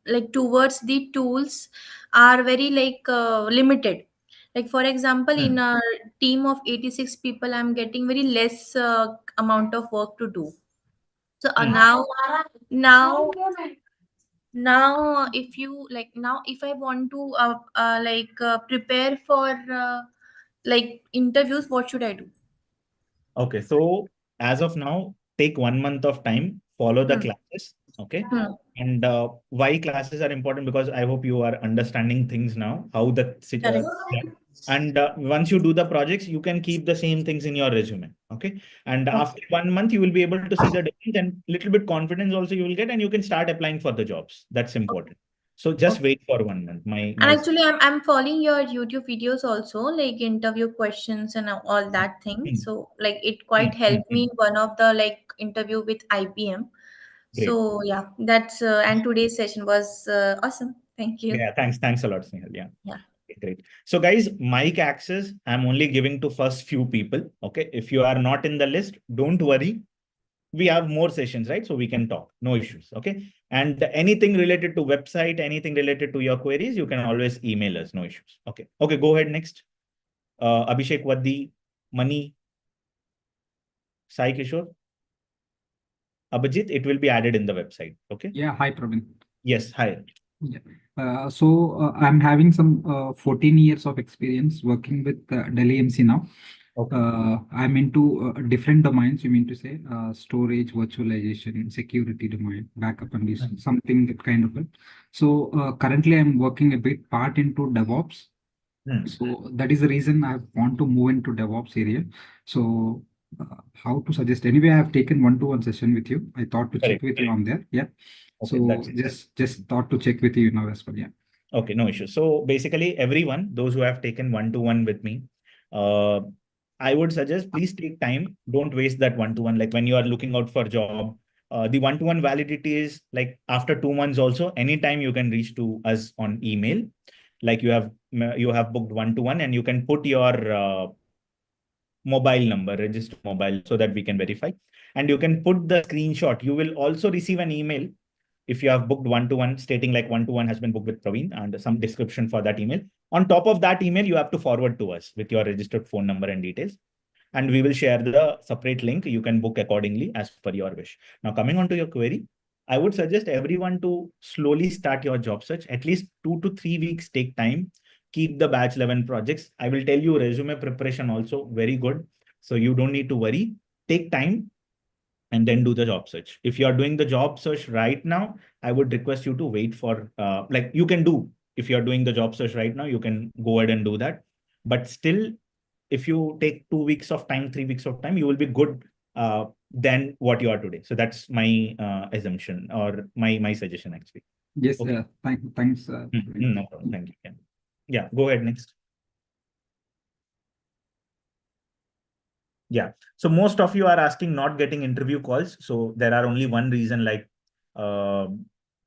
Speaker 2: like towards the tools are very like limited. Like for example, in a team of 86 people, I'm getting very less amount of work to do. So now if you like now if I want to prepare for like interviews, what should I do?
Speaker 1: Okay, so as of now, take 1 month of time, follow the classes. Okay. And why classes are important? Because I hope you are understanding things now, how
Speaker 2: Correct.
Speaker 1: and once you do the projects, you can keep the same things in your resume. Okay. And after 1 month, you will be able to see the difference, and little bit confidence also you will get, and you can start applying for the jobs. That's important. So just wait for 1 month.
Speaker 2: And actually, I'm following your YouTube videos also, like interview questions and all that thing. So like it quite helped me in one of the like interview with IPM.
Speaker 1: Great.
Speaker 2: So yeah, that's and today's session was awesome. Thank you.
Speaker 1: Yeah, thanks a lot, Snehal. Yeah.
Speaker 2: Yeah.
Speaker 1: Great. So guys, mic access, I'm only giving to first few people. Okay. If you are not in the list, don't worry. We have more sessions, right? So we can talk, no issues. Okay. And anything related to website, anything related to your queries, you can always email us, no issues. Okay. Okay. Go ahead next. Abhishek Waddi, Mani, Sai Kishore, Abhijit, it will be added in the website. Okay.
Speaker 3: Yeah, hi, Praveen.
Speaker 1: Yes. Hi.
Speaker 3: Yeah. I'm having some 14 years of experience working with Delhi MC now.
Speaker 1: Okay.
Speaker 3: I'm into different domains, you mean to say, storage, virtualization, security domain, backup, and this, something that kind of it. So currently I'm working a bit part into DevOps. So that is the reason I want to move into DevOps area. So how to suggest? Anyway, I have taken one-to-one session with you. I thought to check with you on there. Yeah.
Speaker 1: Okay,
Speaker 3: so just thought to check with you now as well. Yeah.
Speaker 1: Okay, no issue. So basically, everyone, those who have taken one-to-one with me, I would suggest please take time. Don't waste that one-to-one. Like when you are looking out for job, the one-to-one validity is like after 2 months also, anytime you can reach to us on email. Like you have booked one-to-one, and you can put your mobile number, register mobile, so that we can verify. And you can put the screenshot. You will also receive an email if you have booked one-to-one, stating like one-to-one has been booked with Praveen, and some description for that email. On top of that email, you have to forward to us with your registered phone number and details. and we will share the separate link. You can book accordingly as per your wish. Now, coming on to your query, I would suggest everyone to slowly start your job search. At least 2 to 3 weeks take time. Keep the batch 11 projects. I will tell you resume preparation also very good. So you don't need to worry. Take time and then do the job search. If you are doing the job search right now, I would request you to wait for, like you can do, if you are doing the job search right now, you can go ahead and do that. But still, if you take 2 weeks of time, 3 weeks of time, you will be good than what you are today. So that's my assumption or my suggestion actually.
Speaker 3: Yes,
Speaker 1: Okay.
Speaker 3: thanks.
Speaker 1: No problem. Thank you. Yeah, go ahead next. Yeah. So most of you are asking not getting interview calls. So there are only one reason, like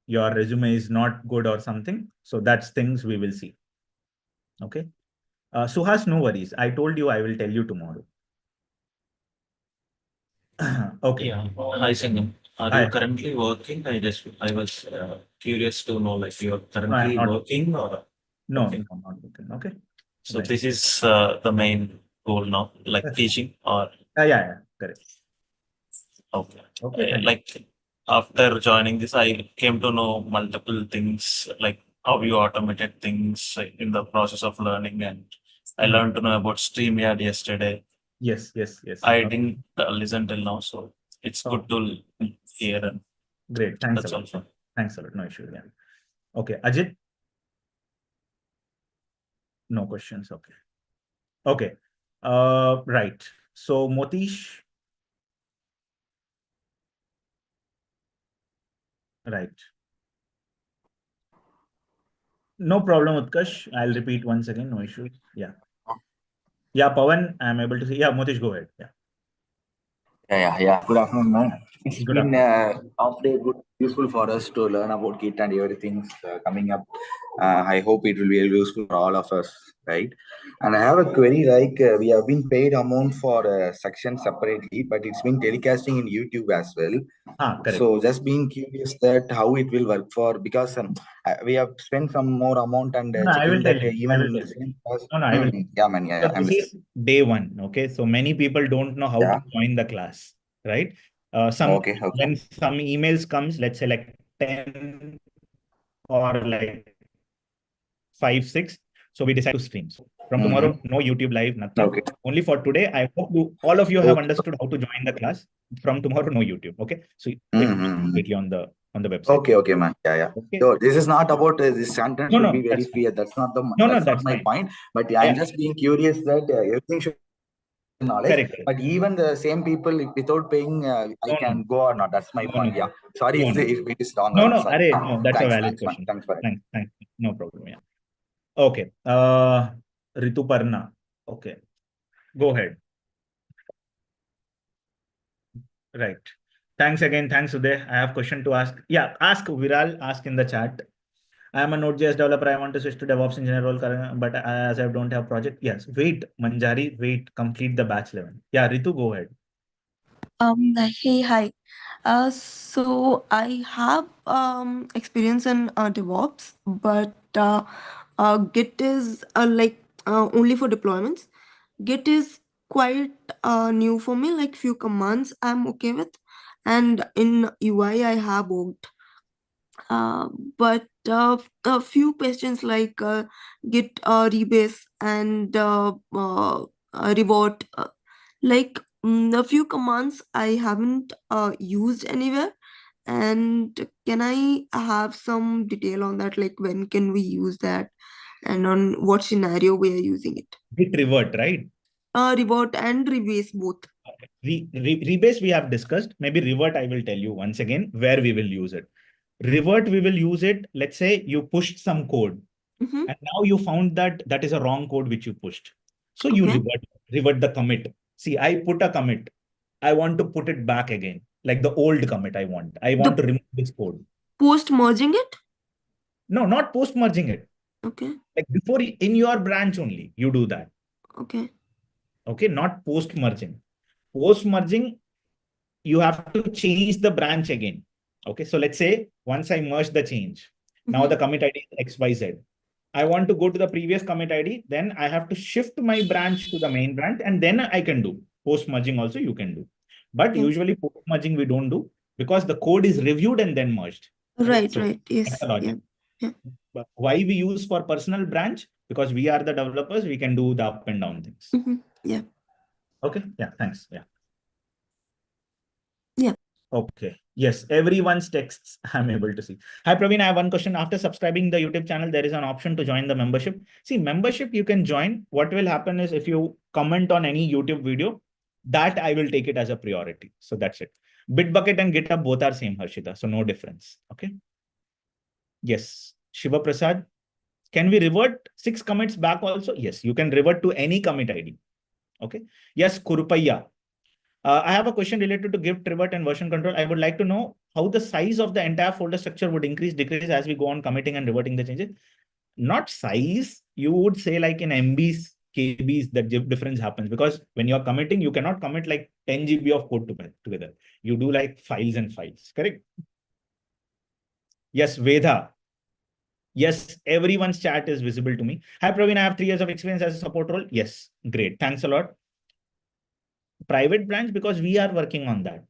Speaker 1: your resume is not good or something. So that's things we will see. Okay. Suhas, no worries. I told you I will tell you tomorrow. Okay.
Speaker 4: Yeah. Hi, Singam. Are
Speaker 1: Hi.
Speaker 4: you currently working? I was curious to know, like, you're
Speaker 1: No,
Speaker 4: currently
Speaker 1: I'm not.
Speaker 4: working or?
Speaker 1: No,
Speaker 4: Okay.
Speaker 1: no, I'm not working. Okay.
Speaker 4: So
Speaker 1: Right.
Speaker 4: this is the main goal now, like
Speaker 1: Yes.
Speaker 4: teaching or?
Speaker 1: Yeah, correct.
Speaker 4: Okay.
Speaker 1: Okay, thank you.
Speaker 4: Like after joining this, I came to know multiple things, like how you automated things in the process of learning, and I learned to know about StreamYard yesterday.
Speaker 1: Yes.
Speaker 4: I
Speaker 1: Okay.
Speaker 4: didn't listen till now, so it's good to hear, and
Speaker 1: Great. Thanks
Speaker 4: that's
Speaker 1: a
Speaker 4: all.
Speaker 1: lot. Thanks a lot. No issue. Yeah. Okay. Ajit? No questions. Okay. Okay. Right. So Motish. Right. No problem, Utkash. I'll repeat once again. No issue. Yeah. Yeah, Pawan, I'm able to see. Yeah, Motish, go ahead. Yeah.
Speaker 5: Yeah. Good afternoon, man. It's
Speaker 1: Good
Speaker 5: been
Speaker 1: afternoon.
Speaker 5: half day good, useful for us to learn about Git and everything's coming up. I hope it will be useful for all of us, right? And I have a query like we have been paid amount for section separately, but it's been telecasting in YouTube as well.
Speaker 1: Correct.
Speaker 5: So just being curious that how it will work for, because we have spent some more amount and
Speaker 1: No, I will
Speaker 5: checking
Speaker 1: tell
Speaker 5: that
Speaker 1: you. I
Speaker 5: even
Speaker 1: will
Speaker 5: in
Speaker 1: tell
Speaker 5: the
Speaker 1: you.
Speaker 5: same class.
Speaker 1: No, I will.
Speaker 5: Yeah, man.
Speaker 1: So
Speaker 5: Yeah, I'm
Speaker 1: this
Speaker 5: listening.
Speaker 1: is day one. Okay. So many people don't know how
Speaker 5: Yeah.
Speaker 1: to join the class, right?
Speaker 5: Okay.
Speaker 1: When some emails comes, let's say like 10 or like 5, 6. So we decide to stream. So from tomorrow, no YouTube live, nothing.
Speaker 5: Okay.
Speaker 1: Only for today. I hope all of you have
Speaker 5: Okay.
Speaker 1: understood how to join the class. From tomorrow, no YouTube. Okay. So
Speaker 5: Mm-hmm.
Speaker 1: immediately on the website.
Speaker 5: Okay, man. Yeah.
Speaker 1: Okay.
Speaker 5: So this is not about this content should be very
Speaker 1: That's
Speaker 5: free.
Speaker 1: fine.
Speaker 5: That's not
Speaker 1: No,
Speaker 5: that's not
Speaker 1: that's
Speaker 5: my
Speaker 1: fine.
Speaker 5: point. But yeah, I'm just being curious that everything should be knowledge.
Speaker 1: Correct.
Speaker 5: But even the same people, without paying, I can go or not. That's my point. Yeah. Sorry if it is wrong. Sorry.
Speaker 1: No, that's a valid
Speaker 5: Thanks, man.
Speaker 1: question.
Speaker 5: Thanks for it.
Speaker 1: Thanks. No problem. Yeah. Okay. Rituparna. Okay. Go ahead. Right. Thanks again. Thanks, Uday. I have question to ask. Yeah, ask Viral. Ask in the chat. I am a Node.js developer. I want to switch to DevOps engineer role, but as I don't have project. Yes. Wait, Manjari. Wait. Complete the batch 11. Yeah, Ritu, go ahead.
Speaker 6: Hey, hi. So I have experience in DevOps, but Git is only for deployments. Git is quite new for me, like few commands I'm okay with, and in UI I have worked. But a few questions like Git rebase and reward, a few commands I haven't used anywhere. And can I have some detail on that? Like when can we use that, and on what scenario we are using it?
Speaker 1: Git revert, right?
Speaker 6: Revert and rebase both.
Speaker 1: Rebase we have discussed. Maybe revert I will tell you once again where we will use it. Revert we will use it. Let's say you pushed some code, and now you found that is a wrong code which you pushed. So you revert the commit. See, I put a commit. I want to put it back again, like the old commit. I want to remove this code.
Speaker 6: Post merging it?
Speaker 1: No, not post merging it.
Speaker 6: Okay.
Speaker 1: Like before in your branch only, you do that.
Speaker 6: Okay.
Speaker 1: Okay, not post merging. Post merging, you have to change the branch again. Okay, so let's say once I merge the change, now the commit ID is XYZ. I want to go to the previous commit ID, then I have to shift my branch to the main branch, and then I can do. Post merging also you can do. But
Speaker 6: Okay.
Speaker 1: usually post merging we don't do because the code is reviewed and then merged.
Speaker 6: Right,
Speaker 1: So
Speaker 6: right.
Speaker 1: that's
Speaker 6: Yes.
Speaker 1: the logic.
Speaker 6: Yeah.
Speaker 1: But why we use for personal branch? Because we are the developers, we can do the up and down things.
Speaker 6: Yeah.
Speaker 1: Okay. Yeah. Thanks. Yeah.
Speaker 6: Yeah.
Speaker 1: Okay. Yes. Everyone's texts I'm able to see. Hi, Praveen. I have one question. After subscribing the YouTube channel, there is an option to join the membership. See, membership you can join. What will happen is if you comment on any YouTube video, that I will take it as a priority. So that's it. Bitbucket and GitHub both are same, Harshita. So no difference. Okay. Yes. Shiva Prasad. Can we revert 6 commits back also? Yes, you can revert to any commit ID. Okay. Yes, Kurupaya. I have a question related to gift, revert, and version control. I would like to know how the size of the entire folder structure would increase, decrease as we go on committing and reverting the changes. Not size, you would say like in MBs, KBs, that difference happens because when you're committing, you cannot commit like 10 GB of code together. You do like files and files, correct? Yes, Veda. Yes, everyone's chat is visible to me. Hi, Praveen. I have 3 years of experience as a support role. Yes, great. Thanks a lot. Private branch, because we are working on that.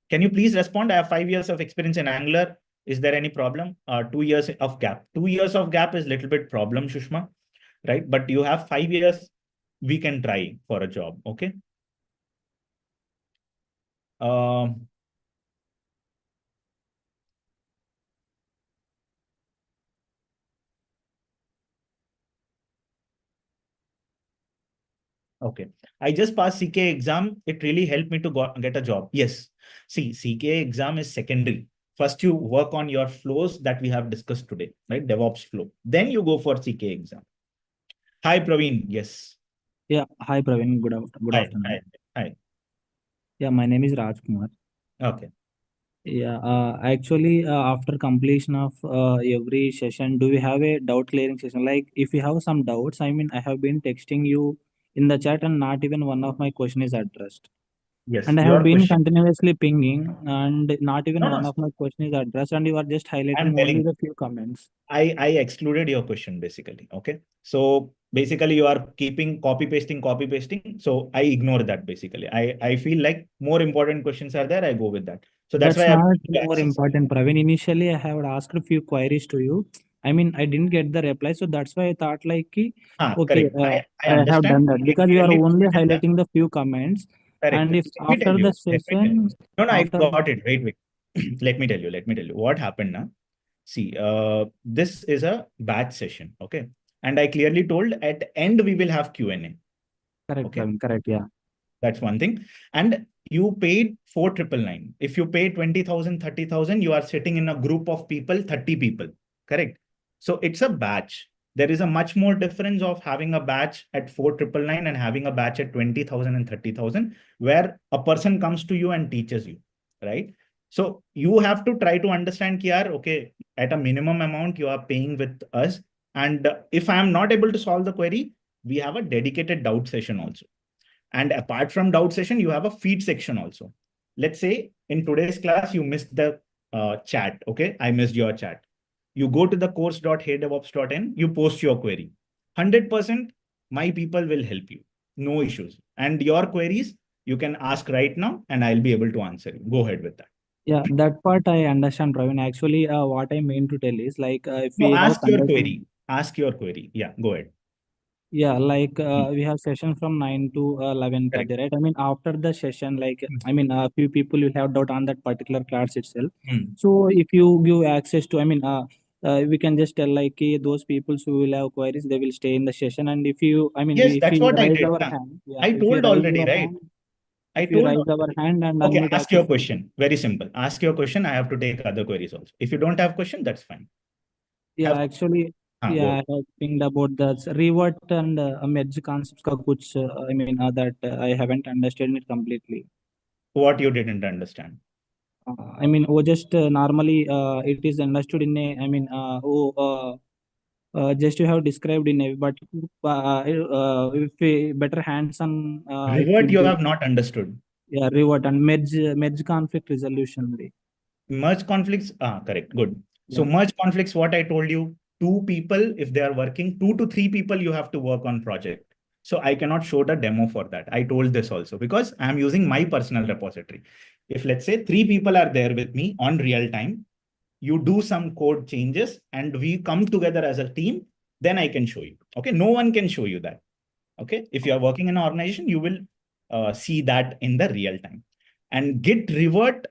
Speaker 1: Can you please respond? I have 5 years of experience in Angular. Is there any problem? 2 years of gap. 2 years of gap is a little bit problem, Shushma, right? But you have 5 years. We can try for a job. Okay. Okay. I just passed CK exam. It really helped me to get a job. Yes. See, CK exam is secondary. First, you work on your flows that we have discussed today, right? DevOps flow. Then you go for CK exam. Hi, Praveen. Yes.
Speaker 7: Yeah. Hi, Praveen. Good
Speaker 1: Hi.
Speaker 7: afternoon.
Speaker 1: Hi.
Speaker 7: Yeah, my name is Rajkumar.
Speaker 1: Okay.
Speaker 7: Yeah. Actually, after completion of every session, do we have a doubt clearing session? Like, if you have some doubts, I mean, I have been texting you in the chat, and not even one of my question is addressed.
Speaker 1: Yes.
Speaker 7: And I have
Speaker 1: Your
Speaker 7: been
Speaker 1: question.
Speaker 7: continuously pinging, and not even
Speaker 1: No.
Speaker 7: one of my question is addressed, and you are just
Speaker 1: I'm
Speaker 7: highlighting
Speaker 1: telling
Speaker 7: only
Speaker 1: you.
Speaker 7: the few comments.
Speaker 1: I excluded your question basically. Okay. So basically you are keeping copy pasting. So I ignore that basically. I feel like more important questions are there. I go with that. So that's
Speaker 7: That's
Speaker 1: why I've
Speaker 7: not
Speaker 1: given you
Speaker 7: more
Speaker 1: access.
Speaker 7: important, Praveen. Initially, I have asked a few queries to you. I mean, I didn't get the reply, so that's why I thought like, okay,
Speaker 1: Correct. I
Speaker 7: I have
Speaker 1: understand.
Speaker 7: done that
Speaker 1: I
Speaker 7: because you are
Speaker 1: clearly
Speaker 7: only
Speaker 1: stated that.
Speaker 7: highlighting the few comments.
Speaker 1: Correct.
Speaker 7: And if
Speaker 1: Let me tell
Speaker 7: after the
Speaker 1: you. Let me tell you.
Speaker 7: session,
Speaker 1: No, I
Speaker 7: after
Speaker 1: got it. Wait. Let me tell you. What happened now. See, this is a batch session. Okay. And I clearly told at the end we will have Q&A.
Speaker 7: correct,
Speaker 1: Okay.
Speaker 7: Praveen, correct, yeah.
Speaker 1: That's one thing. And you paid 4,999. If you pay 20,000, 30,000, you are sitting in a group of people, 30 people. Correct. So it's a batch. There is a much more difference of having a batch at 4,999 and having a batch at 20,000 and 30,000, where a person comes to you and teaches you. Right. So you have to try to understand here, okay, at a minimum amount you are paying with us. And if I am not able to solve the query, we have a dedicated doubt session also. And apart from doubt session, you have a feed section also. Let's say in today's class, you missed the chat. Okay, I missed your chat. You go to the course.heydevops.in, you post your query. 100% my people will help you. No issues. And your queries, you can ask right now and I'll be able to answer you. Go ahead with that.
Speaker 7: Yeah, that part I understand, Praveen. Actually, what I mean to tell is like if
Speaker 1: No,
Speaker 7: we have
Speaker 1: ask your
Speaker 7: conducted.
Speaker 1: query. Ask your query. Yeah, go ahead.
Speaker 7: Yeah, like we have session from 9 to 11:30, right? I mean, after the session, like, I mean, a few people will have doubt on that particular class itself. So if you give access to, I mean, we can just tell like those people who will have queries, they will stay in the session. And if you, I mean,
Speaker 1: Yes,
Speaker 7: if
Speaker 1: that's
Speaker 7: we
Speaker 1: what I
Speaker 7: raise
Speaker 1: did.
Speaker 7: our hand, yeah,
Speaker 1: I
Speaker 7: if we
Speaker 1: told
Speaker 7: raise
Speaker 1: already,
Speaker 7: our
Speaker 1: right?
Speaker 7: hand,
Speaker 1: I
Speaker 7: if we
Speaker 1: told
Speaker 7: raise our
Speaker 1: already.
Speaker 7: hand and
Speaker 1: Okay,
Speaker 7: unmute
Speaker 1: ask your
Speaker 7: access.
Speaker 1: question. Very simple. Ask your question. I have to take other queries also. If you don't have question, that's fine.
Speaker 7: Yeah, actually, yeah, I have pinged about the revert and merge concepts ka kuch, I mean, that I haven't understood it completely.
Speaker 1: What you didn't understand?
Speaker 7: I mean, just normally it is understood in a, I mean, just you have described in a, but if we better hands-on, it
Speaker 1: Revert,
Speaker 7: will
Speaker 1: you
Speaker 7: be,
Speaker 1: have not understood.
Speaker 7: yeah, revert and merge conflict resolution.
Speaker 1: Merge conflicts. Correct. Good. So
Speaker 7: Yeah.
Speaker 1: merge conflicts, what I told you, 2 people, if they are working, 2 to 3 people, you have to work on project. So I cannot show the demo for that. I told this also because I'm using my personal repository. If let's say 3 people are there with me on real time, you do some code changes and we come together as a team, then I can show you. Okay. No one can show you that. Okay. If you are working in an organization, you will see that in the real time. And git revert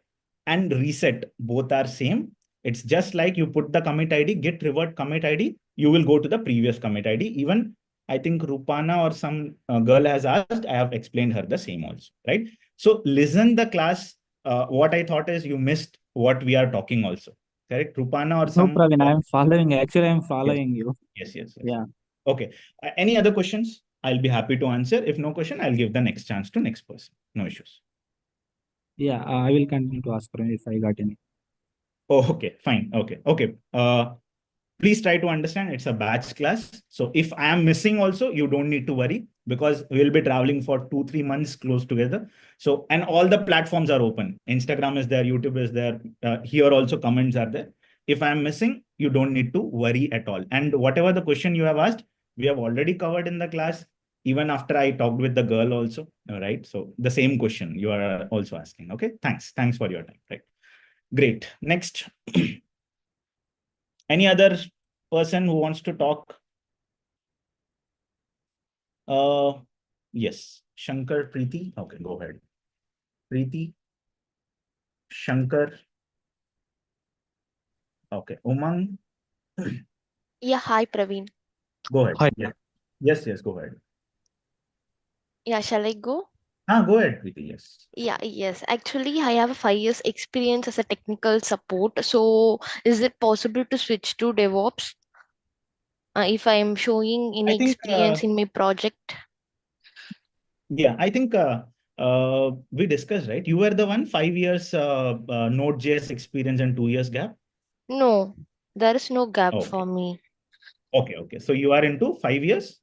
Speaker 1: and reset both are same. It's just like you put the commit ID, git revert commit ID, you will go to the previous commit ID. Even I think Rupana or some girl has asked, I have explained her the same also, right? So listen the class. What I thought is you missed what we are talking also, correct? Rupana or
Speaker 7: No,
Speaker 1: some.
Speaker 7: Praveen, I am following. Actually, I am
Speaker 1: Yes,
Speaker 7: following you.
Speaker 1: yes.
Speaker 7: Yeah.
Speaker 1: Okay. Any other questions? I'll be happy to answer. If no question, I'll give the next chance to next person. No issues.
Speaker 7: Yeah, I will continue to ask Praveen if I got any.
Speaker 1: Oh, okay, fine. Okay. Please try to understand it's a batch class. So if I am missing also, you don't need to worry because we'll be traveling for 2-3 months close together. So, and all the platforms are open. Instagram is there, YouTube is there. Here also comments are there. If I'm missing, you don't need to worry at all. And whatever the question you have asked, we have already covered in the class. Even after I talked with the girl also, all right? So the same question you are also asking. Okay, thanks. Thanks for your time, right? Great. Next. Any other person who wants to talk? Yes, Shankar, Preeti. Okay, go ahead. Preeti, Shankar. Okay, Umang.
Speaker 8: Yeah, hi Praveen.
Speaker 1: Go ahead.
Speaker 7: Hi.
Speaker 1: Yes, go ahead.
Speaker 8: Yeah, shall I go?
Speaker 1: Go ahead, Preeti. Yes.
Speaker 8: Yeah, yes. Actually, I have a 5 years experience as a technical support. So, is it possible to switch to DevOps if I am showing
Speaker 1: I
Speaker 8: any
Speaker 1: think,
Speaker 8: experience in my project?
Speaker 1: yeah, I think we discussed, right? You were the one 5 years Node.js experience and 2 years gap.
Speaker 8: No, there is no gap
Speaker 1: Okay.
Speaker 8: for me.
Speaker 1: Okay. So you are into 5 years?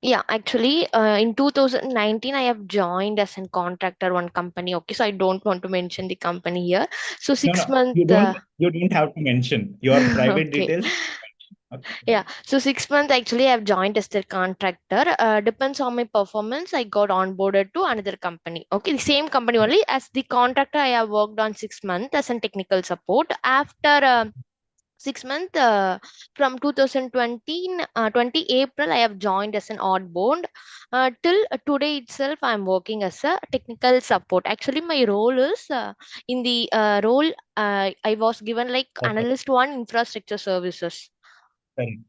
Speaker 8: Yeah, actually, in 2019, I have joined as a contractor one company. Okay, so I don't want to mention the company here. So
Speaker 1: No,
Speaker 8: 6 month.
Speaker 1: you don't have to mention your private
Speaker 8: Okay.
Speaker 1: details. Okay.
Speaker 8: Yeah, so 6 months actually I've joined as their contractor. Depends on my performance, I got onboarded to another company. Okay, the same company only as the contractor. I have worked on 6 months as a technical support. After 6 months, from 20 April, I have joined as an oddbound. Till today itself, I'm working as a technical support. Actually, my role is in the role I was given like
Speaker 1: Okay.
Speaker 8: analyst one infrastructure services.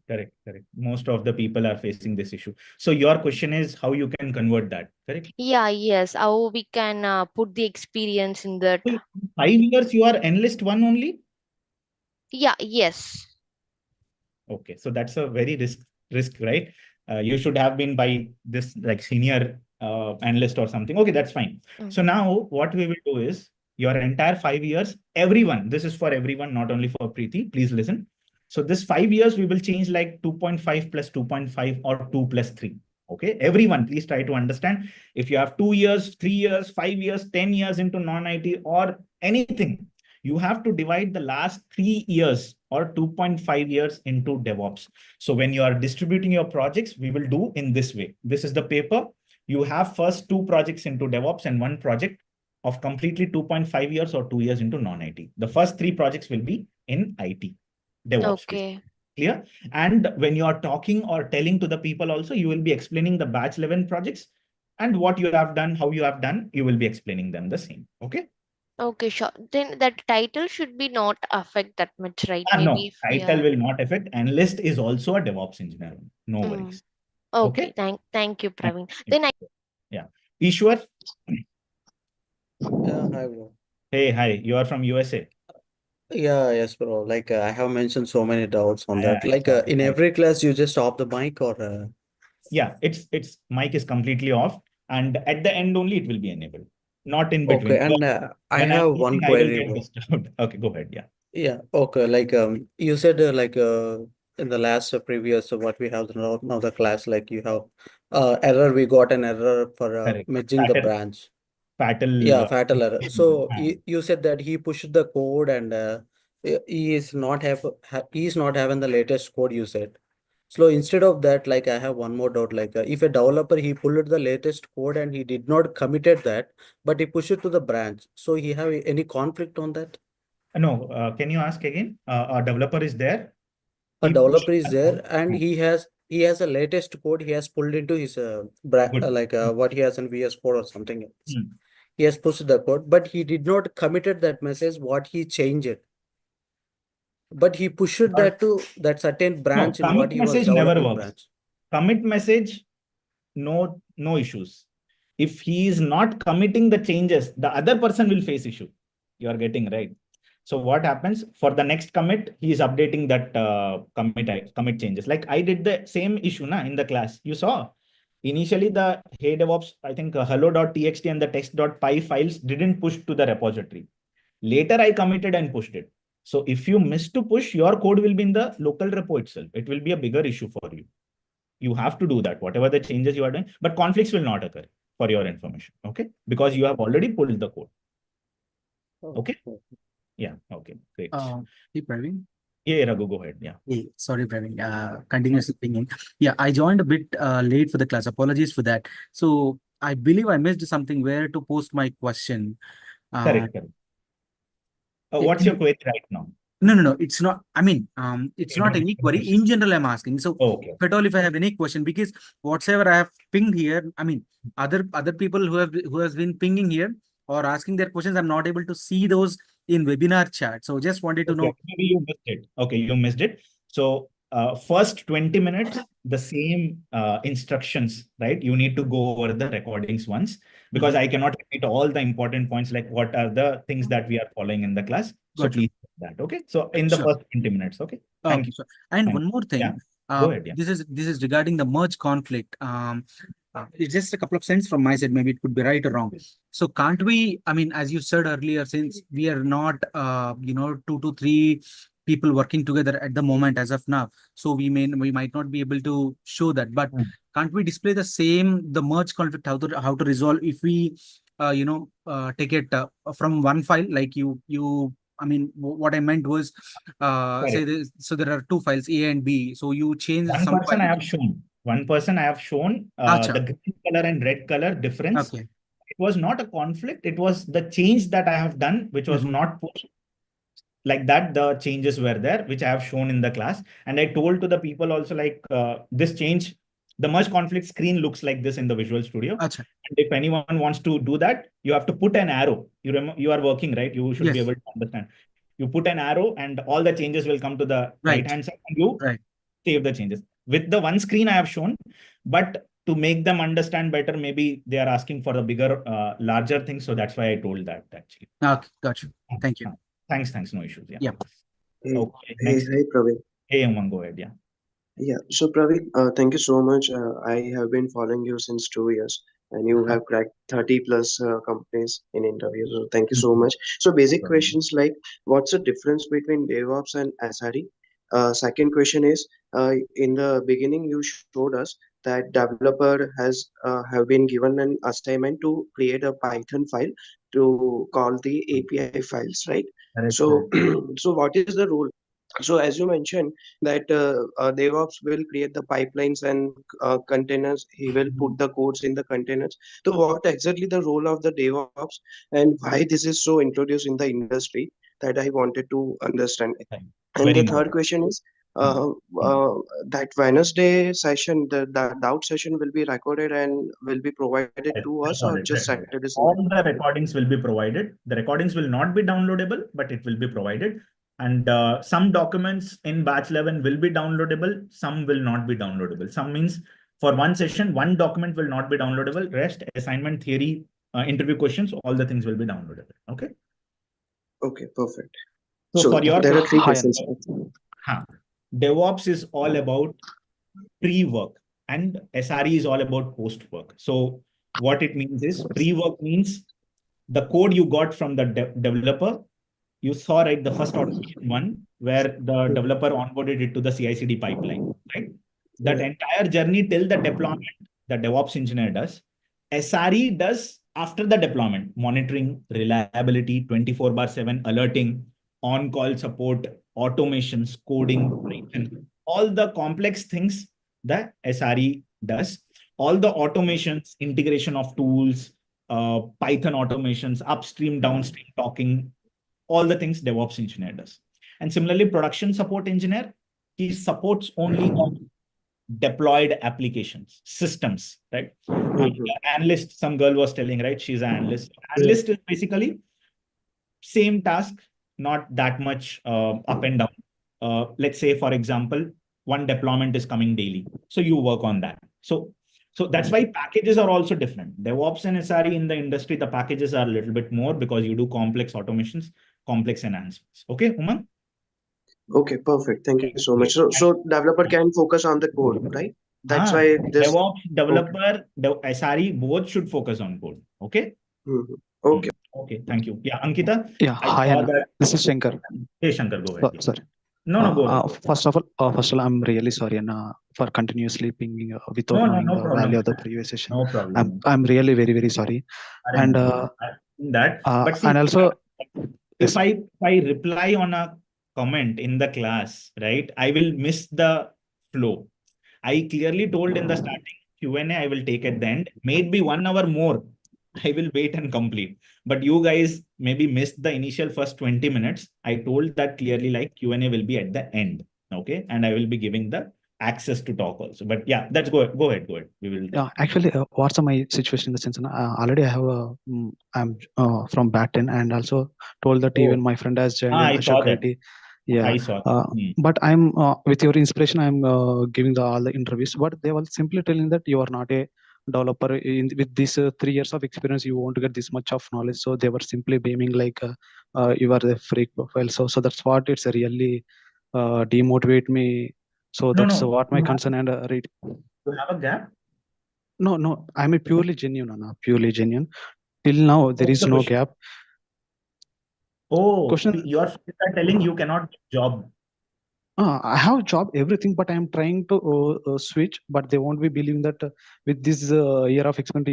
Speaker 1: Correct. Most of the people are facing this issue. So your question is how you can convert that, correct?
Speaker 8: Yeah, yes. How we can put the experience in that.
Speaker 1: So 5 years you are analyst one only?
Speaker 8: Yeah, yes.
Speaker 1: Okay, so that's a very risk, right? You should have been by this like senior analyst or something. Okay, that's fine. So now what we will do is your entire 5 years, everyone, this is for everyone, not only for Preeti, please listen. So this 5 years, we will change like 2.5 plus 2.5 or 2 plus 3. Okay, everyone, please try to understand. If you have 2 years, 3 years, 5 years, 10 years into non-IT or anything, you have to divide the last 3 years or 2.5 years into DevOps. So when you are distributing your projects, we will do in this way. This is the paper. You have first 2 projects into DevOps and 1 project of completely 2.5 years or 2 years into non-IT. The first 3 projects will be in IT, DevOps.
Speaker 8: Okay.
Speaker 1: Clear? And when you are talking or telling to the people also, you will be explaining the batch11 projects and what you have done, how you have done, you will be explaining them the same. Okay.
Speaker 8: Okay, sure. Then that title should be not affect that much, right?
Speaker 1: No,
Speaker 8: Maybe if we
Speaker 1: title
Speaker 8: are.
Speaker 1: will not affect. Analyst is also a DevOps engineer. No
Speaker 8: Mm.
Speaker 1: worries.
Speaker 8: Okay,
Speaker 1: Okay.
Speaker 8: thank you,
Speaker 1: Thank
Speaker 8: Praveen.
Speaker 1: you.
Speaker 8: Then I.
Speaker 1: Yeah. Ishwar.
Speaker 9: Yeah, hi, bro.
Speaker 1: Hey, hi. You are from USA.
Speaker 9: Yeah, yes, bro. Like, I have mentioned so many doubts on that.
Speaker 1: I
Speaker 9: Like,
Speaker 1: saw
Speaker 9: in
Speaker 1: that.
Speaker 9: every class, you just off the mic or
Speaker 1: Yeah, it's mic is completely off, and at the end only it will be enabled, not in
Speaker 9: okay.
Speaker 1: between.
Speaker 9: And I
Speaker 1: When I'm
Speaker 9: have one
Speaker 1: teaching, I will
Speaker 9: query,
Speaker 1: get
Speaker 9: bro.
Speaker 1: disturbed. Okay, go ahead. Yeah.
Speaker 9: Yeah, okay. Like, you said, in the last previous what we have now the class, like you have error. We got an error for
Speaker 1: Correct.
Speaker 9: merging the branch.
Speaker 1: Fatal.
Speaker 9: Yeah, fatal error. So you said that he pushed the code and he is not having the latest code. You said. So instead of that, like I have one more doubt, like if a developer, he pulled the latest code and he did not committed that, but he pushed it to the branch. So he have any conflict on that?
Speaker 1: No, can you ask again? A developer is there.
Speaker 9: A
Speaker 1: He pushed
Speaker 9: developer is
Speaker 1: the
Speaker 9: there
Speaker 1: code.
Speaker 9: and he has a latest code he has pulled into his
Speaker 1: Good.
Speaker 9: like what he has in VS Code or something else.
Speaker 1: Hmm.
Speaker 9: He has pushed the code, but he did not committed that message what he changed. But he pushed that to that certain
Speaker 1: No,
Speaker 9: branch in what
Speaker 1: commit
Speaker 9: he was
Speaker 1: message never
Speaker 9: developing
Speaker 1: works.
Speaker 9: branch.
Speaker 1: Commit message, no issues. If he is not committing the changes, the other person will face issue. You are getting right. So what happens for the next commit? He is updating that commit changes. Like I did the same issue in the class. You saw initially the Hey DevOps, I think hello.txt and the text.py files didn't push to the repository. Later I committed and pushed it. So if you miss to push, your code will be in the local repo itself. It will be a bigger issue for you. You have to do that, whatever the changes you are doing, but conflicts will not occur for your information. Okay. Because you have already pulled the code. Okay. Yeah. Okay. Great.
Speaker 10: Hey, Praveen.
Speaker 1: Yeah, Raghu, go ahead. Yeah.
Speaker 10: Hey, sorry, Praveen. Continuously pinging. Yeah, I joined a bit late for the class. Apologies for that. So I believe I missed something where to post my question.
Speaker 1: Correct. What's your query right now?
Speaker 10: No. It's not. I mean, it's
Speaker 1: You
Speaker 10: not
Speaker 1: don't
Speaker 10: any
Speaker 1: have a
Speaker 10: query.
Speaker 1: question.
Speaker 10: In general, I'm asking. So,
Speaker 1: Okay.
Speaker 10: if at all, if I have any question, because whatsoever I have pinged here, I mean, other people who has been pinging here or asking their questions, I'm not able to see those in webinar chat. So, just wanted to
Speaker 1: Okay,
Speaker 10: know.
Speaker 1: maybe you missed it. Okay, you missed it. So first 20 minutes, the same instructions, right? You need to go over the recordings once because I cannot repeat all the important points, like what are the things that we are following in the class. So
Speaker 10: Got you.
Speaker 1: please do that. Okay. So in the
Speaker 10: Sure.
Speaker 1: first 20 minutes. Okay. Thank you.
Speaker 10: Sure. And
Speaker 1: Thank
Speaker 10: one more thing.
Speaker 1: Yeah. Go ahead. Yeah.
Speaker 10: This is regarding the merge conflict. It's just a couple of cents from my side. Maybe it could be right or wrong. So can't we? I mean, as you said earlier, since we are not, 2 to 3 people working together at the moment as of now, so we might not be able to show that. But can't we display the merge conflict how to resolve if we, take it from one file like you. I mean, what I meant was, so there are 2 files, A and B. So you change
Speaker 1: One
Speaker 10: some
Speaker 1: person
Speaker 10: file.
Speaker 1: I have shown. One person I have shown
Speaker 10: Acha.
Speaker 1: the green color and red color difference.
Speaker 10: Okay.
Speaker 1: It was not a conflict. It was the change that I have done, which was not pushed like that. The changes were there, which I have shown in the class. And I told to the people also like this change, the merge conflict screen looks like this in the Visual Studio.
Speaker 10: Acha.
Speaker 1: And if anyone wants to do that, you have to put an arrow. You are working, right? You should be
Speaker 10: Yes.
Speaker 1: able to understand. You put an arrow and all the changes will come to the
Speaker 10: Right.
Speaker 1: right-hand side and you
Speaker 10: Right.
Speaker 1: save the changes. With the one screen I have shown, but to make them understand better, maybe they are asking for a bigger, larger thing. So that's why I told that actually.
Speaker 10: Okay, got you. Thank you.
Speaker 1: Thanks. No issues. Yeah.
Speaker 10: Yeah.
Speaker 1: Okay.
Speaker 11: Hey,
Speaker 1: Next.
Speaker 11: hey, Praveen.
Speaker 1: Hey, Umang, go ahead. Yeah.
Speaker 11: Yeah, so Praveen, thank you so much. I have been following you since 2 years, and you have cracked 30 plus companies in interviews. So thank you so much. So basic questions like, what's the difference between DevOps and SRE? Second question is, in the beginning you showed us that developer has have been given an assignment to create a Python file to call the API files, right?
Speaker 1: Correct.
Speaker 11: So, so what is the rule? So as you mentioned that DevOps will create the pipelines and containers, he will put the codes in the containers. So what exactly the role of the DevOps and why this is so introduced in the industry, that I wanted to understand. And
Speaker 1: Very
Speaker 11: the third
Speaker 1: important.
Speaker 11: question is that Wednesday session, the doubt session will be recorded and will be provided to us, or just Saturday,
Speaker 1: All
Speaker 11: Sunday?
Speaker 1: the recordings will be provided. The recordings will not be downloadable, but it will be provided. And some documents in batch11 will be downloadable. Some will not be downloadable. Some means for one session, one document will not be downloadable. Rest, assignment, theory, interview questions, all the things will be downloadable. Okay.
Speaker 11: Okay, perfect.
Speaker 1: So
Speaker 11: So
Speaker 1: for your
Speaker 11: there are three questions.
Speaker 1: DevOps is all about pre-work and SRE is all about post-work. So what it means is pre-work means the code you got from the developer. You saw, right, the first automation one where the developer onboarded it to the CI/CD pipeline, right? That entire journey till the deployment, the DevOps engineer does. SRE does after the deployment, monitoring, reliability, 24/7 alerting, on-call support, automations, coding, all the complex things that SRE does, all the automations, integration of tools, Python automations, upstream, downstream talking, all the things DevOps engineer does. And similarly, production support engineer, he supports only on deployed applications, systems, right? Analyst, some girl was telling, right? She's an analyst. Analyst is basically same task, not that much up and down. Let's say, for example, one deployment is coming daily. So you work on that. So that's why packages are also different. DevOps and SRE in the industry, the packages are a little bit more because you do complex automations, complex enhancements. Okay, Umang?
Speaker 11: Okay, perfect. Thank you so much. So developer can focus on the code, right? That's why this
Speaker 1: DevOps, developer, SRE, both should focus on code. Okay?
Speaker 11: Okay.
Speaker 1: Okay, thank you. Yeah, Ankita?
Speaker 12: Yeah,
Speaker 1: I
Speaker 12: hi,
Speaker 1: saw
Speaker 12: Anna.
Speaker 1: that.
Speaker 12: This is Shankar.
Speaker 1: Hey, Shankar, go ahead.
Speaker 12: Sorry.
Speaker 1: No, go ahead.
Speaker 12: First of all, I'm really sorry, Anna, for continuously pinging without knowing
Speaker 1: No
Speaker 12: the
Speaker 1: problem.
Speaker 12: value of the previous session.
Speaker 1: No problem.
Speaker 12: I'm really very, very sorry. And
Speaker 1: that, but see,
Speaker 12: and also,
Speaker 1: if I reply on a comment in the class, right, I will miss the flow. I clearly told in the starting Q&A, I will take at the end, maybe 1 hour more. I will wait and complete. But you guys maybe missed the initial first 20 minutes. I told that clearly, like Q&A will be at the end. Okay. And I will be giving the access to talk also. But yeah, that's go ahead. We will.
Speaker 12: Yeah, actually, what's my situation in the sense? Already I have I'm from Batten and also told that even my friend has joined in
Speaker 1: I saw
Speaker 12: Ashok
Speaker 1: that.
Speaker 12: IT. Yeah,
Speaker 1: I saw that.
Speaker 12: But I'm with your inspiration, I'm giving all the interviews, but they were simply telling that you are not a developer with this 3 years of experience, you won't get this much of knowledge. So they were simply beaming like you are a freak profile. So that's what it's really demotivate me. So that's what my concern and read.
Speaker 1: You have a gap?
Speaker 12: No, I'm a purely genuine, Anna, purely genuine. Till now, there is no gap.
Speaker 1: Oh,
Speaker 12: question.
Speaker 1: You are telling you cannot get job.
Speaker 12: I have job, everything, but I'm trying to switch, but they won't be believing that with this year of experience,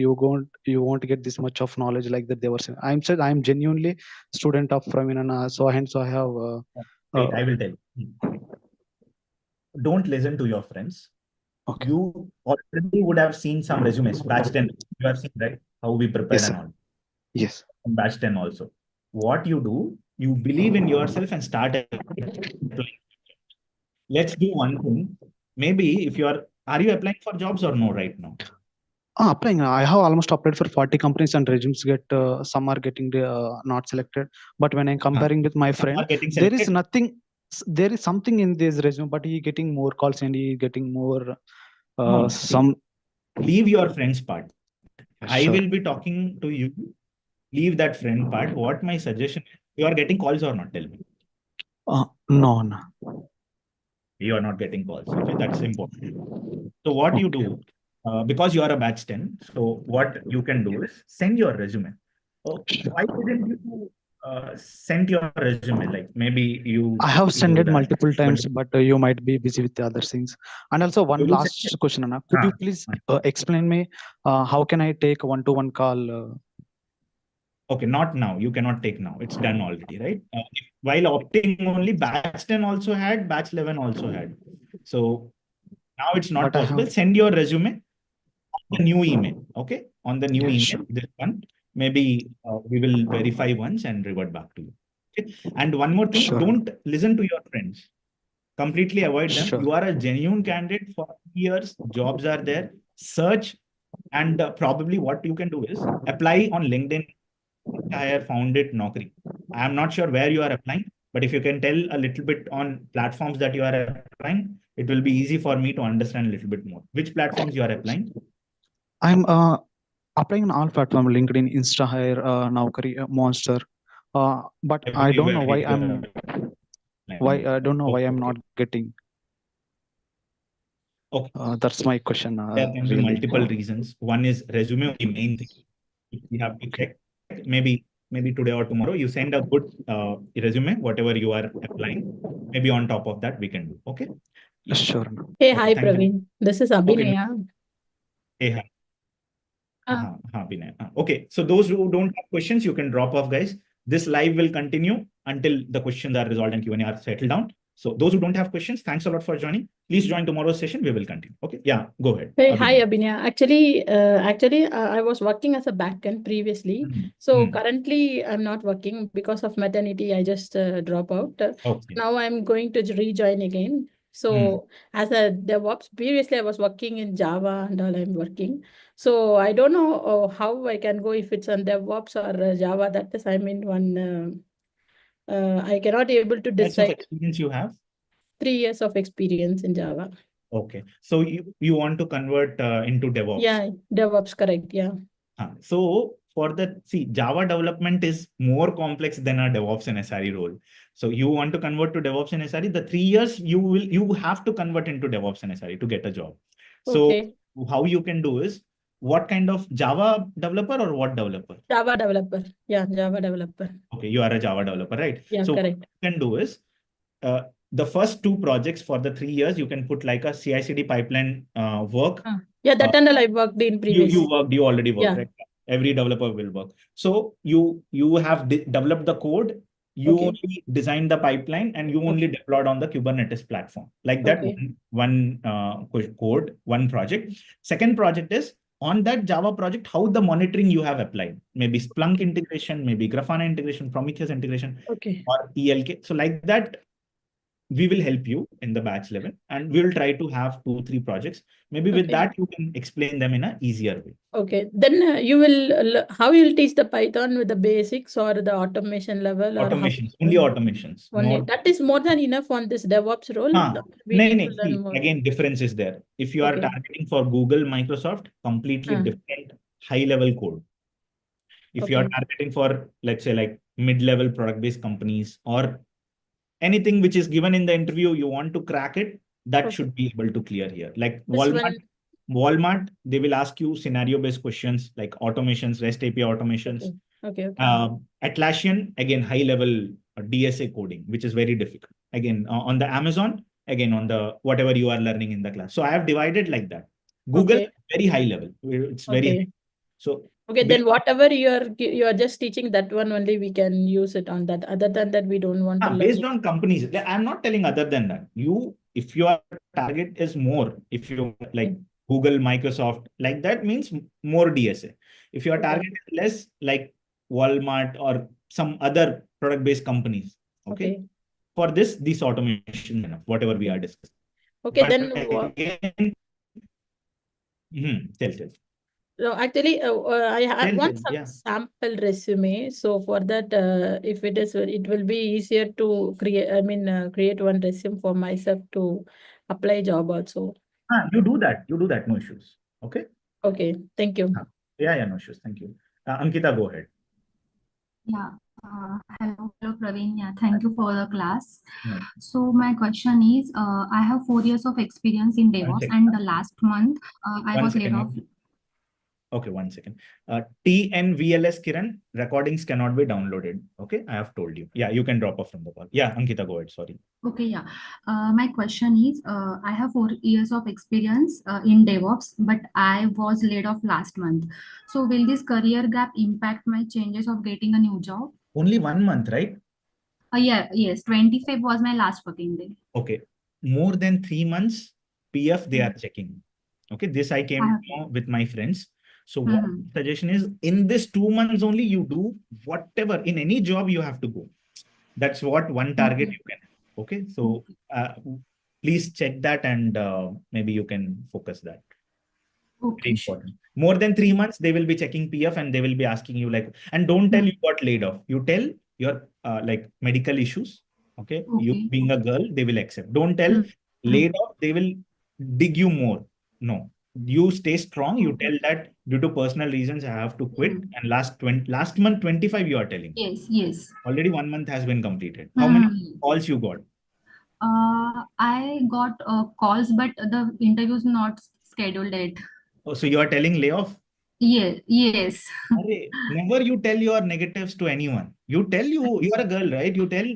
Speaker 12: you won't get this much of knowledge like that they were saying. I'm genuinely student of Praveen, so hence I have.
Speaker 1: Wait, I will tell you. Don't listen to your friends.
Speaker 12: Okay.
Speaker 1: You already would have seen some resumes, batch 10. You have seen, right? How we prepared and all.
Speaker 12: Yes.
Speaker 1: Batch 10 also. What you do, you believe in yourself and start applying. Let's do one thing. Maybe if are you applying for jobs or no right now?
Speaker 12: Applying. I have almost applied for 40 companies and resumes get some are getting not selected. But when I'm comparing with my friend, there is nothing. There is something in this resume, but he getting more calls and he getting more some.
Speaker 1: Leave your friends part. I
Speaker 12: Sure.
Speaker 1: will be talking to you. Leave that friend part. What my suggestion is, you are getting calls or not? Tell me.
Speaker 12: No.
Speaker 1: You are not getting calls. Okay, that's important. So what you do, because you are a batch 10, so what you can do is send your resume. Why didn't you send your resume? Like maybe you.
Speaker 12: I have sent it multiple times, but you might be busy with the other things. And also one last question, Anna. Could you please explain me how can I take one-to-one call?
Speaker 1: Okay, not now. You cannot take now. It's done already, right? While opting only, batch 10 also had, batch 11 also had. So now it's not possible. Send your resume on the new email. Okay, on the new email. This one. Maybe we will verify once and revert back to you. Okay. And one more thing, don't listen to your friends. Completely avoid them. You are a genuine candidate for years. Jobs are there. Search, and probably what you can do is apply on LinkedIn. I found it Naukri. I am not sure where you are applying, but if you can tell a little bit on platforms that you are applying, it will be easy for me to understand a little bit more. Which platforms you are applying?
Speaker 12: I'm applying on all platforms: LinkedIn, InstaHire, Naukri, Monster. But I don't know why I don't know why I'm not getting.
Speaker 1: Okay.
Speaker 12: That's my question.
Speaker 1: There can be multiple reasons. One is resume, the main thing. You have to check. Maybe today or tomorrow, you send a good resume, whatever you are applying. Maybe on top of that, we can do. Okay.
Speaker 12: Sure.
Speaker 13: Hey, hi, Praveen. This is Abhinaya.
Speaker 1: Hey, hi. Okay, so those who don't have questions, you can drop off, guys. This live will continue until the questions are resolved and Q&A are settled down. So those who don't have questions, thanks a lot for joining. Please join tomorrow's session. We will continue. Okay. Yeah, go ahead.
Speaker 13: Hey, hi, Abhinaya. Actually, I was working as a backend previously. So currently, I'm not working because of maternity. I just drop out.
Speaker 1: Okay.
Speaker 13: Now I'm going to rejoin again. So as a DevOps, previously I was working in Java and all I'm working. So I don't know how I can go if it's on DevOps or Java. That is, I'm in one. I cannot able to
Speaker 1: What types of
Speaker 13: decide.
Speaker 1: experience you have?
Speaker 13: 3 years of experience in Java.
Speaker 1: Okay. So you want to convert into DevOps?
Speaker 13: Yeah, DevOps, correct. Yeah.
Speaker 1: So for the, see, Java development is more complex than a DevOps and SRE role. So you want to convert to DevOps and SRE, the 3 years you have to convert into DevOps and SRE to get a job. So how you can do is, what kind of Java developer or what developer?
Speaker 13: Java developer. Yeah, Java developer.
Speaker 1: Okay, you are a Java developer, right?
Speaker 13: Yeah,
Speaker 1: so
Speaker 13: correct.
Speaker 1: what you can do is, the first 2 projects for the 3 years, you can put like a CI/CD pipeline work.
Speaker 13: Yeah, that and all I worked in previous.
Speaker 1: You already worked,
Speaker 13: Yeah.
Speaker 1: right? Every developer will work. So you have developed the code, you only designed the pipeline, and you only deployed on the Kubernetes platform. Like that, one code, one project. Second project is, on that Java project, how the monitoring you have applied. Maybe Splunk integration, maybe Grafana integration, Prometheus integration, or ELK. So like that, we will help you in the batch 11, and we will try to have 2-3 projects. Maybe with that, you can explain them in an easier way.
Speaker 13: Okay. Then you will, how you will teach the Python with the basics or the automation level? Or
Speaker 1: Automations, only automations.
Speaker 13: Only. That is more than enough on this DevOps role. We need to learn more.
Speaker 1: Again, difference is there. If you are targeting for Google, Microsoft, completely different high-level code. If you are targeting for, let's say, like mid-level product-based companies, or anything which is given in the interview, you want to crack it, that should be able to clear here. Like Walmart, they will ask you scenario-based questions like automations, REST API automations. Atlassian, again, high-level DSA coding, which is very difficult. Again, on the Amazon, again, on the whatever you are learning in the class. So I have divided like that. Google, very high level. It's very high. So
Speaker 13: then whatever you are just teaching, that one only we can use it on that. Other than that, we don't want to learn.
Speaker 1: Based on companies, I'm not telling other than that. If your target is more, if you like Google, Microsoft, like that means more DSA. If your target is less, like Walmart or some other product-based companies, for this automation enough, whatever we are discussing.
Speaker 13: Then
Speaker 1: tell.
Speaker 13: So actually, I want some sample resume. So for that, if it is, it will be easier to create. I mean, create one resume for myself to apply job also.
Speaker 1: You do that. No issues. Okay.
Speaker 13: Okay. Thank you.
Speaker 1: Yeah, no issues. Thank you. Ankita, go ahead.
Speaker 14: Yeah. Hello, Praveen. Yeah, thank you for the class. So my question is, I have 4 years of experience in DevOps, and the last month I was laid off.
Speaker 1: Okay, 1 second. TNVLS Kiran, recordings cannot be downloaded. Okay, I have told you. Yeah, you can drop off from the call. Yeah, Ankita, go ahead. Sorry.
Speaker 14: Okay, yeah. My question is, I have 4 years of experience in DevOps, but I was laid off last month. So will this career gap impact my changes of getting a new job?
Speaker 1: Only 1 month, right?
Speaker 14: Yes. 25 was my last working day.
Speaker 1: Okay. More than 3 months, PF they are checking. Okay, this I came to know with my friends. So what suggestion is, in this 2 months only, you do whatever, in any job you have to go. That's what one target you can have. Okay, so please check that, and maybe you can focus that.
Speaker 14: Okay,
Speaker 1: very important. More than 3 months, they will be checking PF, and they will be asking you like, and don't tell you got laid off. You tell your like medical issues. Okay, you being a girl, they will accept. Don't tell laid off, they will dig you more. No. You stay strong. You tell that due to personal reasons, I have to quit. And last month, 25, you are telling.
Speaker 14: Yes.
Speaker 1: Already 1 month has been completed. How many calls you got?
Speaker 14: I got calls, but the interview is not scheduled yet.
Speaker 1: Oh, so you are telling layoff?
Speaker 14: Yes.
Speaker 1: Never you tell your negatives to anyone. You tell you are a girl, right? You tell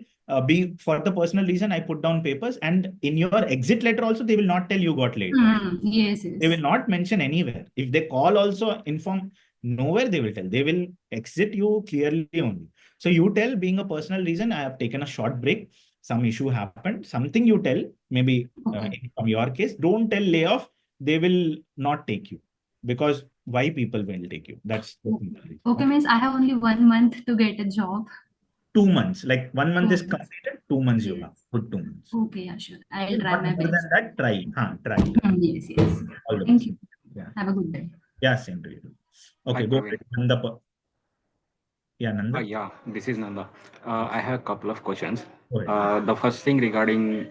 Speaker 1: for the personal reason, I put down papers, and in your exit letter also, they will not tell you got laid off.
Speaker 14: Yes.
Speaker 1: They will not mention anywhere. If they call also, inform, nowhere they will tell. They will exit you clearly only. So you tell, being a personal reason, I have taken a short break. some issue happened, something you tell, maybe from your case, don't tell layoff, they will not take you. Because why people will take you? That's the thing.
Speaker 14: Okay, means I have only 1 month to get a job.
Speaker 1: 2 months, like 1 month
Speaker 14: 2
Speaker 1: is
Speaker 14: months.
Speaker 1: completed, 2 months you have. Good 2 months.
Speaker 14: Okay, yeah, sure. I'll try
Speaker 1: But
Speaker 14: my
Speaker 1: more
Speaker 14: best.
Speaker 1: than that, try. Try.
Speaker 14: Yes, yes.
Speaker 1: All the
Speaker 14: Thank
Speaker 1: best.
Speaker 14: you.
Speaker 1: Yeah.
Speaker 14: Have a good day.
Speaker 1: Yeah, same to you. Okay,
Speaker 15: Hi,
Speaker 1: go
Speaker 15: Praveen.
Speaker 1: ahead. Nanda. Yeah, Nanda.
Speaker 15: Yeah, this is Nanda. I have a couple of questions.
Speaker 1: Go ahead.
Speaker 15: The first thing regarding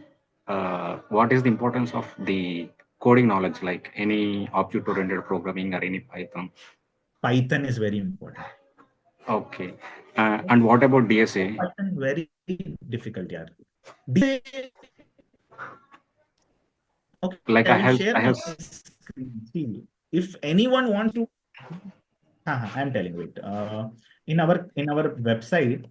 Speaker 15: what is the importance of the coding knowledge, like any object-oriented programming or any Python?
Speaker 1: Python is very important.
Speaker 15: Okay. And what about DSA?
Speaker 1: Python very difficult, yeah. DSA. Okay,
Speaker 15: Like
Speaker 1: I
Speaker 15: I
Speaker 1: will
Speaker 15: have,
Speaker 1: share my screen. See, if anyone wants to, I'm telling. Wait. In our website,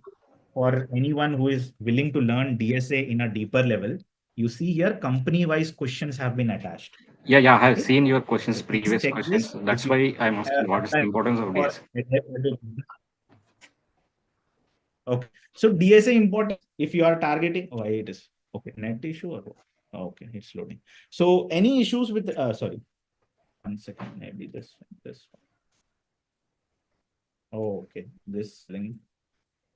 Speaker 1: for anyone who is willing to learn DSA in a deeper level, you see here company-wise questions have been attached.
Speaker 15: Yeah, I have seen your questions,
Speaker 1: So please
Speaker 15: previous
Speaker 1: check
Speaker 15: questions.
Speaker 1: this.
Speaker 15: That's why I'm asking what is the importance of DSA?
Speaker 1: Okay. So DSA important if you are targeting. Why it is okay? Net issue or okay? It's loading. So any issues with sorry, 1 second. Maybe this one. Oh, okay. This link.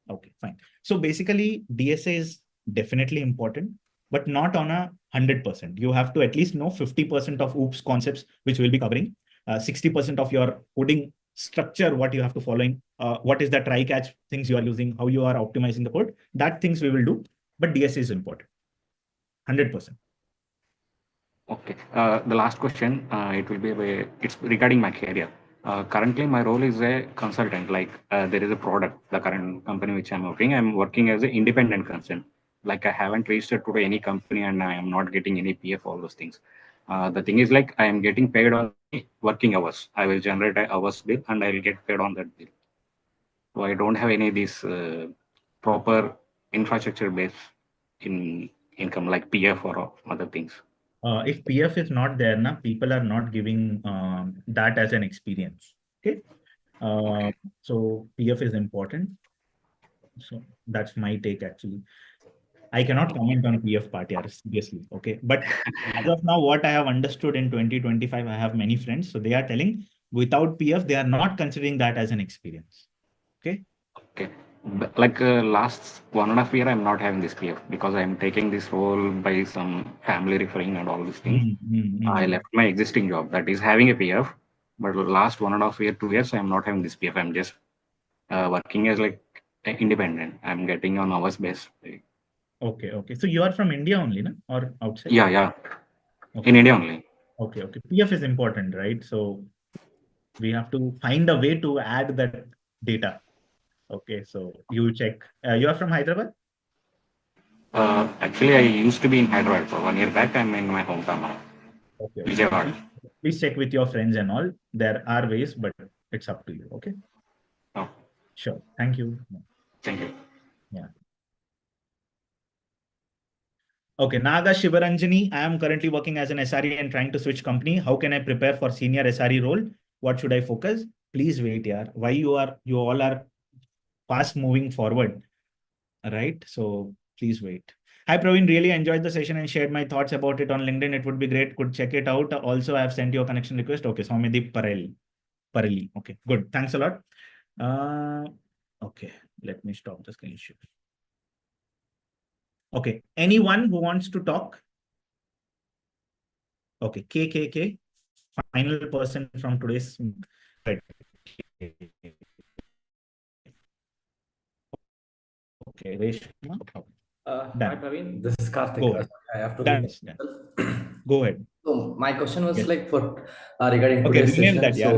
Speaker 1: Okay, fine. So basically, DSA is definitely important, but not on 100%. You have to at least know 50% of OOPS concepts, which we'll be covering. 60% of your coding structure, what you have to follow, what is the try-catch things you are using, how you are optimizing the code. That things we will do, but DSA is important. 100%.
Speaker 15: Okay. The last question, it will be it's regarding my career. Currently, my role is a consultant. Like there is a product, the current company which I'm working as an independent consultant. Like I haven't registered to any company and I am not getting any PF, all those things. The thing is like I am getting paid on working hours. I will generate an hours bill and I will get paid on that bill. So I don't have any of these proper infrastructure based in income like PF or other things.
Speaker 1: If PF is not there, people are not giving that as an experience. Okay. So PF is important. So that's my take actually. I cannot comment on PF part, yeah, seriously. Okay. But as of now, what I have understood in 2025, I have many friends. So they are telling without PF, they are not considering that as an experience. Okay.
Speaker 15: Okay. But like last 1.5 years, I'm not having this PF because I'm taking this role by some family referring and all these things. I left my existing job that is having a PF, but last 1.5 years, 2 years, I'm not having this PF. I'm just working as like independent. I'm getting on hours base.
Speaker 1: Okay. Okay. So you are from India only, no? Or outside?
Speaker 15: Yeah.
Speaker 1: Okay.
Speaker 15: In India only.
Speaker 1: Okay. PF is important, right? So we have to find a way to add that data. Okay. So you check. You are from Hyderabad?
Speaker 15: Actually, I used to be in Hyderabad for 1 year back. I'm in my hometown now.
Speaker 1: Okay. Please check with your friends and all. There are ways, but it's up to you. Okay.
Speaker 15: Oh.
Speaker 1: Sure. Thank you.
Speaker 15: Thank you.
Speaker 1: Yeah. Okay. Naga Shivaranjani. I am currently working as an SRE and trying to switch company. How can I prepare for senior SRE role? What should I focus? Please wait, yeah. Why you all are fast moving forward, right? So please wait. Hi, Praveen. Really enjoyed the session and shared my thoughts about it on LinkedIn. It would be great. Could check it out. Also, I have sent you a connection request. Okay. Soumyadeep Parelli. Okay. Good. Thanks a lot. Okay. Let me stop the screen share. Okay. Anyone who wants to talk? Okay. KKK. Final person from today's. Right. Okay. Reshma.
Speaker 16: Hi, Praveen. This is Karthik.
Speaker 1: Go ahead.
Speaker 16: I have to
Speaker 1: Done. Go ahead.
Speaker 16: So my question was
Speaker 1: Yes.
Speaker 16: like for regarding
Speaker 1: Okay,
Speaker 16: today's
Speaker 1: rename
Speaker 16: session.
Speaker 1: that, yeah.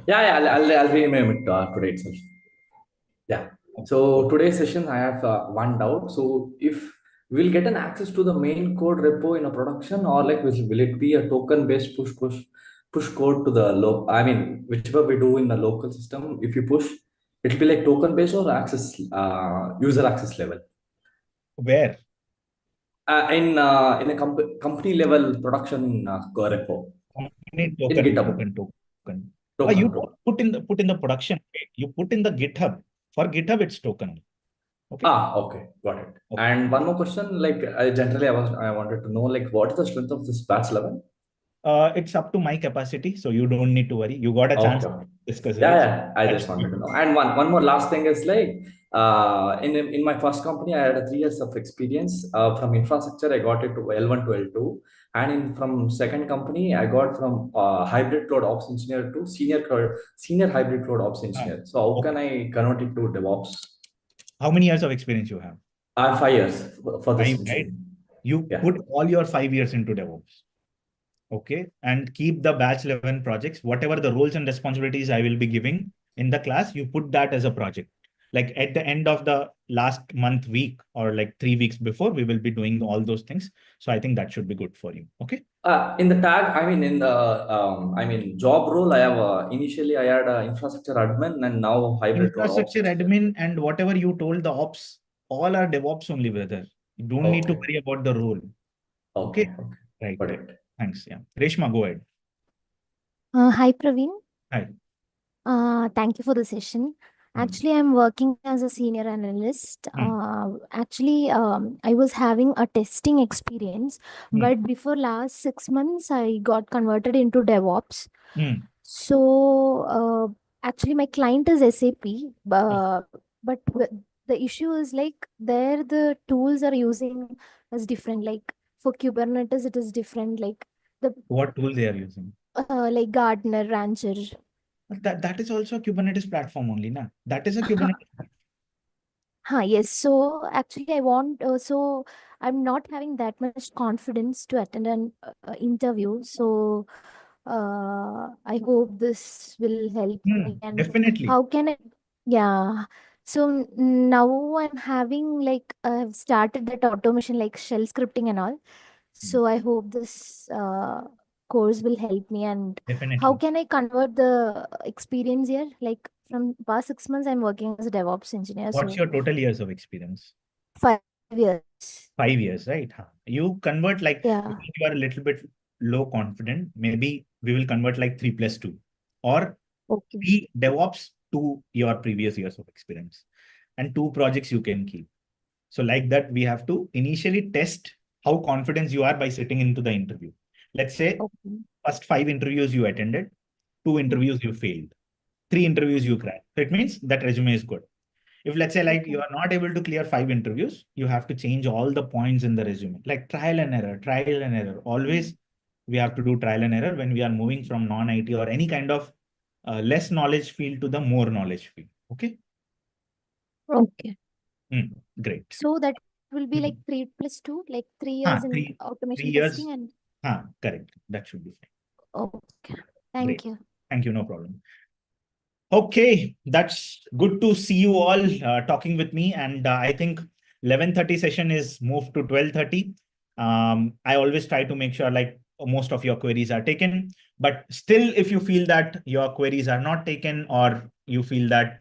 Speaker 16: So I'll rename it today itself. Yeah. So today's session, I have one doubt. So if we'll get an access to the main code repo in a production, or like will it be a token based push code to the I mean, whichever we do in the local system, if you push, it'll be like token based or access user access level.
Speaker 1: Where?
Speaker 16: In a company level production repo.
Speaker 1: Token.
Speaker 16: Token.
Speaker 1: You put in the production. You put in the GitHub. For GitHub, it's token. Okay.
Speaker 16: Okay, got it. Okay. And one more question, like I wanted to know, like, what is the strength of this batch 11?
Speaker 1: It's up to my capacity, so you don't need to worry. You got a chance to discuss
Speaker 16: Yeah,
Speaker 1: it.
Speaker 16: yeah. I just wanted to know. And one more last thing is like, in my first company, I had 3 years of experience. From infrastructure, I got it to L1 to L2, and from second company, I got from hybrid cloud ops engineer to senior hybrid cloud ops engineer. So how can I convert it to DevOps?
Speaker 1: How many years of experience you have?
Speaker 16: I have 5 years for this.
Speaker 1: 5, right? You put all your 5 years into DevOps. Okay. And keep the batch 11 projects, whatever the roles and responsibilities I will be giving in the class, you put that as a project. Like at the end of the last month, week, or like 3 weeks before, we will be doing all those things. So I think that should be good for you. Okay.
Speaker 16: In the tag, in the job role, I have initially I had infrastructure admin and now hybrid cloud ops.
Speaker 1: Infrastructure admin and whatever you told the ops, all are DevOps only, brother. You don't need to worry about the role. Okay. Right. Thanks. Yeah. Reshma, go ahead.
Speaker 17: Hi, Praveen.
Speaker 1: Hi.
Speaker 17: Thank you for the session. Actually, I'm working as a senior analyst. I was having a testing experience, but before last 6 months, I got converted into DevOps. So, actually, my client is SAP, but the issue is like there the tools are using is different. Like for Kubernetes, it is different. Like
Speaker 1: what tool they are using?
Speaker 17: Like Gartner, Rancher.
Speaker 1: That is also a Kubernetes platform only, na? That is a Kubernetes.
Speaker 17: Yes. So actually, I'm not having that much confidence to attend an interview. So I hope this will help me. And
Speaker 1: definitely.
Speaker 17: how can I? Yeah. So now I'm having like I've started that automation like shell scripting and all. So I hope this course will help me. And
Speaker 1: definitely.
Speaker 17: How can I convert the experience here? Like from past 6 months, I'm working as a DevOps engineer.
Speaker 1: What's your total years of experience?
Speaker 17: 5 years.
Speaker 1: 5 years, right? You convert like
Speaker 17: you
Speaker 1: are a little bit low confident. Maybe we will convert like 3+2 or be DevOps to your previous years of experience and 2 projects you can keep. So like that, we have to initially test how confident you are by sitting into the interview. Let's say first 5 interviews you attended, 2 interviews you failed, 3 interviews you cracked. So it means that resume is good. If let's say like you are not able to clear 5 interviews, you have to change all the points in the resume, like trial and error. Always we have to do trial and error when we are moving from non-IT or any kind of less knowledge field to the more knowledge field. Okay.
Speaker 17: Okay.
Speaker 1: Great.
Speaker 17: So that will be like 3+2, like 3 years in automation
Speaker 1: 3 years.
Speaker 17: testing and.
Speaker 1: Correct. That should be fine.
Speaker 17: Okay. Thank you.
Speaker 1: Thank you. No problem. Okay, that's good to see you all talking with me. And I think 11:30 session is moved to 12:30. I always try to make sure like most of your queries are taken, but still, if you feel that your queries are not taken or you feel that,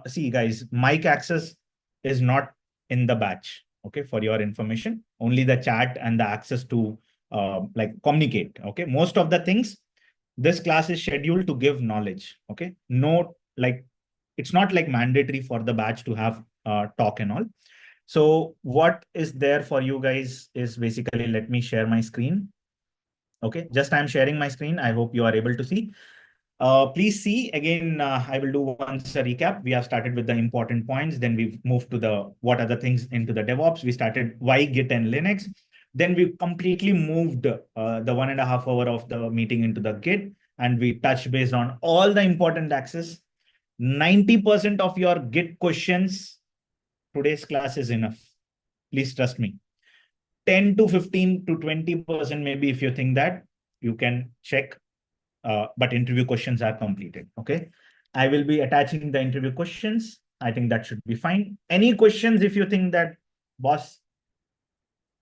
Speaker 1: see guys, mic access is not in the batch. Okay, for your information, only the chat and the access to like communicate. Okay, most of the things, this class is scheduled to give knowledge. Okay, no, like it's not like mandatory for the batch to have talk and all. So what is there for you guys is basically, let me share my screen. Okay, just I'm sharing my screen. I hope you are able to see. Please see again, I will do once a recap. We have started with the important points. Then we've moved to the what are the things into the DevOps. We started why Git and Linux. Then we completely moved the 1.5 hour of the meeting into the Git. And we touched based on all the important access. 90% of your Git questions, today's class is enough. Please trust me. 10 to 15 to 20% maybe if you think that, you can check. But interview questions are completed. Okay. I will be attaching the interview questions. I think that should be fine. Any questions if you think that, boss,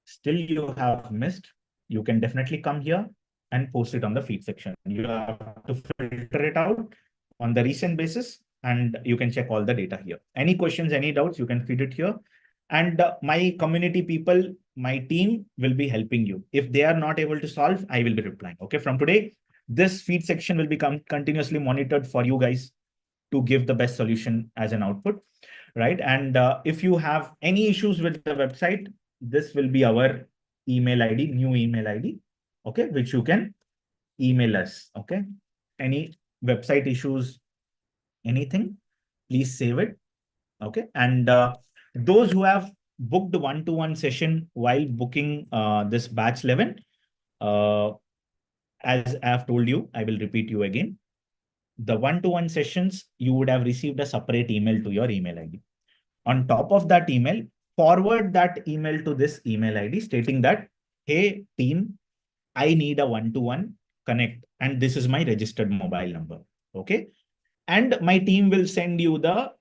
Speaker 1: still you have missed, you can definitely come here and post it on the feed section. You have to filter it out on the recent basis and you can check all the data here. Any questions, any doubts, you can feed it here. And my community people, my team will be helping you. If they are not able to solve, I will be replying. Okay. From today, this feed section will become continuously monitored for you guys to give the best solution as an output. right? And if you have any issues with the website, this will be our email ID, new email ID, okay, which you can email us, okay? Any website issues, anything, please save it, okay? And those who have booked one-to-one session while booking this batch 11, as I have told you, I will repeat you again. The one-to-one sessions, you would have received a separate email to your email ID. On top of that email, forward that email to this email ID stating that, hey team, I need a one-to-one connect and this is my registered mobile number, okay? And my team will send you the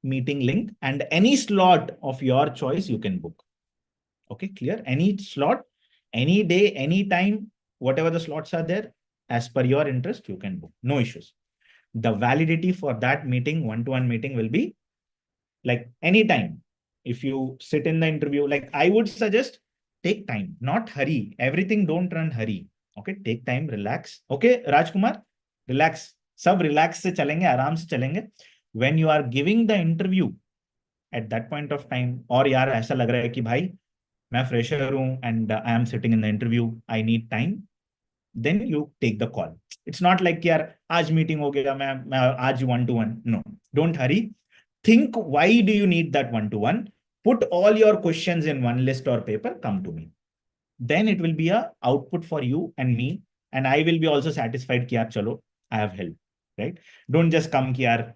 Speaker 1: meeting link and any slot of your choice you can book. Okay, clear? Any slot, any day, any time, whatever the slots are there, as per your interest, you can book. No issues. The validity for that meeting, one-to-one meeting, will be like anytime. If you sit in the interview, like I would suggest, take time, not hurry. Everything don't run hurry. Okay, take time, relax. Okay, Rajkumar, relax. Sab relax se chalenge, aaram se chalenge. When you are giving the interview, at that point of time, or yaar aisa lag raha hai ki bhai, मैं fresher हूँ and I am sitting in the interview, I need time, then you take the call. It's not like यार आज meeting हो गया, मैं आज one-to-one. No, don't hurry. Think, why do you need that one-to-one? Put all your questions in one list or paper, come to me. Then it will be a output for you and me, and I will be also satisfied कि यार चलो, I have helped, right? Don't just come कि यार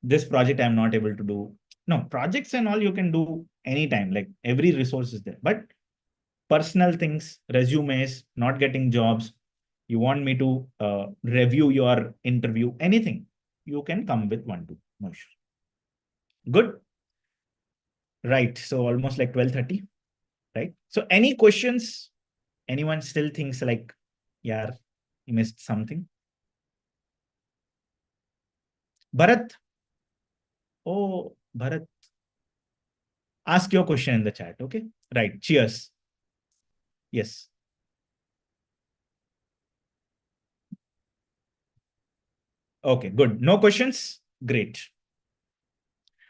Speaker 1: this project I'm not able to do. No, projects and all you can do anytime, like every resource is there. But personal things, resumes, not getting jobs, you want me to review your interview, anything, you can come with one-to. No issue. Good. Right. So almost like 12:30, right? So any questions? Anyone still thinks like, yeah, missed something? Bharat. Oh, Bharat. Ask your question in the chat, okay? Right. Cheers. Yes. Okay, good. No questions? Great.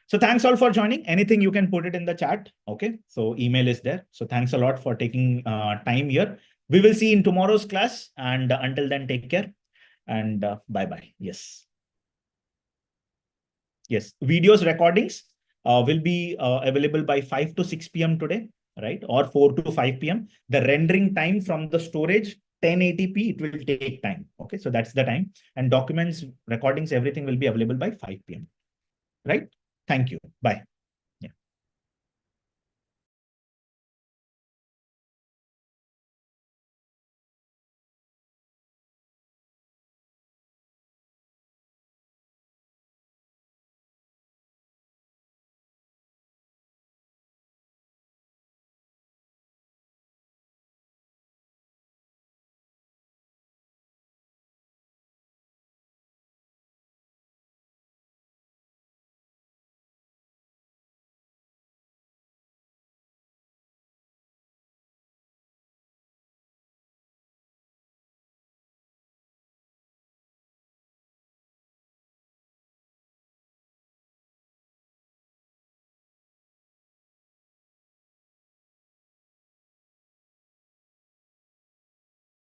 Speaker 1: So thanks all for joining. Anything you can put it in the chat. Okay. So email is there. So thanks a lot for taking time here. We will see in tomorrow's class. And until then, take care and bye-bye. Yes. Yes. Videos recordings will be available by 5 to 6 p.m. today, right? Or 4 to 5 p.m. The rendering time from the storage, 1080p, it will take time. Okay. So that's the time. And documents, recordings, everything will be available by 5 p.m. Right? Thank you. Bye.